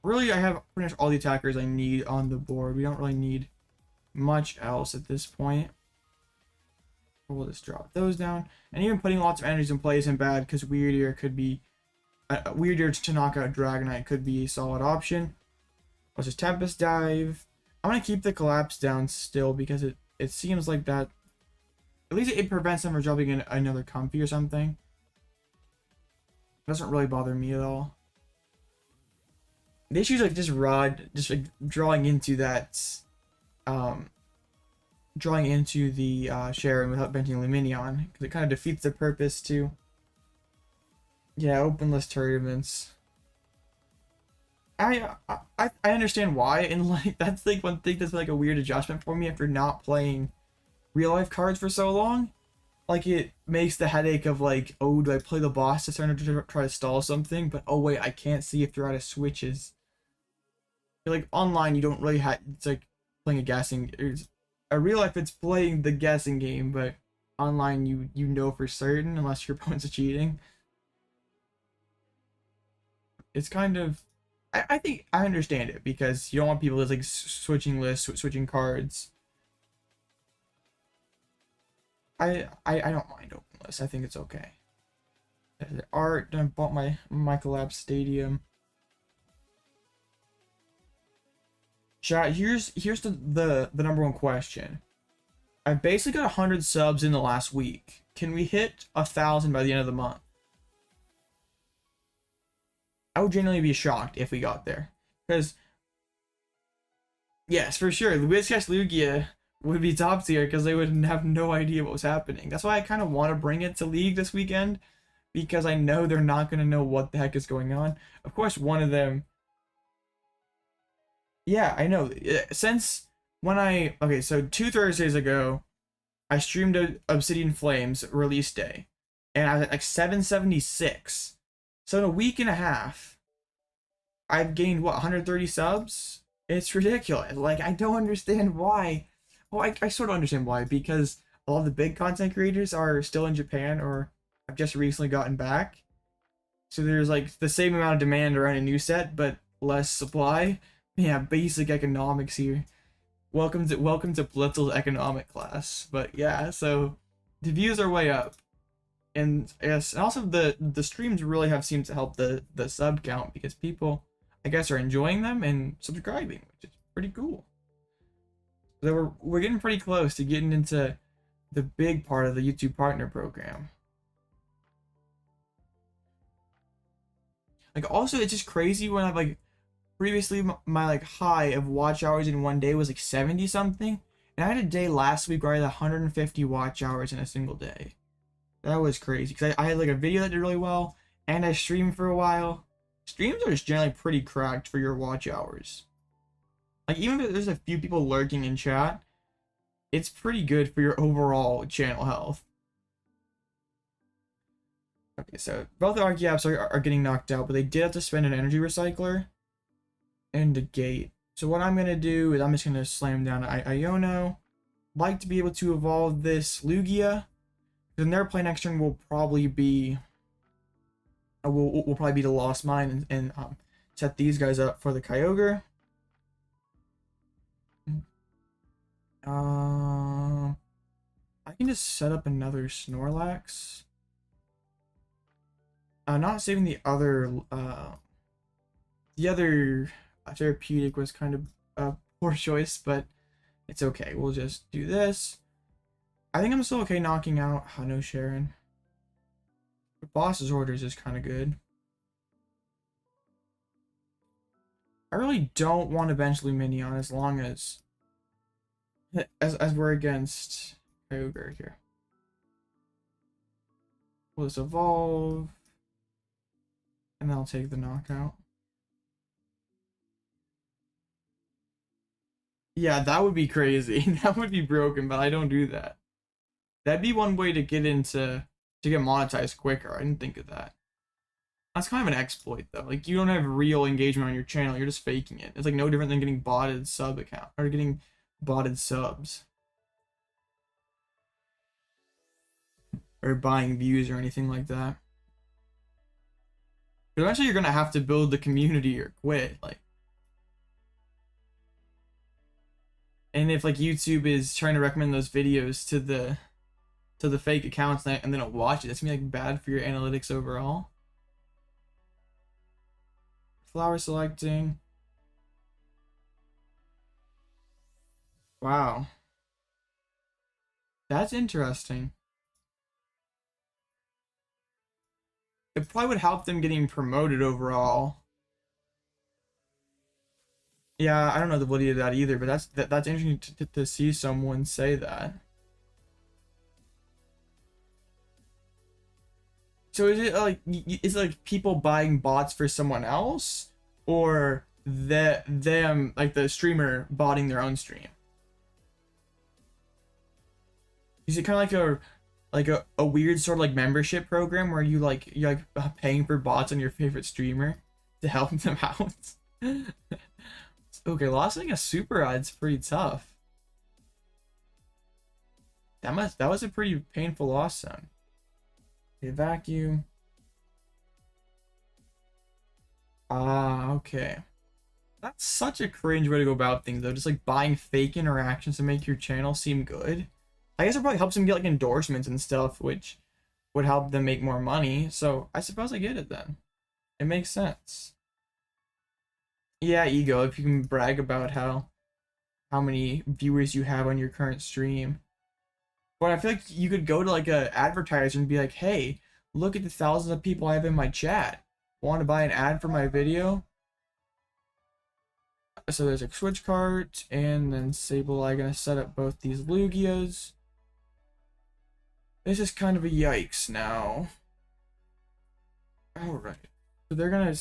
Really, I have pretty much all the attackers I need on the board. We don't really need much else at this point. We'll just drop those down. And even putting lots of energies in play isn't bad because Wyrdeer could be... Wyrdeer to knock out Dragonite could be a solid option. Let's just Tempest Dive. I'm going to keep the Collapse down still because it seems like that... At least it prevents them from dropping in another Comfy or something. It doesn't really bother me at all. The issue is like just Rod, just like drawing into that... drawing into the Cheren without benching Lumineon, because it kind of defeats the purpose too. Yeah, open list tournaments. I understand why, and like that's like one thing that's like a weird adjustment for me after not playing real life cards for so long. Like it makes the headache of like, oh, do I play the boss this turn to try to stall something? But oh wait, I can't see if they're out of switches. Like online, you don't really have. It's like playing a guessing. A real life, it's playing the guessing game, but online, you know for certain unless your opponent's cheating. It's kind of. I think I understand it because you don't want people just like switching lists, switching cards. I don't mind open lists. I think it's okay. Art, I bought my Collapsed Stadium. Chat, here's the number one question. I've basically got 100 subs in the last week. Can we hit 1,000 by the end of the month? I would genuinely be shocked if we got there. Because, yes, for sure, the WizCast Lugia would be top tier because they would have no idea what was happening. That's why I kind of want to bring it to League this weekend, because I know they're not going to know what the heck is going on. Of course, one of them... Yeah, I know. Since when okay, so 2 Thursdays ago, I streamed Obsidian Flames release day, and I was at like 776. So in a week and a half, I've gained, what, 130 subs? It's ridiculous. Like, I don't understand why. Well, I sort of understand why, because a lot of the big content creators are still in Japan or have just recently gotten back. So there's like the same amount of demand around a new set, but less supply. Yeah, basic economics here. Welcome to Blitzle's economic class. But yeah, so the views are way up. And yes, and also the streams really have seemed to help the sub count because people, I guess, are enjoying them and subscribing, which is pretty cool. So we're getting pretty close to getting into the big part of the YouTube partner program. Like, also, it's just crazy when I've like previously my like high of watch hours in one day was like 70 something, and I had a day last week where I had 150 watch hours in a single day. That was crazy because I had like a video that did really well, and I streamed for a while. Streams are just generally pretty cracked for your watch hours. Like, even if there's a few people lurking in chat, it's pretty good for your overall channel health. Okay, so both the Archeops are getting knocked out, but they did have to spend an energy recycler and a gate. So what I'm going to do is I'm just going to slam down Iono. Like to be able to evolve this Lugia. Then their play next turn will probably be... will probably be the Lost Mine and set these guys up for the Kyogre. I can just set up another Snorlax. Not saving the other therapeutic was kind of a poor choice, but it's okay. We'll just do this. I think I'm still okay knocking out no Cheren. The boss's orders is kind of good. I really don't want to bench Lumineon as long as we're against Kyogre here. We'll just evolve. And then I'll take the knockout. Yeah, that would be crazy. That would be broken, but I don't do that. That'd be one way to get monetized quicker. I didn't think of that. That's kind of an exploit though. Like, you don't have real engagement on your channel, you're just faking it. It's like no different than getting botted sub account or getting botted subs. Or buying views or anything like that. But eventually you're gonna have to build the community or quit, like. And if like YouTube is trying to recommend those videos to the fake accounts and they don't watch it, that's gonna be like bad for your analytics overall. Flower selecting. Wow. That's interesting. It probably would help them getting promoted overall. Yeah, I don't know the validity of that either, but that's interesting to see someone say that. So is it like people buying bots for someone else, or them like the streamer botting their own stream? Is it kind of like a weird sort of like membership program where you're like paying for bots on your favorite streamer to help them out? Okay, losing a super ad's pretty tough. That was a pretty painful loss zone. Okay, vacuum. Okay. That's such a cringe way to go about things though, just like buying fake interactions to make your channel seem good. I guess it probably helps them get like endorsements and stuff, which would help them make more money. So I suppose I get it then. It makes sense. Yeah, ego, if you can brag about how many viewers you have on your current stream. But I feel like you could go to like a advertiser and be like, hey, look at the thousands of people I have in my chat. Want to buy an ad for my video? So there's a switch cart, and then Sableye gonna set up both these Lugias. This is kind of a yikes now. Alright. So they're gonna...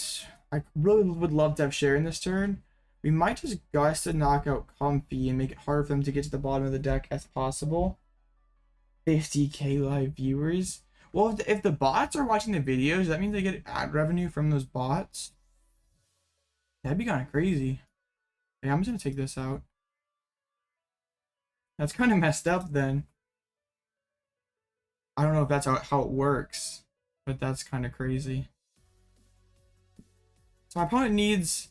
I really would love to have Cheren this turn. We might just Gust to knock out Comfy and make it harder for them to get to the bottom of the deck as possible. 50k live viewers. Well, if the bots are watching the videos, that means they get ad revenue from those bots. That'd be kind of crazy. Yeah, I'm just gonna take this out. That's kind of messed up then. I don't know if that's how it works, but that's kind of crazy. So my opponent needs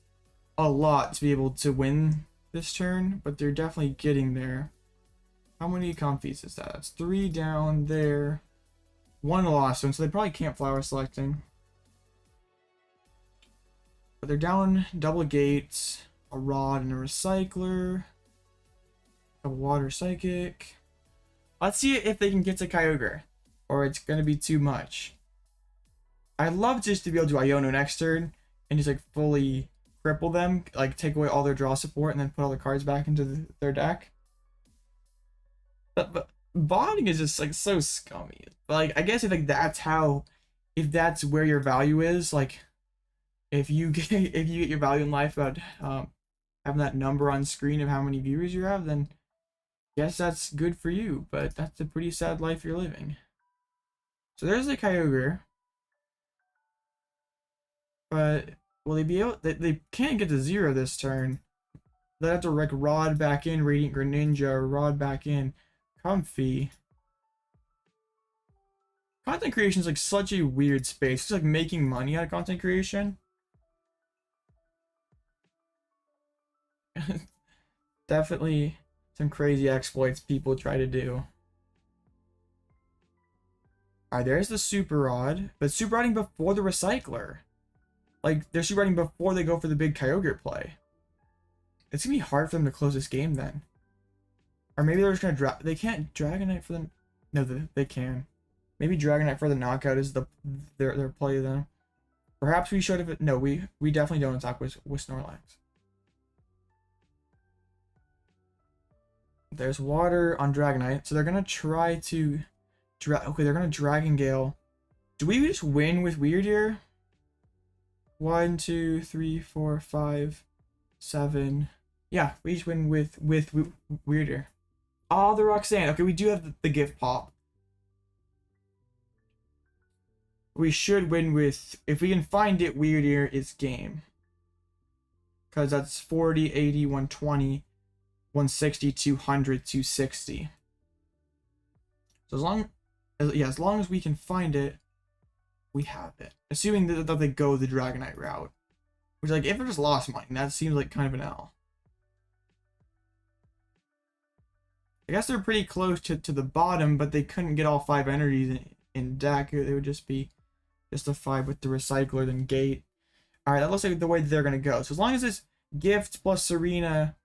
a lot to be able to win this turn, but they're definitely getting there. How many comfies is that? That's 3 down there. one lost one, so they probably can't flower selecting. But they're down double gates, a rod and a recycler, a water psychic. Let's see if they can get to Kyogre, or it's gonna be too much. I'd love just to be able to do Iono next turn and just like fully cripple them, like take away all their draw support and then put all the cards back into their deck. But botting is just like so scummy. But, like, I guess if like that's how, if that's where your value is, like if you get your value in life about having that number on screen of how many viewers you have, then yes, that's good for you. But that's a pretty sad life you're living. So there's the Kyogre. But will they be able? They can't get to 0 this turn. They have to like rod back in Radiant Greninja, or rod back in Comfy. Content creation is like such a weird space. It's like making money out of content creation. Definitely some crazy exploits people try to do. Alright, there's the Super Rod, but Super Rodding before the Recycler. Like, they're Super Rodding before they go for the big Kyogre play. It's gonna be hard for them to close this game then. Or maybe they're just gonna they can't Dragonite for them. No, they can. Maybe Dragonite for the knockout is their play then. Perhaps we should have. No, we definitely don't attack with Snorlax. There's water on Dragonite, so they're gonna try to okay, they're gonna Dragon Gale. Do we just win with Wyrdeer? 1, 2, 3, 4, 5, 7. Yeah, we just win with Wyrdeer. Oh, the Roxanne. Okay, we do have the gift pop. We should win with, if we can find it, Wyrdeer is game. Because that's 40, 80, 120, 160, 200, 260. So as long as we can find it, we have it. Assuming that they go the Dragonite route. Which, like, if they're just lost money, that seems like kind of an L. I guess they're pretty close to the bottom, but they couldn't get all 5 energies in deck. They would just be just a 5 with the Recycler, then Gate. Alright, that looks like the way that they're going to go. So as long as this Gift plus Serena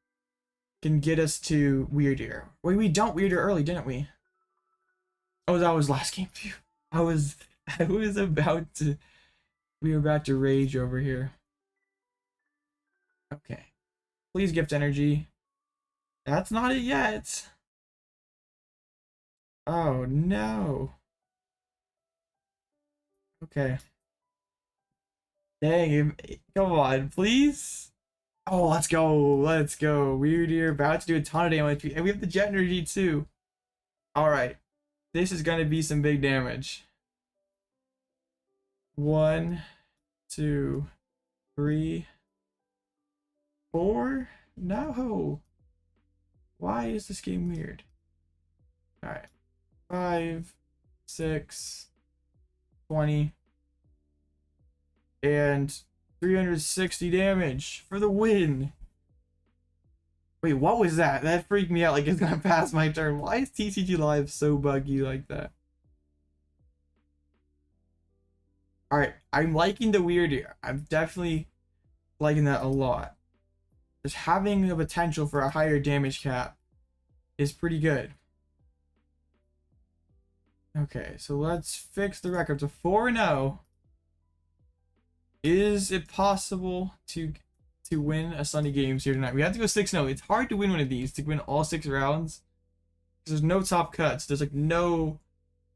can get us to Wyrdeer. Wait, we dumped Wyrdeer early, didn't we? Oh, that was last game. Phew. I was about to... We were about to rage over here. Okay. Please Gift Energy. That's not it yet. Oh, no. Okay. Dang, come on, please. Oh, let's go. Let's go. Wyrdeer about to do a ton of damage. And we have the Jet Energy, too. Alright. This is going to be some big damage. 1, 2, 3, 4. No. Why is this game weird? Alright. 5, 6, 20. And 360 damage for the win. Wait, what was that? That freaked me out like it's gonna pass my turn. Why is TCG Live so buggy like that? Alright, I'm liking the Wyrdeer. I'm definitely liking that a lot. Just having the potential for a higher damage cap is pretty good. Okay, so let's fix the record to 4-0. Is it possible to win a Sunday Games here tonight? We have to go 6-0. It's hard to win one of these, to win all 6 rounds. Because there's no top cuts. There's like no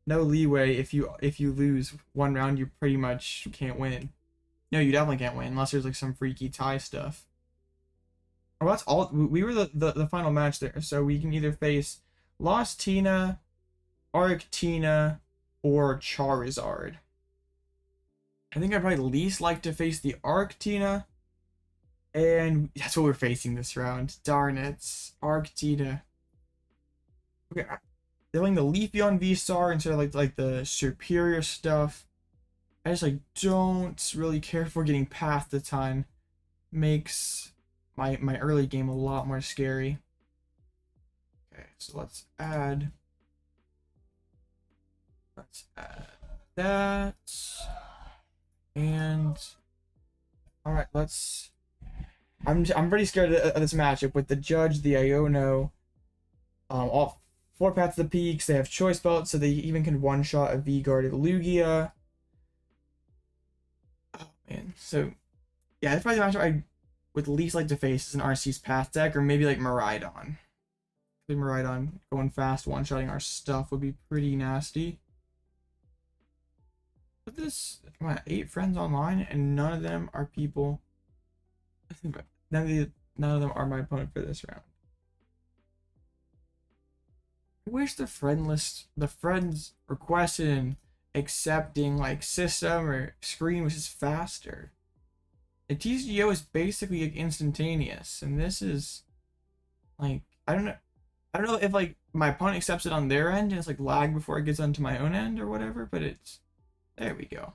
leeway. If you lose one round, you pretty much can't win. No, you definitely can't win unless there's like some freaky tie stuff. Oh, that's all. We were the final match there, so we can either face Lost Tina, Arctina, or Charizard. I think I'd probably least like to face the Arctina, and that's what we're facing this round. Darn it, Arctina. Okay, they're like the Leafeon V STAR instead of like the superior stuff. I just like don't really care for getting past a ton. Makes my early game a lot more scary. Okay, so let's Let's add that. And all right, let's. I'm pretty scared of this matchup with the Judge, the Iono, all 4 paths of the peaks. They have choice belts, so they even can one-shot a V-guarded Lugia. Oh man, so yeah, that's probably the matchup I would least like to face is an RC's path deck, or maybe like Miraidon. I think Miraidon going fast, one-shotting our stuff would be pretty nasty. But this, I'm at 8 friends online, and none of them are people. None of them are my opponent for this round. I wish the friends requested and accepting like system or screen was just faster. The TCGO is basically like instantaneous, and this is like I don't know if like my opponent accepts it on their end and it's like lag before it gets onto my own end or whatever, but it's there we go.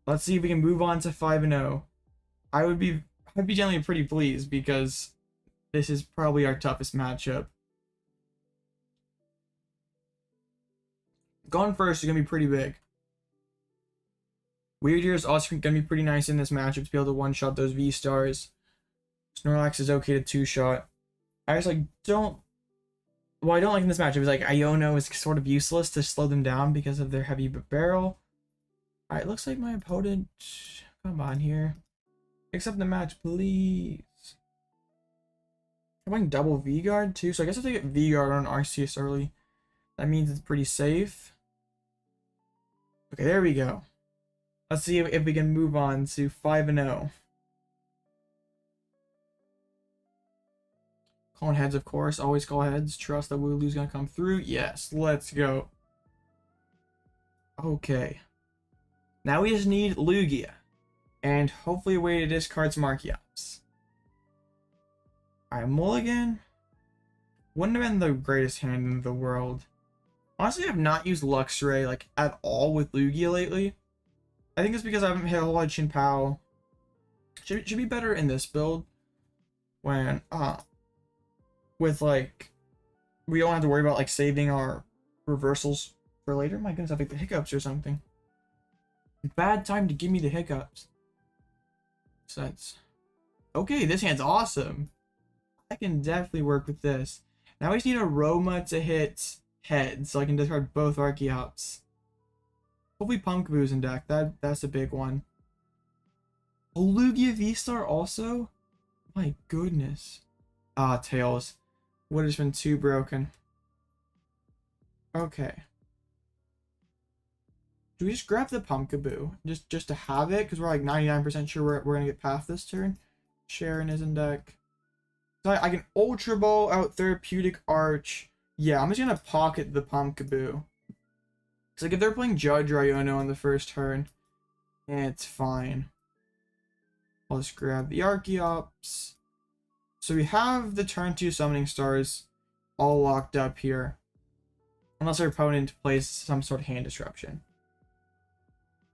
Let's see if we can move on to 5-0. I'd be generally pretty pleased because this is probably our toughest matchup. Going first is gonna be pretty big. Wyrdeer is also gonna be pretty nice in this matchup to be able to one-shot those V-stars. Snorlax is okay to two-shot. I just like don't. What I don't like in this matchup is like Iono is sort of useless to slow them down because of their heavy barrel. Alright, looks like my opponent. Come on here. Accept the match, please. I'm going double V-guard too, so I guess if they get V-guard on Arceus early, that means it's pretty safe. Okay, there we go. Let's see if we can move on to 5-0. Calling heads, of course. Always call heads. Trust that Wooloo's gonna come through. Yes, let's go. Okay. Now we just need Lugia. And hopefully a way to discard some Archeops. Alright, Mulligan. Wouldn't have been the greatest hand in the world. Honestly, I've not used Luxray like at all with Lugia lately. I think it's because I haven't hit a whole lot of Chin PAL. Should be better in this build. When with like we don't have to worry about like saving our reversals for later. My goodness, I think the hiccups or something. Bad time to give me the hiccups. So that's okay. This hand's awesome. I can definitely work with this. Now we just need Aroma to hit head, so I can discard both Archeops. Hopefully Pumpkaboo's in deck. That's a big one. A Lugia V-Star also? My goodness. Ah, Tails. Would have just been too broken. Okay. Do we just grab the Pumpkaboo? Just to have it? Because we're like 99% sure we're going to get past this turn. Cheren is in deck. So I can Ultra Ball out Therapeutic Arch. Yeah, I'm just going to pocket the Pumpkaboo. Because like if they're playing Judge or Iono on the first turn, it's fine. I'll just grab the Archeops. So we have the turn 2 Summoning Stars all locked up here. Unless our opponent plays some sort of hand disruption.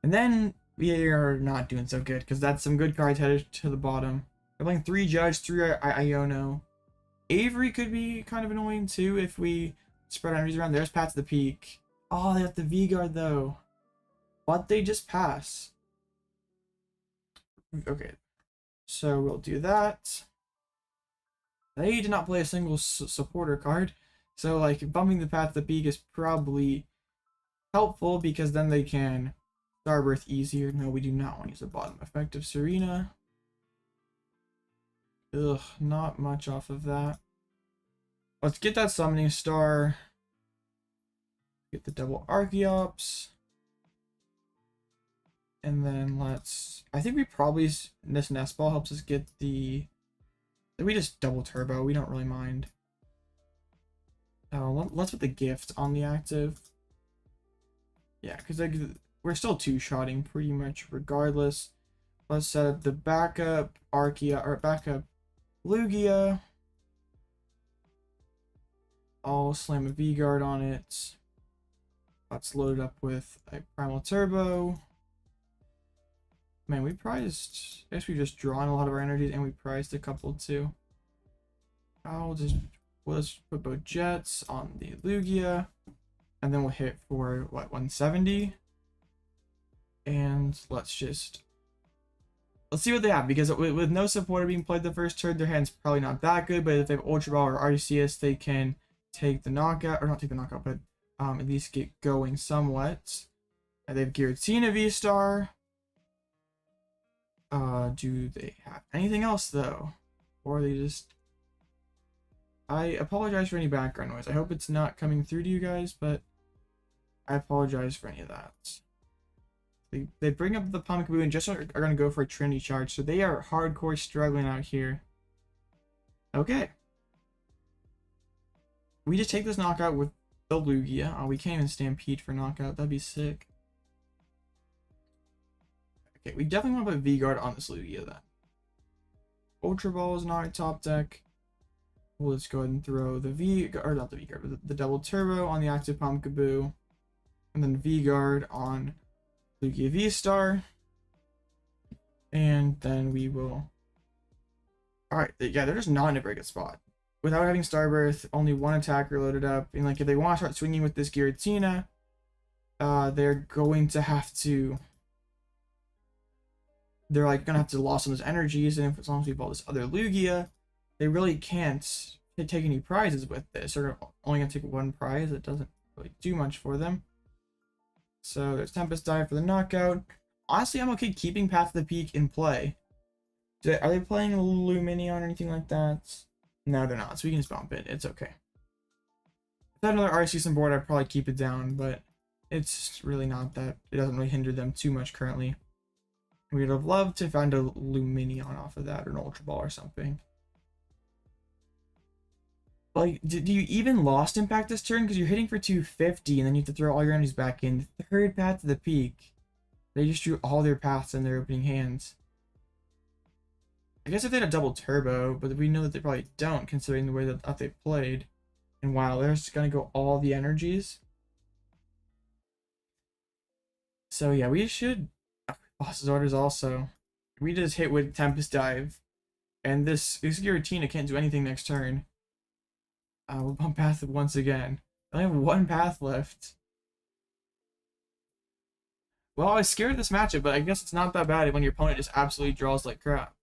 And then we are not doing so good because that's some good cards headed to the bottom. We're playing 3 Judge, 3 Iono. Avery could be kind of annoying too if we spread enemies around. There's Pat to the Peak. Oh, they have the V-Guard though. But they just pass. Okay. So we'll do that. They did not play a single supporter card. So like bumping the Path to the Peak is probably helpful because then they can Starbirth easier. No, we do not want to use the bottom effect of Serena. Ugh, not much off of that. Let's get that Summoning Star. Get the double Archeops. And then let's... I think we probably... This Nest Ball helps us get the... We just double turbo. We don't really mind. Let's put the Gift on the active. Yeah, because like, we're still two-shotting pretty much regardless. Let's set up the backup Archea... Or backup Lugia. I'll slam a V-Guard on it. Let's load it up with a Primal Turbo. Man, we prized... I guess we've just drawn a lot of our energies and we prized a couple too. I'll just Well, let's put both jets on the Lugia, and then we'll hit for what, 170. And let's see what they have, because with no supporter being played the first turn, their hand's probably not that good. But if they have Ultra Ball or Arceus, they can take the knockout, or not take the knockout, but at least get going somewhat. And they have Giratina V-Star. Do they have anything else though, or are they just? I apologize for any background noise. I hope it's not coming through to you guys, but I apologize for any of that. They bring up the Pumpkaboo and just are going to go for a Trinity charge, so they are hardcore struggling out here. Okay. We just take this knockout with the Lugia. Oh, we can't even Stampede for knockout. That'd be sick. Okay, we definitely want to put V-Guard on this Lugia then. Ultra Ball is not a top deck. Well, let's go ahead and throw the or not the V-Guard, but the double turbo on the active Pumpkaboo. And then V-Guard on Lugia V-Star. And then we will... Alright, yeah, they're just not in a very good spot. Without having Starbirth, only one attacker loaded up. And like, if they want to start swinging with this Giratina, they're going to have to... They're like going to have to lose some of those energies. And if, as long as we have all this other Lugia, they really can't take any prizes with this. They're only going to take one prize. It doesn't really do much for them. So there's Tempest Dive for the knockout. Honestly, I'm okay keeping Path of the Peak in play. Are they playing Lumineon or anything like that? No, they're not. So we can just bump it. It's okay. If I had another RC on board, I'd probably keep it down, but it's really not that. It doesn't really hinder them too much currently. We would have loved to find a Lumineon off of that, or an Ultra Ball or something. Like, do you even Lost Impact this turn? Because you're hitting for 250, and then you have to throw all your energies back in. Third Path to the Peak. They just drew all their paths in their opening hands. I guess if they had a double turbo, but we know that they probably don't, considering the way that they played. And wow, they're just going to go all the energies. So yeah, we should... Boss's orders also. We just hit with Tempest Dive. And this Giratina can't do anything next turn. We'll bump path once again. I only have one path left. Well, I was scared of this matchup, but I guess it's not that bad when your opponent just absolutely draws like crap.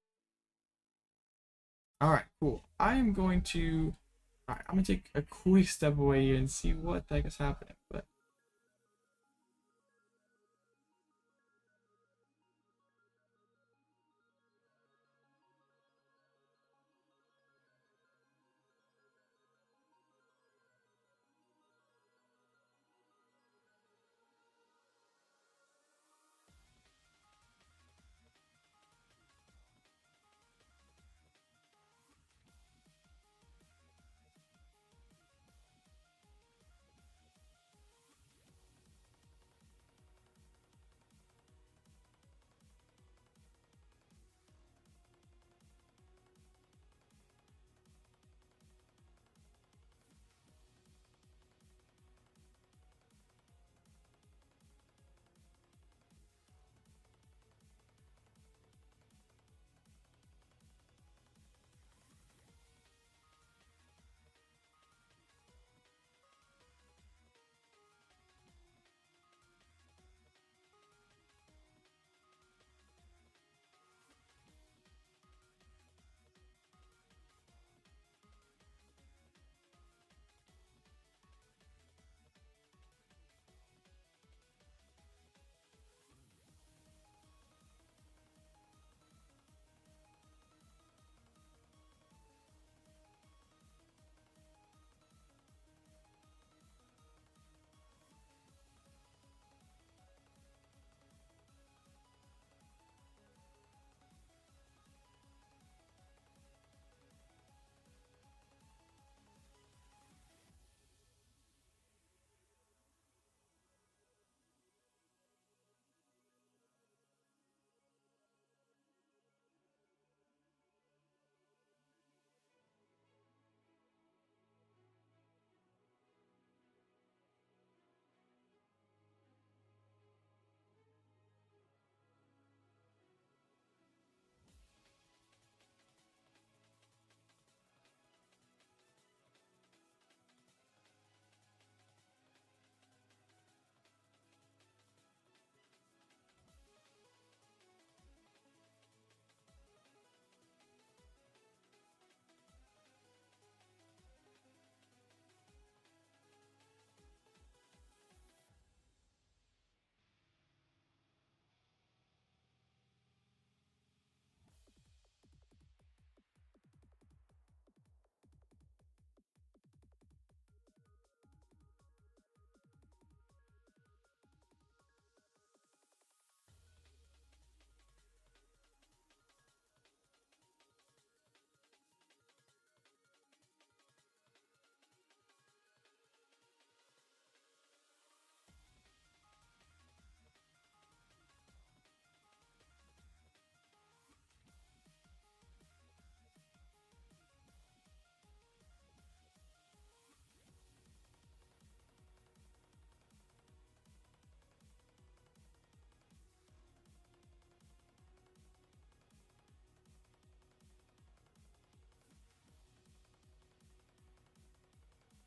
Alright, cool. I'm going to take a quick step away here and see what the heck is happening. But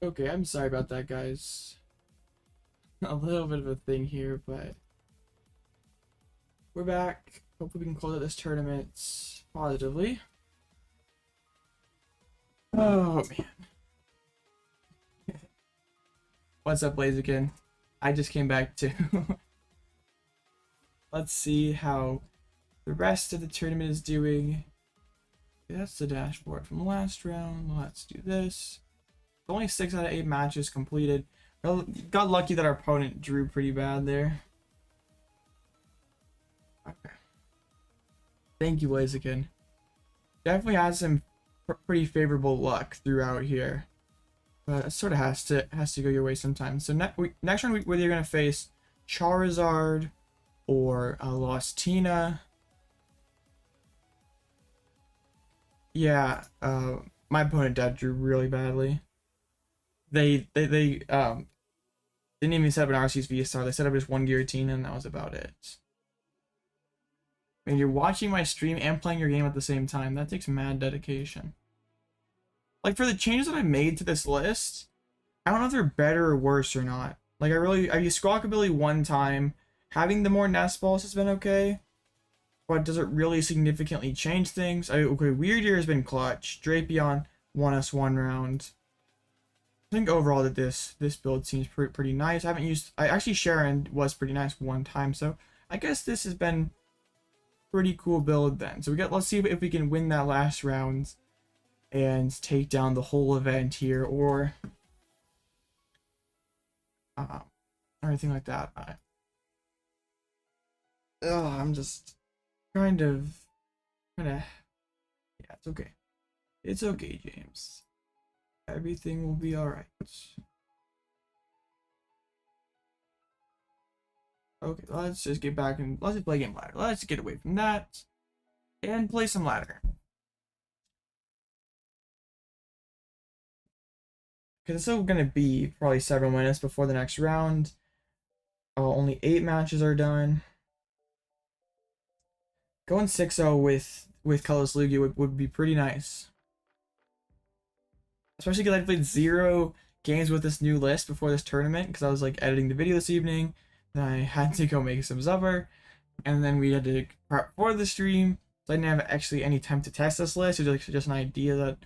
Okay, I'm sorry about that, guys. A little bit of a thing here, but we're back. Hopefully we can close out this tournament positively. Oh, man. What's up, Blaziken? I just came back too. Let's see how the rest of the tournament is doing. Okay, that's the dashboard from last round. Let's do this. Only 6 out of 8 matches completed. Well, got lucky that our opponent drew pretty bad there. Okay. Thank you, Blaziken. Definitely has some pretty favorable luck throughout here. But it sort of has to go your way sometimes. So next round, whether you're going to face Charizard or Lostina. Yeah, my opponent drew really badly. They didn't even set up an Arceus VSTAR. They set up just one Giratina, and that was about it. I mean, you're watching my stream and playing your game at the same time. That takes mad dedication. Like, for the changes that I made to this list, I don't know if they're better or worse or not. Like, I used Squawkabilly one time. Having the more nest balls has been okay, but does it really significantly change things? Okay, Wyrdeer has been clutch. Drapion won us one round. I think overall that this build seems pretty nice. Actually Cheren was pretty nice one time, so I guess this has been pretty cool build then. So let's see if we can win that last round and take down the whole event here, or anything like that. I'm just kind of yeah, it's okay. It's okay, James. Everything will be alright. Okay, let's just get back and let's just play game ladder. Let's get away from that and play some ladder. Because it's still gonna be probably several minutes before the next round. Only 8 matches are done. Going 6-0 with Colorless Lugia would be pretty nice. Especially because I played 0 games with this new list before this tournament, because I was like editing the video this evening. Then I had to go make some supper, and then we had to prep for the stream. So I didn't have actually any time to test this list. It was just an idea that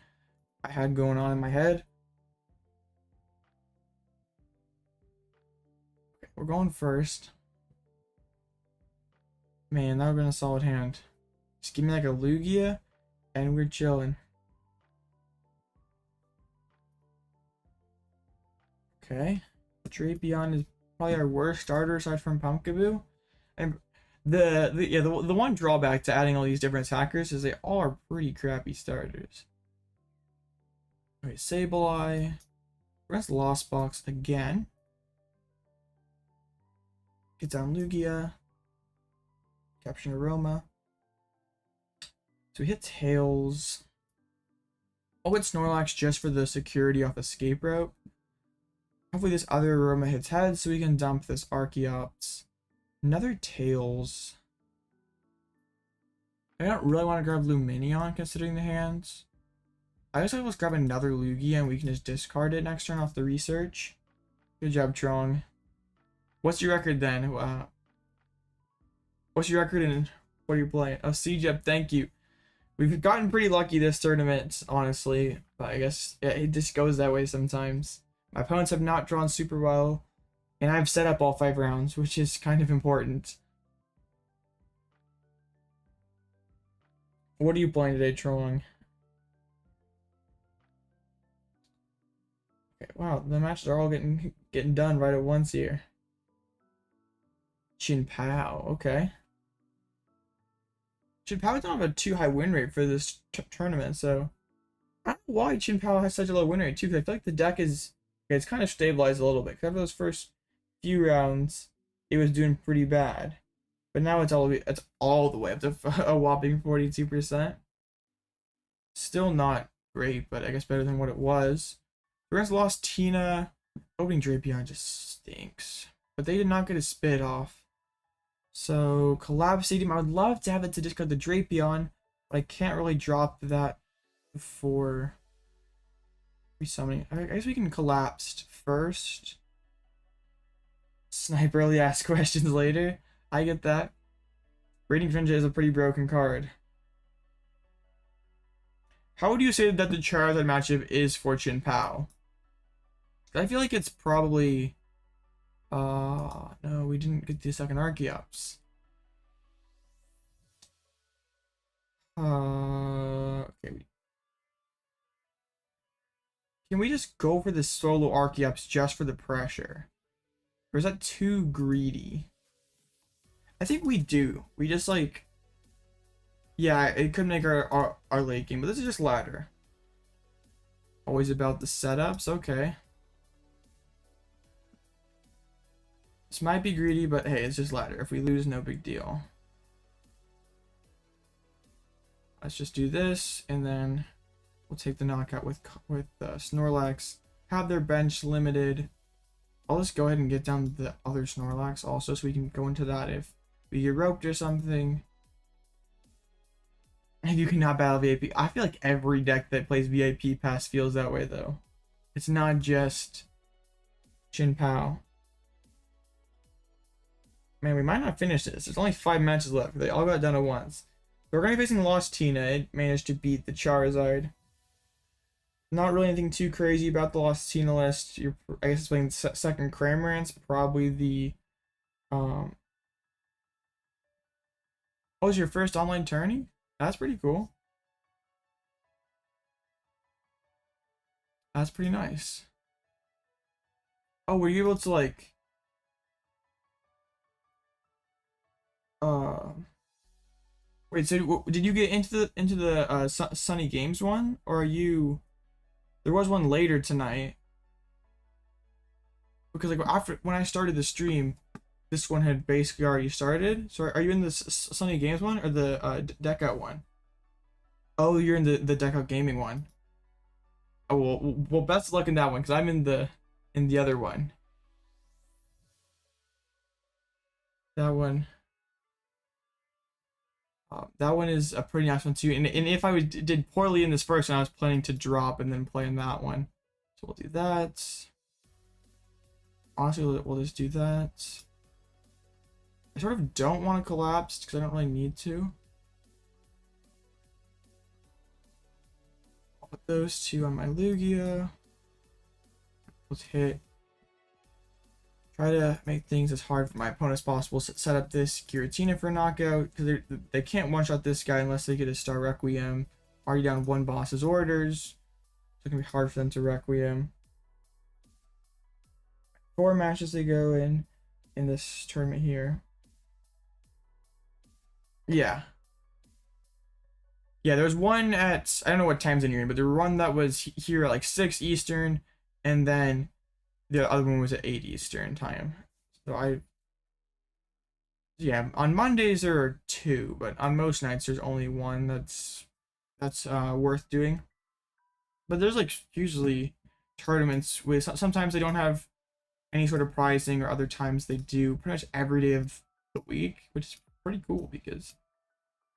I had going on in my head. Okay, we're going first. Man, that would have been a solid hand. Just give me like a Lugia, and we're chilling. Okay, Drapion is probably our worst starter aside from Pumpkaboo. And the one drawback to adding all these different attackers is they all are pretty crappy starters. Okay, Sableye. Press Lost Box again. Get down Lugia. Capturing Aroma. So we hit Tails. I'll hit Snorlax just for the security off Escape Route. Hopefully this other Aroma hits head so we can dump this Archeops. Another Tails. I don't really want to grab Lumineon considering the hands. I guess I'll just grab another Lugia and we can just discard it next turn off the research. Good job, Trong. What's your record then? What's your record and what are you playing? Oh, CJEP, thank you. We've gotten pretty lucky this tournament, honestly. But I guess it just goes that way sometimes. My opponents have not drawn super well. And I've set up all 5 rounds, which is kind of important. What are you playing today, Trong? Okay, wow, the matches are all getting done right at once here. Pao, okay. Pao don't have a too high win rate for this tournament, so I don't know why Pao has such a low win rate too. Because I feel like the deck is it's kind of stabilized a little bit. Because those first few rounds, it was doing pretty bad, but now it's all the way up to a whopping 42%. Still not great, but I guess better than what it was. The rest lost Tina. Opening Drapion just stinks, but they did not get a spit off. So, Collapsed Stadium, I would love to have it to discard the Drapion, but I can't really drop that before resummoning. I guess we can Collapsed first. Sniper really ask questions later. I get that. Rating Fringe is a pretty broken card. How would you say that the Charizard matchup is for Cheren PAL? I feel like it's probably... no, we didn't get the second Archeops. Okay. Can we just go for the solo Archeops just for the pressure? Or is that too greedy? I think we do. We just like... Yeah, it could make our late game, but this is just ladder. Always about the setups, okay. This might be greedy, but hey, it's just ladder. If we lose, no big deal. Let's just do this, and then we'll take the knockout with Snorlax. Have their bench limited. I'll just go ahead and get down the other Snorlax also, so we can go into that if we get roped or something. If you cannot battle VIP. I feel like every deck that plays VIP Pass feels that way, though. It's not just Cheren PAL. Man, we might not finish this. There's only 5 matches left. They all got done at once. So we're going to be facing Lost Tina. It managed to beat the Charizard. Not really anything too crazy about the Lost Tina list. I guess it's playing second Cramorant's. Probably the... Oh, it's your first online tourney? That's pretty cool. That's pretty nice. Oh, were you able to like... Wait, so did you get into the Sunny Games one, or are you... There was one later tonight. Because like after when I started the stream, this one had basically already started. So are you in the Sunny Games one or the Deck Out one? Oh, you're in the Deck Out Gaming one. Oh well, best of luck in that one, because I'm in the other one. That one. That one is a pretty nice one too. And if I did poorly in this first one, I was planning to drop and then play in that one. So we'll do that. Honestly, we'll just do that. I sort of don't want to collapse because I don't really need to. I'll put those two on my Lugia. Let's hit. Try to make things as hard for my opponent as possible. Set up this Giratina for a knockout, because they can't one-shot this guy unless they get a Star Requiem. Already down 1 boss's orders. So it's going to be hard for them to Requiem. 4 matches they go in this tournament here. Yeah. Yeah, there was one at, I don't know what time zone you're in, but there was one that was here at like 6 Eastern, and then the other one was at 8 Eastern time. So yeah, on Mondays there are 2, but on most nights there's only 1 that's worth doing. But there's like usually tournaments with, sometimes they don't have any sort of pricing, or other times they do pretty much every day of the week, which is pretty cool because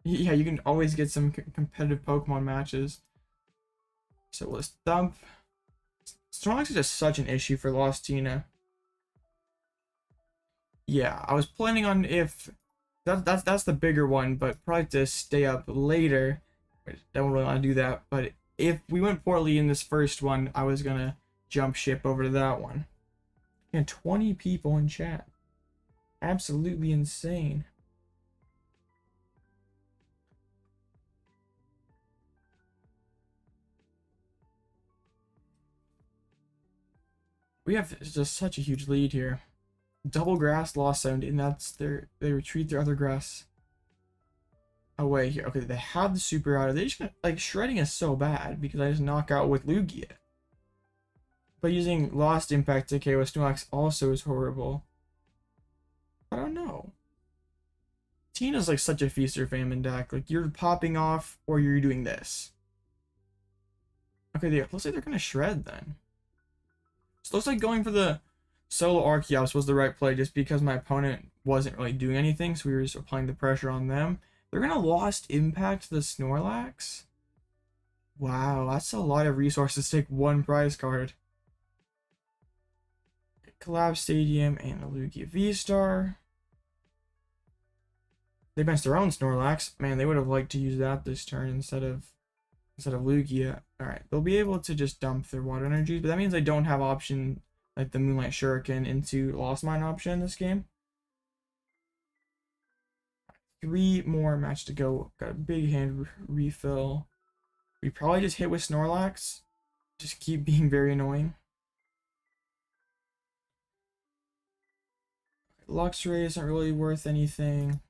yeah, you can always get some competitive Pokemon matches. So let's dump. Snorlax is just such an issue for Lost Tina. Yeah, I was planning on if that's the bigger one, but probably to stay up later. I don't really want to do that, but if we went poorly in this first one, I was gonna jump ship over to that one. And 20 people in chat. Absolutely insane. We have just such a huge lead here. Double grass, lost 70, and that's they retreat their other grass away here. Okay, they have the super auto. They just like shredding is so bad because I just knock out with Lugia. But using Lost Impact to KO Snorlax also is horrible. I don't know. Tina's like such a feast or famine deck. Like you're popping off or you're doing this. Okay, looks like they're gonna shred then. So it looks like going for the solo Archeops was the right play just because my opponent wasn't really doing anything, so we were just applying the pressure on them. They're gonna Lost Impact the Snorlax. Wow, that's a lot of resources to take one prize card. Collapsed Stadium and a Lugia V-Star. They benched their own Snorlax. Man, they would have liked to use that this turn instead of Lugia. Alright, they'll be able to just dump their water energies, but that means they don't have option like the Moonlight Shuriken into Lost Mine option in this game. 3 more match to go. Got a big hand refill. We probably just hit with Snorlax. Just keep being very annoying. Luxray isn't really worth anything.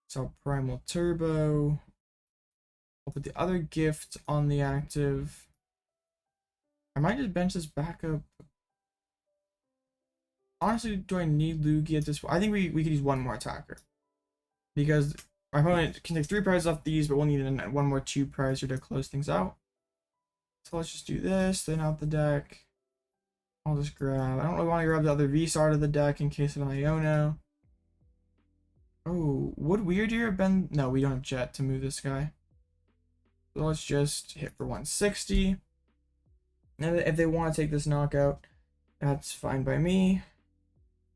So Primal Turbo. I'll put the other gift on the active. I might just bench this backup. Honestly, do I need Lugia at this point? I think we could use one more attacker. Because our opponent can take 3 prizes off these, but we'll need one more 2 prizer to close things out. So let's just do this, then out the deck. I'll just grab. I don't really want to grab the other V-Star out of the deck in case of an Iono. Oh, would Wyrdeer have been? No, we don't have Jet to move this guy. So let's just hit for 160. And if they want to take this knockout, that's fine by me.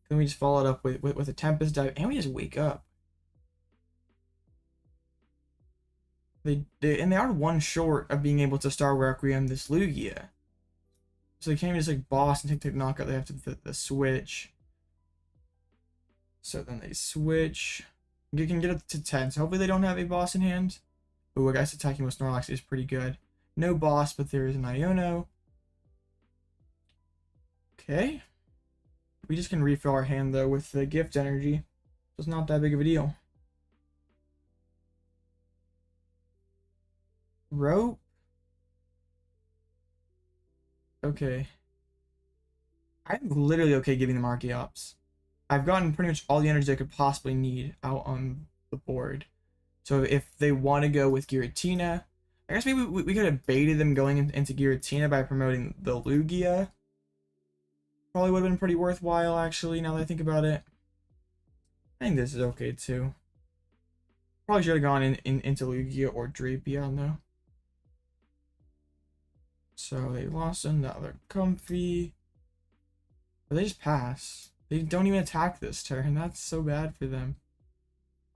Then we just follow it up with a Tempest dive, and we just wake up. They are 1 short of being able to Star Requiem this Lugia. So they can't even just like boss and take knockout. They have to the switch. So then they switch. You can get up to 10. So hopefully they don't have a boss in hand. Ooh, I guess attacking with Snorlax is pretty good. No boss, but there is an Iono. Okay. We just can refill our hand though with the gift energy. So it's not that big of a deal. Rope. Okay. I'm literally okay giving them Archeops. I've gotten pretty much all the energy I could possibly need out on the board. So if they want to go with Giratina, I guess maybe we could have baited them going into Giratina by promoting the Lugia. Probably would have been pretty worthwhile actually, now that I think about it. I think this is okay too. Probably should have gone into Lugia or Drapion though. So they lost another comfy. But they just pass. They don't even attack this turn. That's so bad for them.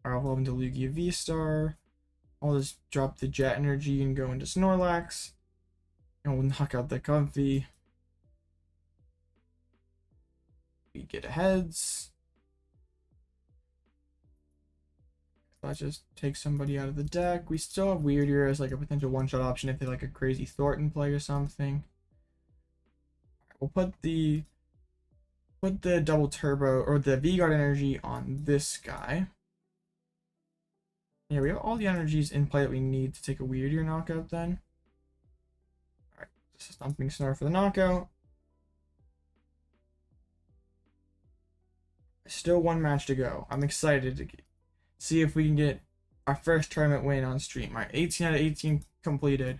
Alright, I'll evolve into Lugia V-Star. I'll just drop the Jet Energy and go into Snorlax. And we'll knock out the comfy. We get a heads. Let's just take somebody out of the deck. We still have Wyrdeer as like a potential one-shot option if they like a crazy Thornton play or something. We'll put the double turbo or the V-Guard energy on this guy. Yeah, we have all the energies in play that we need to take a Wyrdeer knockout then. Alright, this is Thumping Snore for the knockout. Still 1 match to go. I'm excited to see if we can get our first tournament win on stream. Alright, 18 out of 18 completed.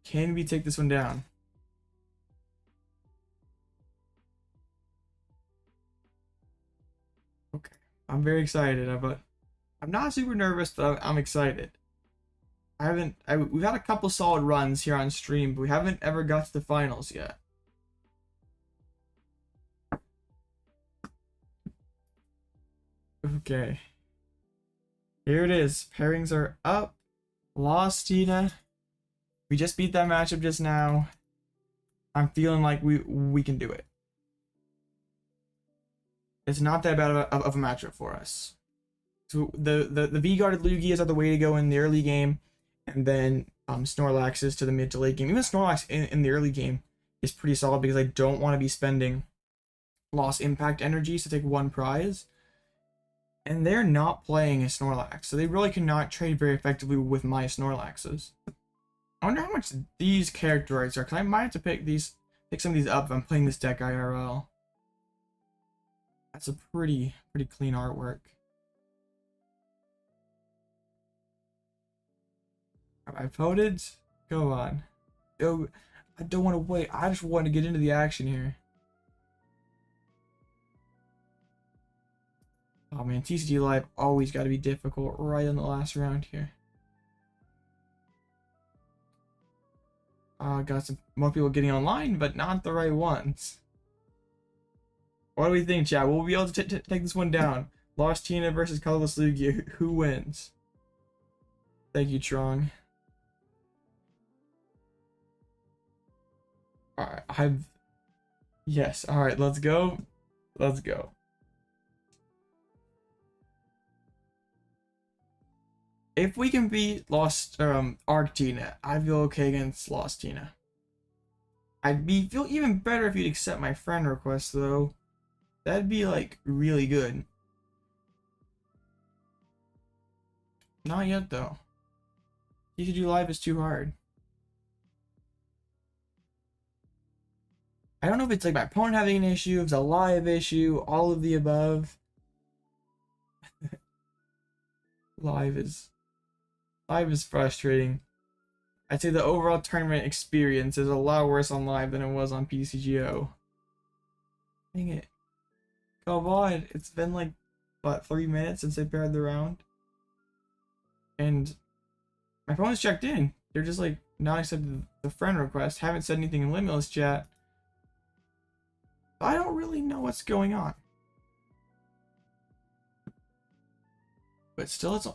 Can we take this one down? Okay, I'm very excited, but I'm not super nervous, but I'm excited. We've had a couple solid runs here on stream, but we haven't ever got to the finals yet. Okay. Here it is. Pairings are up. Lost Tina. We just beat that matchup just now. I'm feeling like we can do it. It's not that bad of a matchup for us. So the V-guarded Lugias are the way to go in the early game, and then Snorlax is to the mid to late game. Even Snorlax in the early game is pretty solid because I don't want to be spending lost impact energies to take 1 prize. And they're not playing a Snorlax, so they really cannot trade very effectively with my Snorlaxes. I wonder how much these characteristics are, because I might have to pick some of these up if I'm playing this deck IRL. That's a pretty clean artwork. I voted? Go on. Oh, I don't want to wait. I just want to get into the action here. Oh man, TCG Live always got to be difficult right in the last round here. Got some more people getting online, but not the right ones. What do we think, chat? Will we be able to take this one down? Lost Tina versus Colorless Lugia. Who wins? Thank you, Trong. Alright, yes, alright, let's go. Let's go. If we can beat Arc Tina, I feel okay against Lost Tina. Feel even better if you'd accept my friend request though. That'd be like really good. Not yet though. TCG Live is too hard. I don't know if it's like my opponent having an issue, if it's a live issue, all of the above. Live is frustrating. I'd say the overall tournament experience is a lot worse on live than it was on PCGO. Dang it. Come on, it's been like, what, 3 minutes since I paired the round? And my opponent's checked in. They're just like, not accepted the friend request, haven't said anything in Limitless chat. I don't really know what's going on. But still, it's...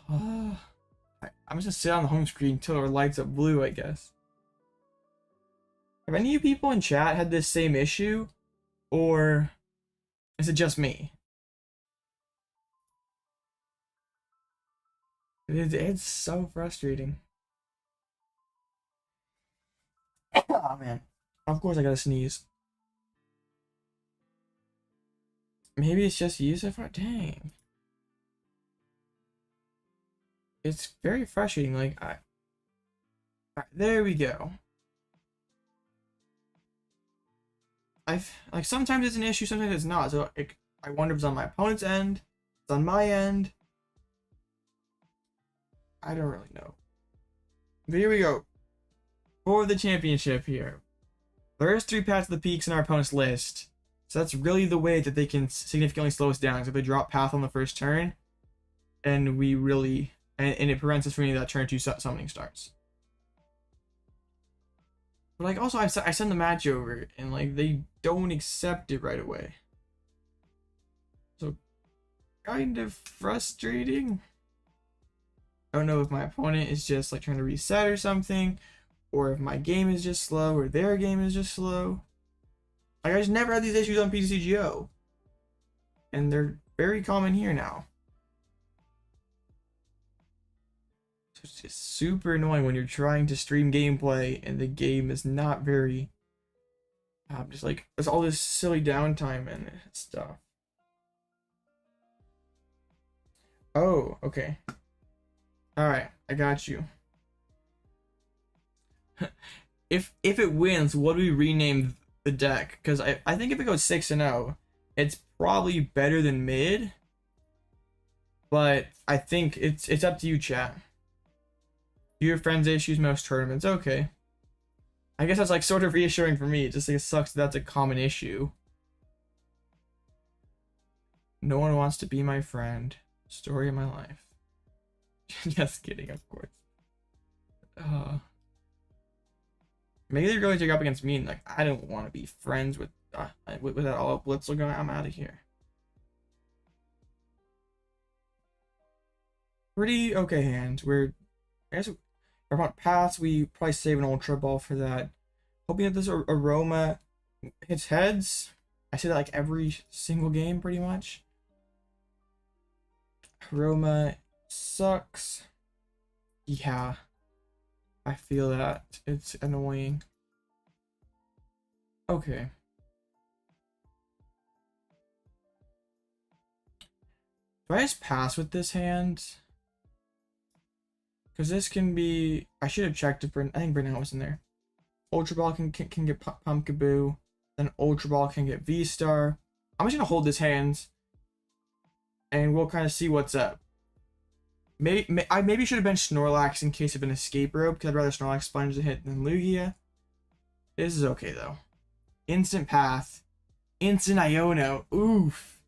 I'm just gonna sit on the home screen until it lights up blue, I guess. Have any of you people in chat had this same issue? Or is it just me? It's so frustrating. Oh man. Of course I gotta sneeze. Maybe it's just Yusuf. Dang. It's very frustrating. Like, there we go. Like sometimes it's an issue, sometimes it's not. So I wonder if it's on my opponent's end, it's on my end. I don't really know. But here we go. For the championship here. There is 3 paths to the peaks in our opponent's list. So that's really the way that they can significantly slow us down. So if they drop path on the first turn, and we really... And it prevents us from any of that turn 2 summoning starts. But like also I send the match over and like they don't accept it right away. So kind of frustrating. I don't know if my opponent is just like trying to reset or something, or if my game is just slow, or their game is just slow. Like I just never had these issues on PCGO. And they're very common here now. It's just super annoying when you're trying to stream gameplay and the game is not very just like there's all this silly downtime and stuff. Oh, okay. Alright, I got you. If it wins, what do we rename the deck? Because I think if it goes 6-0, it's probably better than mid. But I think it's up to you, chat. Your friends' issues most tournaments. Okay. I guess that's like sort of reassuring for me. It just like, it sucks that that's a common issue. No one wants to be my friend. Story of my life. Just kidding, of course. Maybe they're going to go up against me and like I don't want to be friends with that Alloutblitzle guy. I'm out of here. Pretty okay hand. I guess if I want paths, we probably save an Ultra Ball for that. Hoping that this Aroma hits heads. I say that like every single game, pretty much. Aroma sucks. Yeah. I feel that. It's annoying. Okay. Do I just pass with this hand? Because this can be... I should have checked if I think Burnet was in there. Ultra Ball can get Pumpkaboo. Then Ultra Ball can get V-Star. I'm just going to hold this hand. And we'll kind of see what's up. I maybe should have been Snorlax in case of an escape rope. Because I'd rather Snorlax sponge the hit than Lugia. This is okay though. Instant path. Instant Iono. Oof.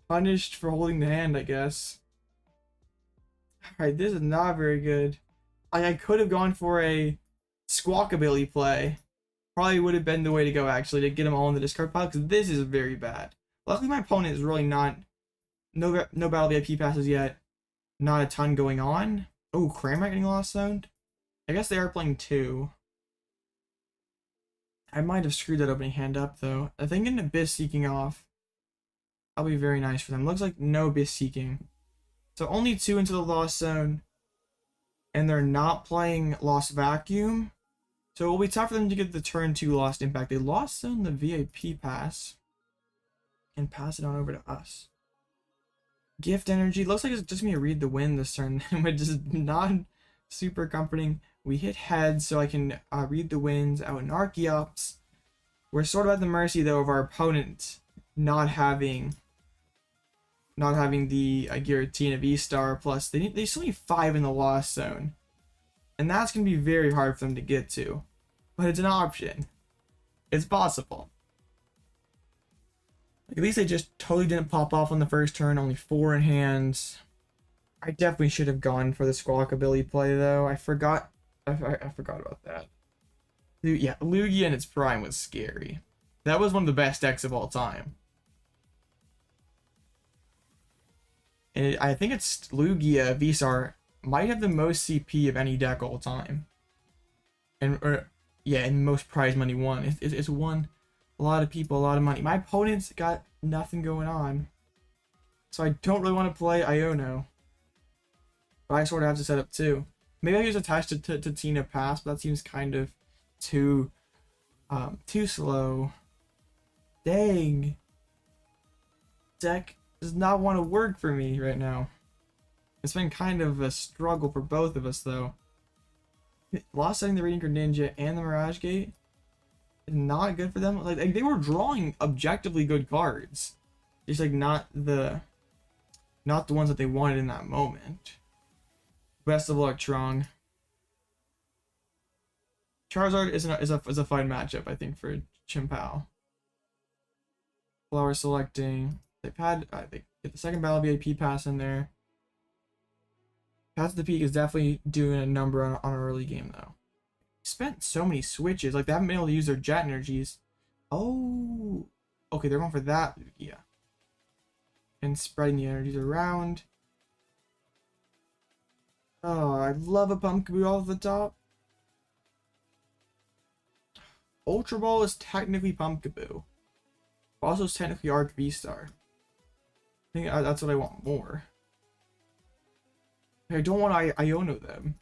Punished for holding the hand, I guess. Alright, this is not very good. I could have gone for a Squawkabilly play. Probably would have been the way to go, actually, to get them all in the discard pile, because this is very bad. Luckily, my opponent is really not... No battle VIP passes yet. Not a ton going on. Oh, Cramorant getting lost zoned? I guess they are playing 2. I might have screwed that opening hand up, though. I think an Abyss Seeking off. That'll be very nice for them. Looks like no Abyss Seeking. So only 2 into the Lost Zone. And they're not playing Lost Vacuum. So it will be tough for them to get the turn 2 Lost Impact. They Lost Zone the VIP pass. And pass it on over to us. Gift Energy. Looks like it's just going to read the wind this turn. Which is not super comforting. We hit heads, so I can read the winds out in Archeops. We're sort of at the mercy, though, of our opponent not having the guarantee of V-Star, plus they still need 5 in the Lost Zone. And that's going to be very hard for them to get to. But it's an option. It's possible. Like, at least they just totally didn't pop off on the first turn, only 4 in hands. I definitely should have gone for the Squawkabilly play, though. I forgot about that. Yeah, Lugia in its prime was scary. That was one of the best decks of all time. And I think it's Lugia VSTAR might have the most CP of any deck all time. And most prize money won. It's won a lot of people a lot of money. My opponent's got nothing going on. So I don't really want to play Iono. But I sort of have to set up 2. Maybe I just attach it to Tina Pass, but that seems kind of too slow. Dang. Deck does not want to work for me right now. It's been kind of a struggle for both of us, though. Lost setting the Radiant Greninja and the Mirage Gate is not good for them. Like they were drawing objectively good cards. Just like not the ones that they wanted in that moment. Best of luck, Trong. Charizard is a fine matchup, I think, for Chimpao. Flower selecting. They've had they get the second battle VIP pass in there. Path to the Peak is definitely doing a number on an early game, though. Spent so many switches, like they haven't been able to use their jet energies. Oh, okay, they're going for that, yeah. And spreading the energies around. Oh, I love a Pumpkaboo off the top. Ultra Ball is technically Pumpkaboo. Also, it's technically Arc V-Star. I think that's what I want more. I don't want to Iono them.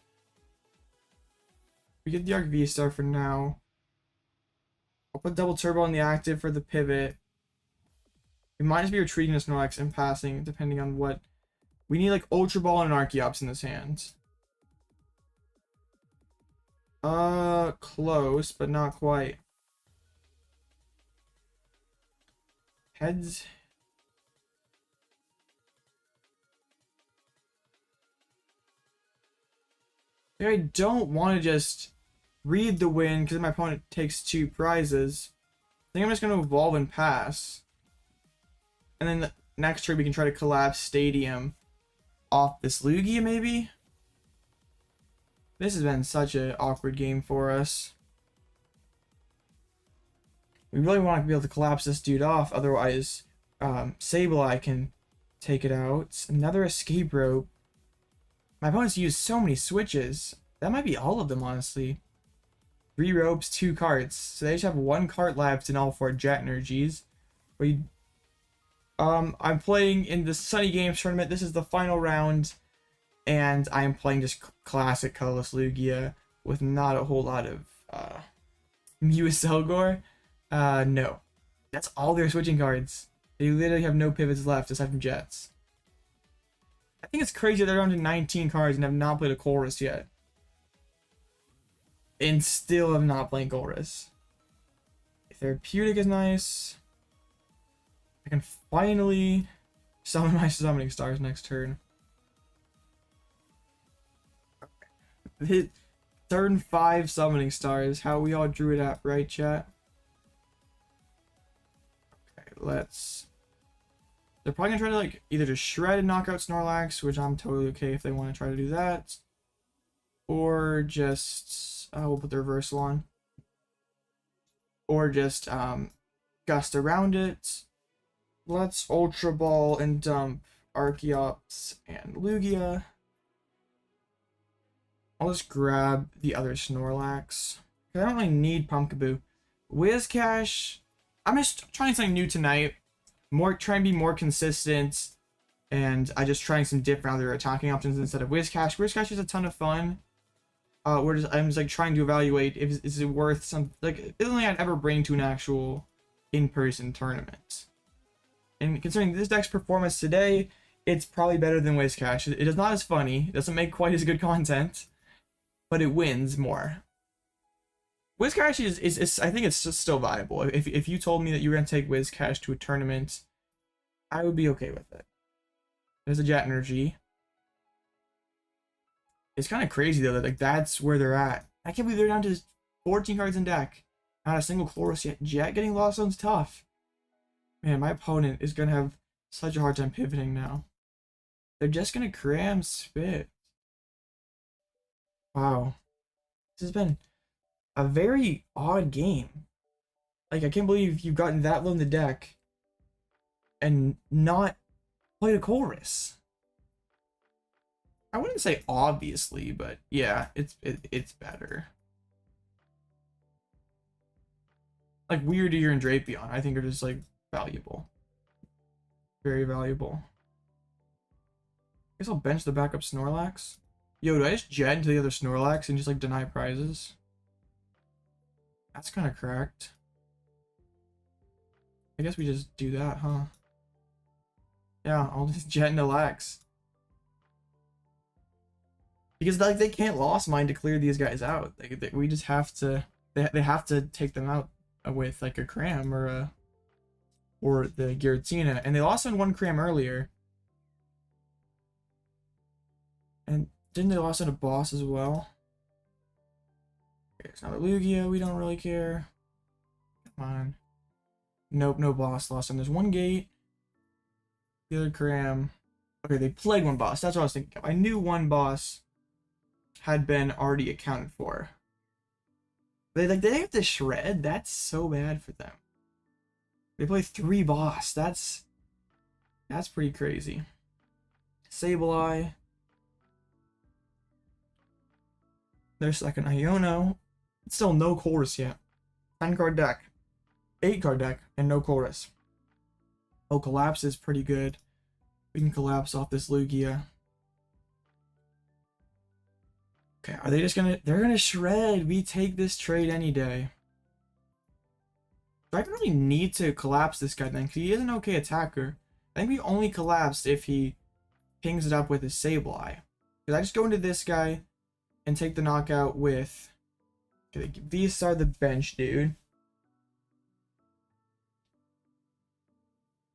We get the Arc V-Star for now. I'll put Double Turbo on the active for the pivot. We might just be retreating to Snorlax and passing, depending on what... We need like Ultra Ball and an Archeops in this hand. Close, but not quite. Heads. I don't want to just read the win because my opponent takes 2 prizes. I think I'm just going to evolve and pass. And then the next turn we can try to collapse Stadium off this Lugia, maybe? This has been such an awkward game for us. We really want to be able to collapse this dude off, otherwise Sableye can take it out. Another escape rope. My opponent's used so many switches. That might be all of them, honestly. 3 ropes, 2 carts. So they just have 1 cart left in all 4 jet energies. I'm playing in the Sunny Games tournament. This is the final round. And I'm playing just classic colorless Lugia with not a whole lot of Muselgor. No. That's all their switching cards. They literally have no pivots left aside from jets. I think it's crazy they're down to 19 cards and have not played a Chorus yet. And still have not played Chorus. Therapeutic is nice. I can finally summon my summoning stars next turn. Hit turn 5 summoning stars. How we all drew it up, right, chat? Okay, let's... They're probably gonna try to like either just shred and knock out Snorlax, which I'm totally okay if they want to try to do that. or just we'll put the reversal on, or just gust around it. Let's Ultra Ball and dump Archeops and Lugia. I'll just grab the other Snorlax. I don't really need Pumpkaboo. Whiscash, I'm just trying something new tonight. Trying to be more consistent, and I just trying some different other attacking options instead of Whiscash. Whiscash is a ton of fun. I'm just like trying to evaluate if is it worth some, like, it's something I'd ever bring to an actual in-person tournament. And considering this deck's performance today, it's probably better than Whiscash. It is not as funny, it doesn't make quite as good content, but it wins more. Whiscash is I think it's just still viable. If you told me that you were gonna take Whiscash to a tournament, I would be okay with it. There's a Jet Energy. It's kind of crazy though that like that's where they're at. I can't believe they're down to 14 cards in deck. Not a single Chorus yet. Jet getting lost zone's tough. Man, my opponent is gonna have such a hard time pivoting now. They're just gonna cram spit. Wow. This has been a very odd game. Like, I can't believe you've gotten that low in the deck and not played a Chorus. I wouldn't say obviously, but yeah, it's better. Like Wyrdeer and Drapion, I think are just like valuable. Very valuable. I guess I'll bench the backup Snorlax. Yo, do I just jet into the other Snorlax and just like deny prizes? That's kind of cracked. I guess we just do that, huh? Yeah, I'll just jet into Lax. Because like they can't lost mine to clear these guys out. We just have to. They have to take them out with like a cram or the Giratina, and they lost on one cram earlier. And didn't they lost on a boss as well? Okay, it's not a Lugia. We don't really care. Come on. Nope, no boss lost. And there's one gate. The other cram. Okay, they played one boss. That's what I was thinking of. I knew one boss had been already accounted for. They have to shred. That's so bad for them. They play 3 boss. That's pretty crazy. Sableye. Their second Iono. Still no chorus yet. 10-card deck. 8-card deck and no chorus. Oh, Collapse is pretty good. We can collapse off this Lugia. Okay, are they just gonna... They're gonna shred. We take this trade any day. Do I really need to collapse this guy then? Because he is an okay attacker. I think we only collapsed if he pings it up with his Sableye. Because I just go into this guy and take the knockout with... Okay, VSTAR the bench, dude.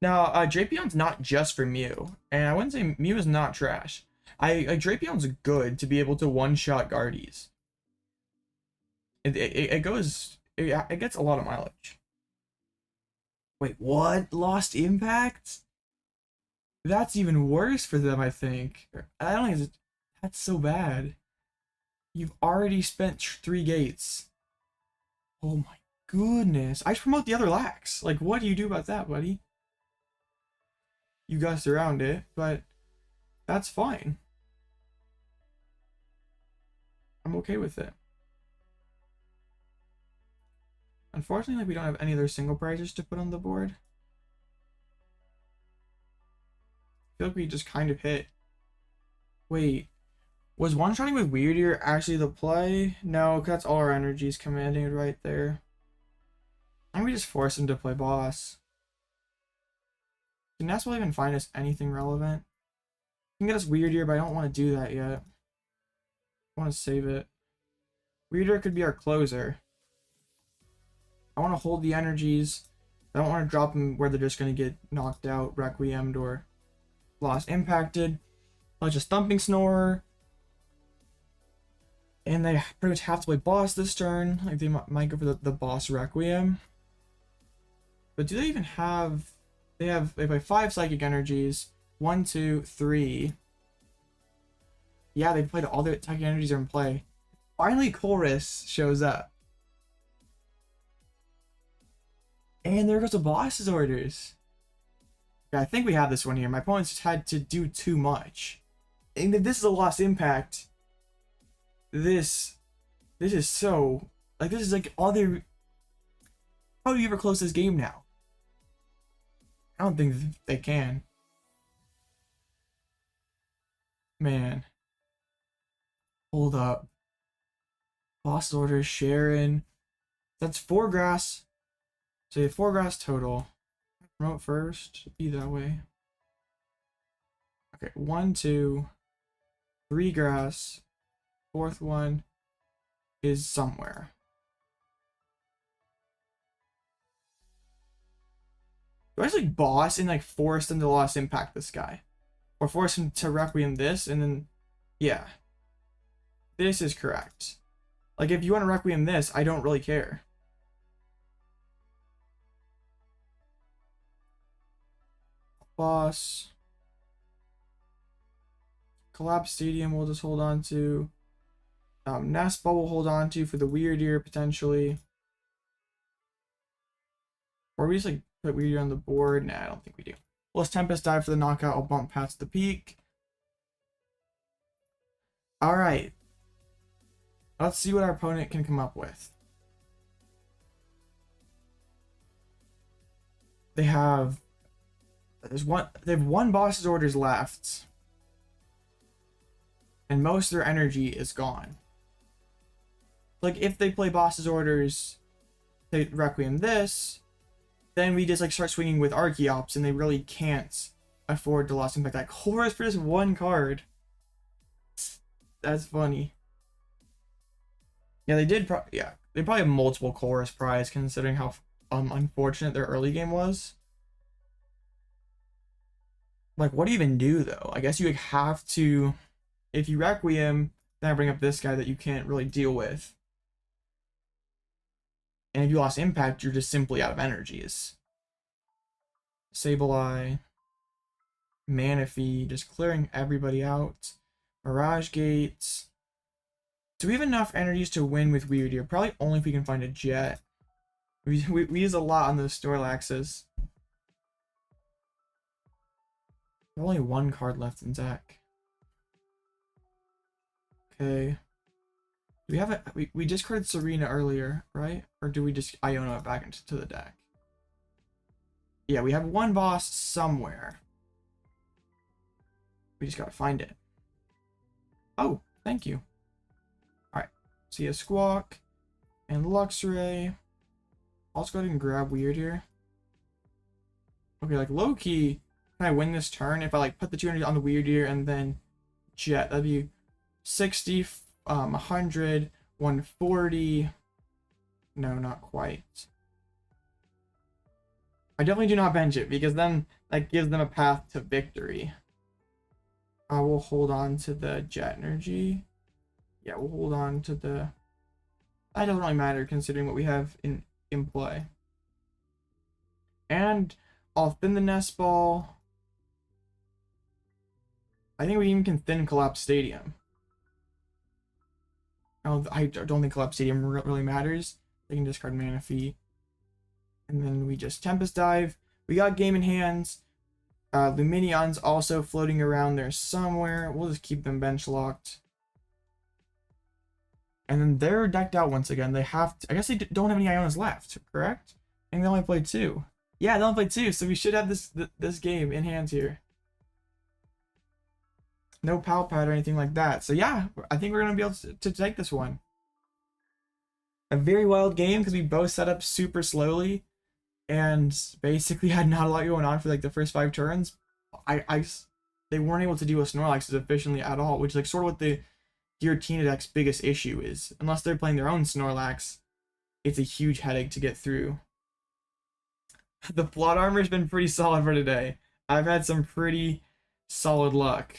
Now, Drapion's not just for Mew. And I wouldn't say Mew is not trash. Drapion's good to be able to one-shot Guardies. It gets a lot of mileage. Wait, what? Lost Impact? That's even worse for them, I think. I don't think that's so bad. You've already spent 3 gates. Oh my goodness. I just promote the other Lax. Like, what do you do about that, buddy? You gust around it, but that's fine. I'm okay with it. Unfortunately, we don't have any other single prizes to put on the board. I feel like we just kind of hit. Wait, was one-shotting with Wyrdeer actually the play? No, because that's all our energies commanding it right there. I think we just force him to play boss. Can Nest will even find us anything relevant? You can get us Wyrdeer, but I don't want to do that yet. I want to save it. Wyrdeer could be our closer. I want to hold the energies. I don't want to drop them where they're just going to get knocked out, Requiemed, or lost impacted. I'll just Thumping Snore. And they pretty much have to play boss this turn. Like they might go for the boss Requiem. But do they even have... They play 5 psychic energies. 1, 2, 3. Yeah, they played all their attacking energies are in play. Finally, Chorus shows up. And there goes the boss's orders. Yeah, I think we have this one here. My opponents just had to do too much. And if this is a lost impact, this is so... Like, this is like all their... How do you ever close this game now? I don't think they can. Man. Hold up. Boss orders, Cheren. That's 4 grass. So you have 4 grass total. Promote first. Be that way. Okay, 1, 2, 3 grass. 4th one is somewhere. Do I just like boss and like force them to lost impact this guy? Or force him to Requiem this and then, yeah. This is correct. Like if you want to Requiem this, I don't really care. Boss. Collapsed Stadium we'll just hold on to. Nest Ball will hold on to for the Wyrdeer potentially. Or we just like put Wyrdeer on the board. Nah, I don't think we do. Well, let's Tempest Dive for the knockout. I'll bump past the peak. Alright. Let's see what our opponent can come up with. They have one boss's orders left. And most of their energy is gone. Like if they play boss's orders, they Requiem this, then we just like start swinging with Archeops and they really can't afford to lost impact that chorus for just one card. That's funny. Yeah, they did they probably have multiple chorus prize considering how unfortunate their early game was. Like what do you even do though? I guess you have to, if you Requiem, then I bring up this guy that you can't really deal with. And if you lost impact, you're just simply out of energies. Sableye, Manaphy, just clearing everybody out. Mirage Gates. Do we have enough energies to win with Wyrdeer? Probably only if we can find a jet. We use a lot on those Snorlaxes. Only one card left in deck. Okay. Do we have a we discarded Serena earlier, right? Or do we just Iono it back into the deck? Yeah, we have one boss somewhere. We just gotta find it. Oh, thank you. Alright. See a Squawk and Luxray. I'll just go ahead and grab Wyrdeer. Okay, like low key, can I win this turn if I like put the 200 on the Wyrdeer and then jet? That'd be 60, 100, 140. No, not quite. I definitely do not bench it because then that gives them a path to victory. I will hold on to the jet energy. Yeah, we'll hold on to the... That doesn't really matter considering what we have in play. And I'll thin the Nest Ball. I think we even can thin Collapsed Stadium. I don't think Collapsed Stadium really matters. They can discard Manaphy. And then we just Tempest Dive. We got game in hands. Lumineon's also floating around there somewhere. We'll just keep them bench locked. And then they're decked out once again. They have to, I guess they don't have any Ionas left, correct? I think they only played 2. Yeah, they only played 2, so we should have this game in hands here. No PAL pad or anything like that. So yeah, I think we're going to be able to take this one. A very wild game because we both set up super slowly and basically had not a lot going on for like the first 5 turns. They weren't able to deal with Snorlax as efficiently at all, which is like sort of what the Giratina deck's biggest issue is. Unless they're playing their own Snorlax, it's a huge headache to get through. The plot armor's been pretty solid for today. I've had some pretty solid luck.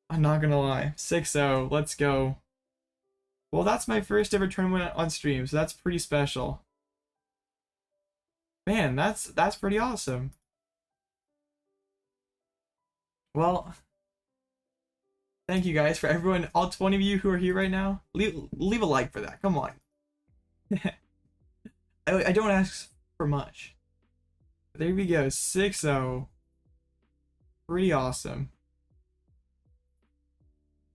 I'm not gonna lie. 6-0, let's go. Well, that's my first ever tournament on stream, so that's pretty special. Man, that's pretty awesome. Well, Thank you guys for everyone, all 20 of you who are here right now. Leave a like for that. Come on. I don't ask for much. There we go. 6-0. Pretty awesome.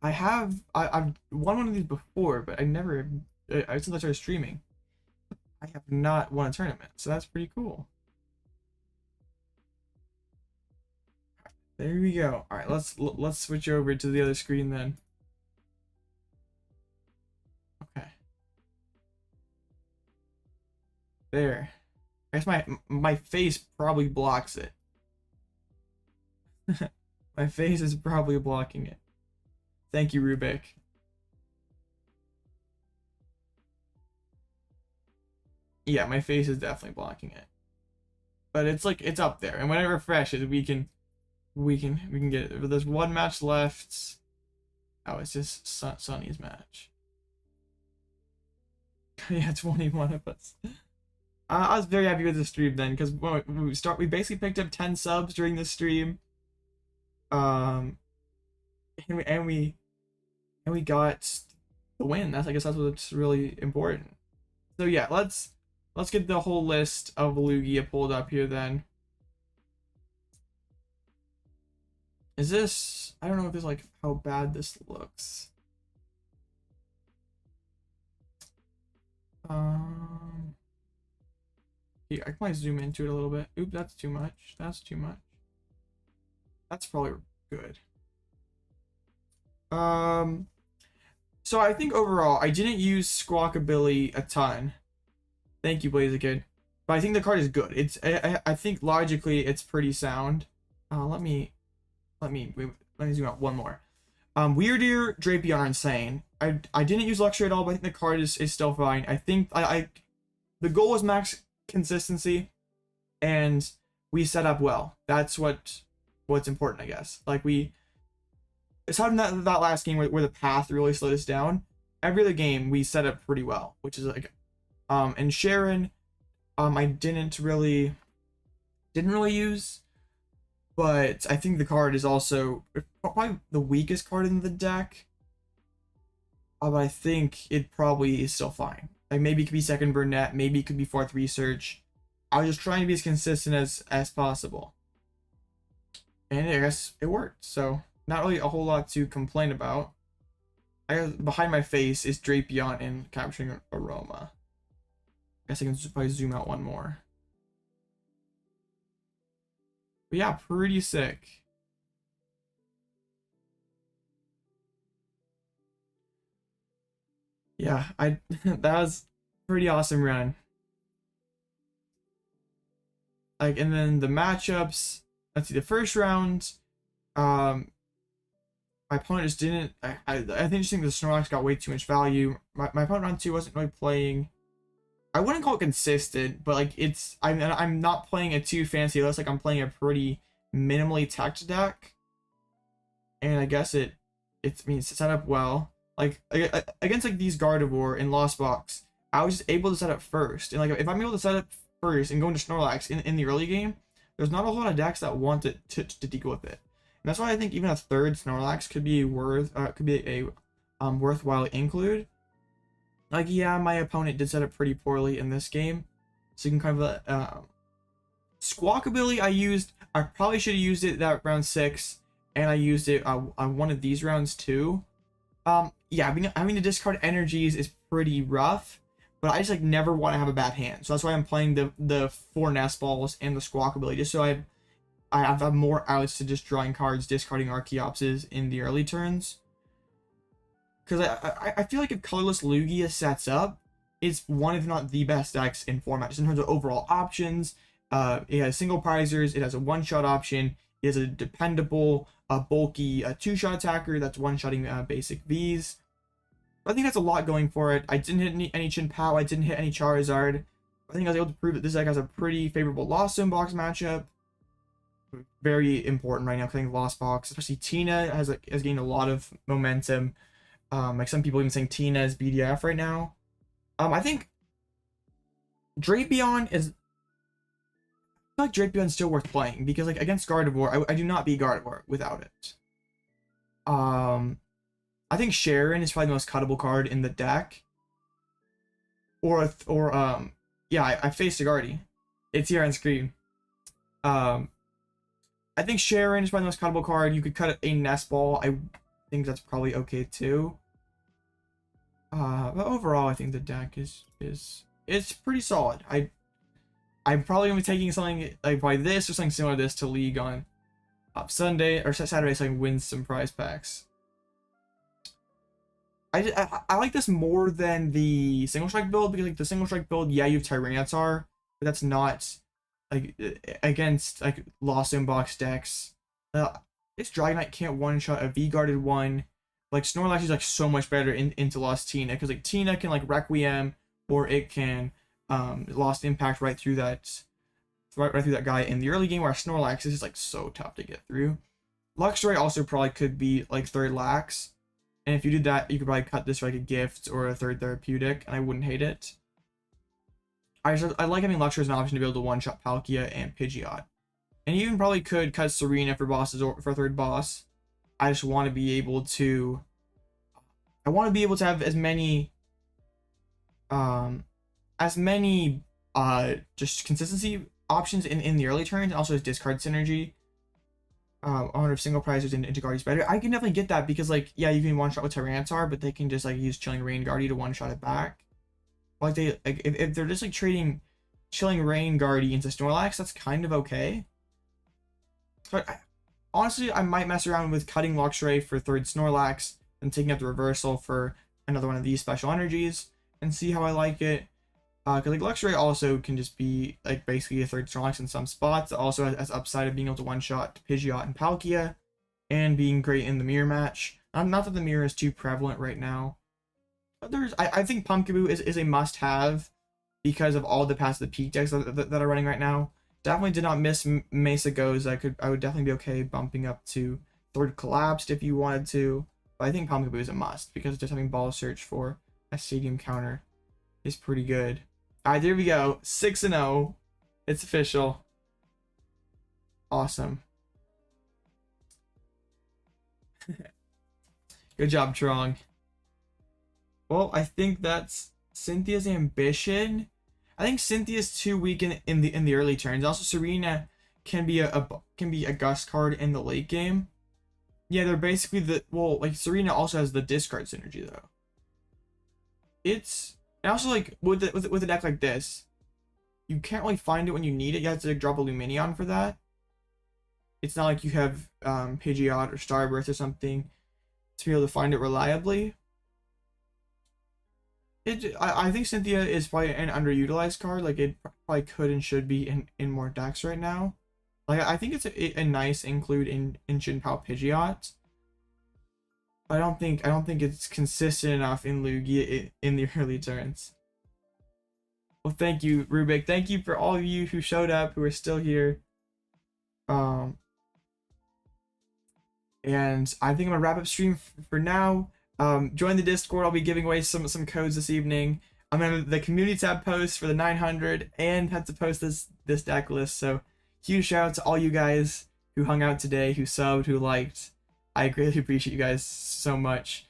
I've won one of these before, but I never since I started streaming, I have not won a tournament, so that's pretty cool. There we go. All right, let's switch over to the other screen then. Okay. There. I guess my face probably blocks it. My face is probably blocking it. Thank you, Rubik. Yeah, my face is definitely blocking it. But it's like it's up there, and when it refreshes, we can get it. But there's one match left. Oh, it's just Sunny's match. Yeah, 21 of us. I was very happy with the stream then, because when we basically picked up 10 subs during the stream. And we got the win. I guess that's what's really important. So yeah, let's get the whole list of Lugia pulled up here then. Is this, I don't know if it's like how bad this looks. Yeah, I might zoom into it a little bit. Oop, that's too much. That's too much. That's probably good. So I think overall, I didn't use Squawkabilly a ton. Thank you, Blaziken. But I think the card is good. It's I think logically it's pretty sound. Let me zoom out one more. Wyrdeer, Drapion are insane. I didn't use Luxray at all, but I think the card is still fine. I think the goal was max consistency, and we set up well. That's what's important, I guess. Like aside from that last game where the path really slowed us down, every other game we set up pretty well, which is like, and Cheren, I didn't really use, but I think the card is also probably the weakest card in the deck. But I think it probably is still fine. Like maybe it could be second Burnet, maybe it could be fourth Research. I was just trying to be as consistent as possible, and I guess it worked. So not really a whole lot to complain about. Behind my face is Drapion and Capturing Aroma. I guess I can probably zoom out one more. But yeah, pretty sick. Yeah, that was pretty awesome run. Like, and then the matchups. Let's see, the first round, my opponent just didn't. I think the Snorlax got way too much value. My opponent round 2 wasn't really playing. I wouldn't call it consistent, but like I'm not playing a too fancy list. Like I'm playing a pretty minimally teched deck, and I guess it's set up well. Like against like these Gardevoir in Lost Box, I was just able to set up first, and like if I'm able to set up first and go into Snorlax in the early game, there's not a whole lot of decks that want to deal with it. And that's why I think even a third Snorlax could be a worthwhile include. Like, yeah, my opponent did set up pretty poorly in this game, so you can kind of Squawkabilly I probably should have used it that round 6, and I used it on one of these rounds too. Yeah, having to discard energies is pretty rough, but I just like never want to have a bad hand, so that's why I'm playing the 4 Nest Balls and the Squawkabilly, just so I have more outlets to just drawing cards, discarding Archeopses in the early turns. Because I feel like if colorless Lugia sets up, it's one if not the best decks in format, just in terms of overall options. It has single prizers, it has a one-shot option, it has a dependable, bulky 2-shot attacker that's one-shotting basic Vs. I think that's a lot going for it. I didn't hit any Chin-Pao, I didn't hit any Charizard. I think I was able to prove that this deck has a pretty favorable Lost Zone box matchup. Very important right now, playing Lost Box, especially Tina has gained a lot of momentum. Like some people even saying Tina is BDF right now. I think Drapion is. I feel like Drapion's still worth playing because like against Gardevoir, I do not beat Gardevoir without it. I think Cheren is probably the most cuttable card in the deck. Yeah, I faced it already. It's here on screen. I think Cheren is probably the most cuttable card. You could cut a Nest Ball. I think that's probably okay too. But overall, I think the deck is it's pretty solid. I'm probably gonna be taking something like by this or something similar to this to League on Sunday or Saturday, so I can win some prize packs. I like this more than the single strike build, because like the single strike build, yeah, you have Tyranitar, but that's not like against like Lost Inbox decks. This Dragonite can't one shot a V guarded one. Like Snorlax is like so much better into Lost Tina, because like Tina can like Requiem, or it can Lost Impact right through that guy in the early game, where Snorlax is just like so tough to get through. Luxray also probably could be like third Lax. And if you did that, you could probably cut this for like a gift or a third therapeutic, and I wouldn't hate it. I like having Luxray as an option to be able to one-shot Palkia and Pidgeot. And you even probably could cut Serena for bosses or for a third boss. I just want to be able to... I want to be able to have as many just consistency options in the early turns, and also as discard synergy. I wonder if single prizes into Guardian's better. I can definitely get that, because like, yeah, you can one shot with Tyranitar, but they can just like use Chilling Rain Guardian to one shot it back. Like they like if they're just like trading Chilling Rain Guardian into Snorlax, that's kind of okay. But honestly, I might mess around with cutting Luxray for third Snorlax and taking out the reversal for another one of these special energies and see how I like it. Because like Luxray also can just be like basically a third Snorlax in some spots. It also has upside of being able to one-shot Pidgeot and Palkia, and being great in the mirror match. Not that the mirror is too prevalent right now, but I think Pumpkaboo is a must-have because of all the past the peak decks that are running right now. Definitely did not miss Mesa Goes. I would definitely be okay bumping up to third Collapsed if you wanted to, but I think Pumpkaboo is a must, because just having Ball Search for a Stadium counter is pretty good. All right, there we go. 6-0. It's official. Awesome. Good job, Trong. Well, I think that's Cynthia's Ambition. I think Cynthia's too weak in the early turns. Also, Serena can be a Gust card in the late game. Yeah, they're basically like Serena also has the discard synergy though. And also, like, with a deck like this, you can't really find it when you need it. You have to like, drop a Lumineon for that. It's not like you have Pidgeot or Starburst or something to be able to find it reliably. I think Cynthia is probably an underutilized card. Like, it probably could and should be in more decks right now. Like, I think it's a nice include in Shin Pao Pidgeot. I don't think it's consistent enough in Lugia in the early turns. Well, thank you, Rubik. Thank you for all of you who showed up, who are still here. And I think I'm gonna wrap up stream for now. Join the Discord. I'll be giving away some codes this evening. I'm gonna have the community tab post for the 900 and have to post this deck list. So huge shout out to all you guys who hung out today, who subbed, who liked. I greatly appreciate you guys so much,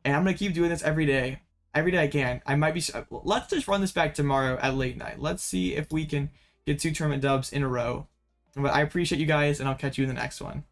and I'm gonna keep doing this every day I can. I might be. Let's just run this back tomorrow at late night. Let's see if we can get 2 tournament dubs in a row. But I appreciate you guys, and I'll catch you in the next one.